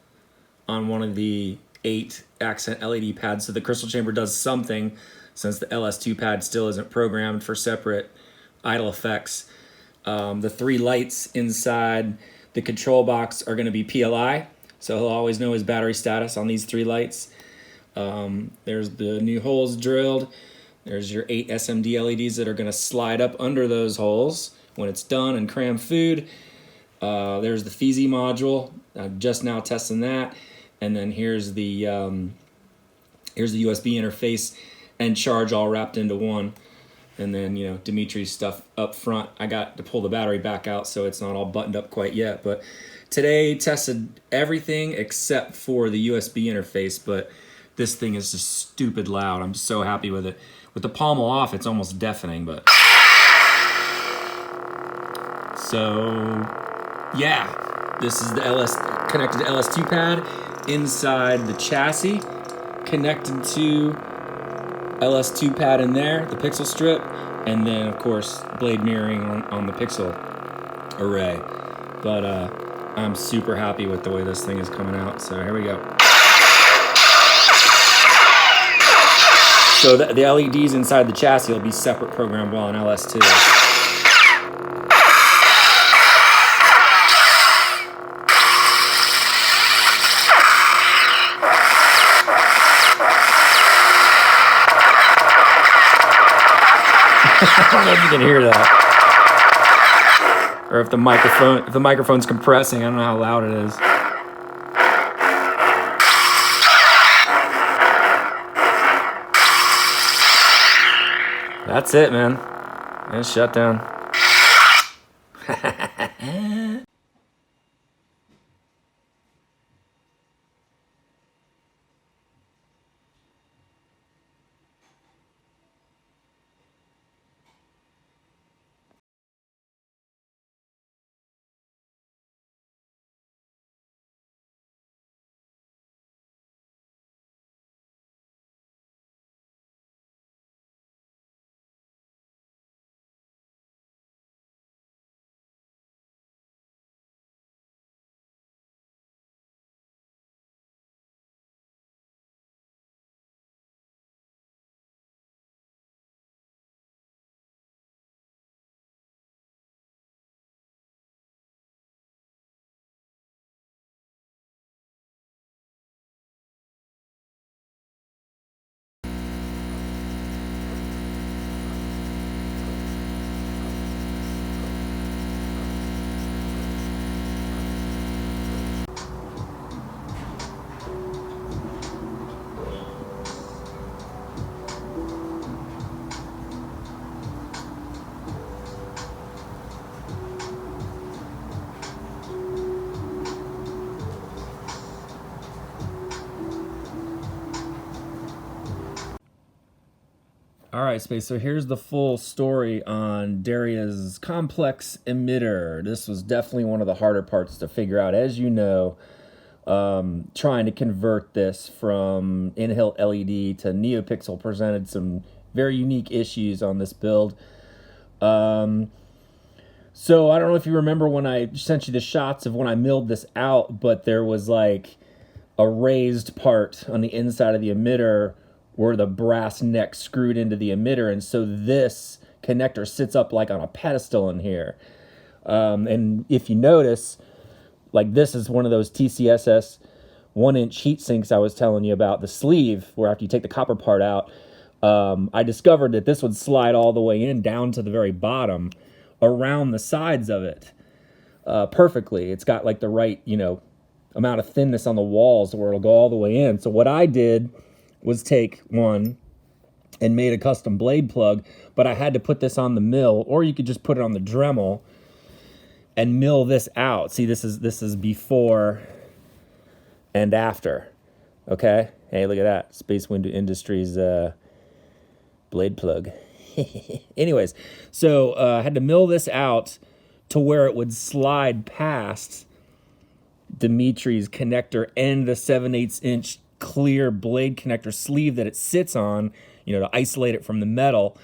on one of the 8 accent LED pads. So the crystal chamber does something, since the LS2 pad still isn't programmed for separate idle effects. The 3 lights inside the control box are going to be PLI, so he'll always know his battery status on these 3 lights. There's the new holes drilled. There's your 8 SMD LEDs that are going to slide up under those holes when it's done and cram food. There's the Feezy module. I'm just now testing that. And then here's the USB interface and charge all wrapped into one. And then, you know, Dimitri's stuff up front. I got to pull the battery back out, so it's not all buttoned up quite yet. But today tested everything except for the USB interface, but this thing is just stupid loud. I'm so happy with it. With the Pommel off, it's almost deafening, but... So, yeah. This is the connected to LS2 pad inside the chassis, connected to LS2 pad in there, the pixel strip, and then, of course, blade mirroring on the pixel array. But I'm super happy with the way this thing is coming out, so here we go. So the LEDs inside the chassis will be separate programmable on LS2. I don't know if you can hear that, or if the microphone's compressing. I don't know how loud it is. That's it, man. It's shut down. All right, Space. So here's the full story on Daria's complex emitter. This was definitely one of the harder parts to figure out. As you know, trying to convert this from in-hilt LED to NeoPixel presented some very unique issues on this build. So I don't know if you remember when I sent you the shots of when I milled this out, but there was like a raised part on the inside of the emitter where the brass neck screwed into the emitter, and so this connector sits up like on a pedestal in here. And if you notice, like this is one of those TCSS 1-inch heat sinks I was telling you about, the sleeve, where after you take the copper part out, I discovered that this would slide all the way in down to the very bottom around the sides of it perfectly. It's got like the right, amount of thinness on the walls where it'll go all the way in. So what I did was take one and made a custom blade plug, but I had to put this on the mill, or you could just put it on the Dremel and mill this out. See, this is before and after. Okay? Hey, look at that. Space Window Industries blade plug. Anyways, so I had to mill this out to where it would slide past Dimitri's connector and the 7/8 inch clear blade connector sleeve that it sits on, to isolate it from the metal.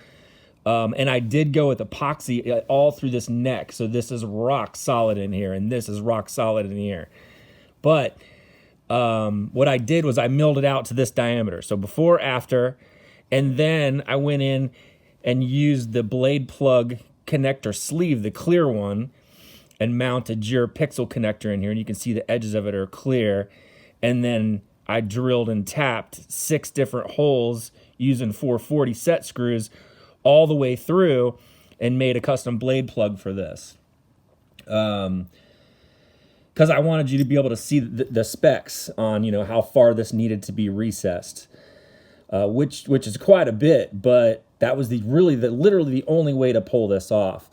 And I did go with epoxy all through this neck. So this is rock solid in here, and this is rock solid in here. But what I did was I milled it out to this diameter. So before, after, and then I went in and used the blade plug connector sleeve, the clear one, and mounted your pixel connector in here. And you can see the edges of it are clear. And then I drilled and tapped 6 different holes using 440 set screws all the way through and made a custom blade plug for this. Because I wanted you to be able to see the specs on, how far this needed to be recessed, which is quite a bit, but that was literally the only way to pull this off.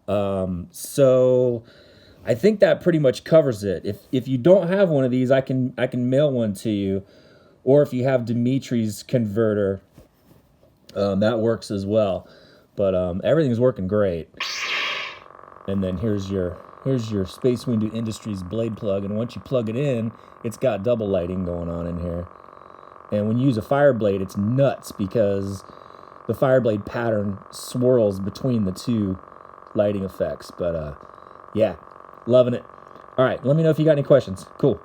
So I think that pretty much covers it. If you don't have one of these, I can mail one to you, or if you have Dimitri's converter, that works as well. But everything's working great. And then here's your Space Window Industries blade plug, and once you plug it in, it's got double lighting going on in here. And when you use a fire blade, it's nuts because the fire blade pattern swirls between the two lighting effects. But yeah. Loving it. All right, let me know if you got any questions. Cool.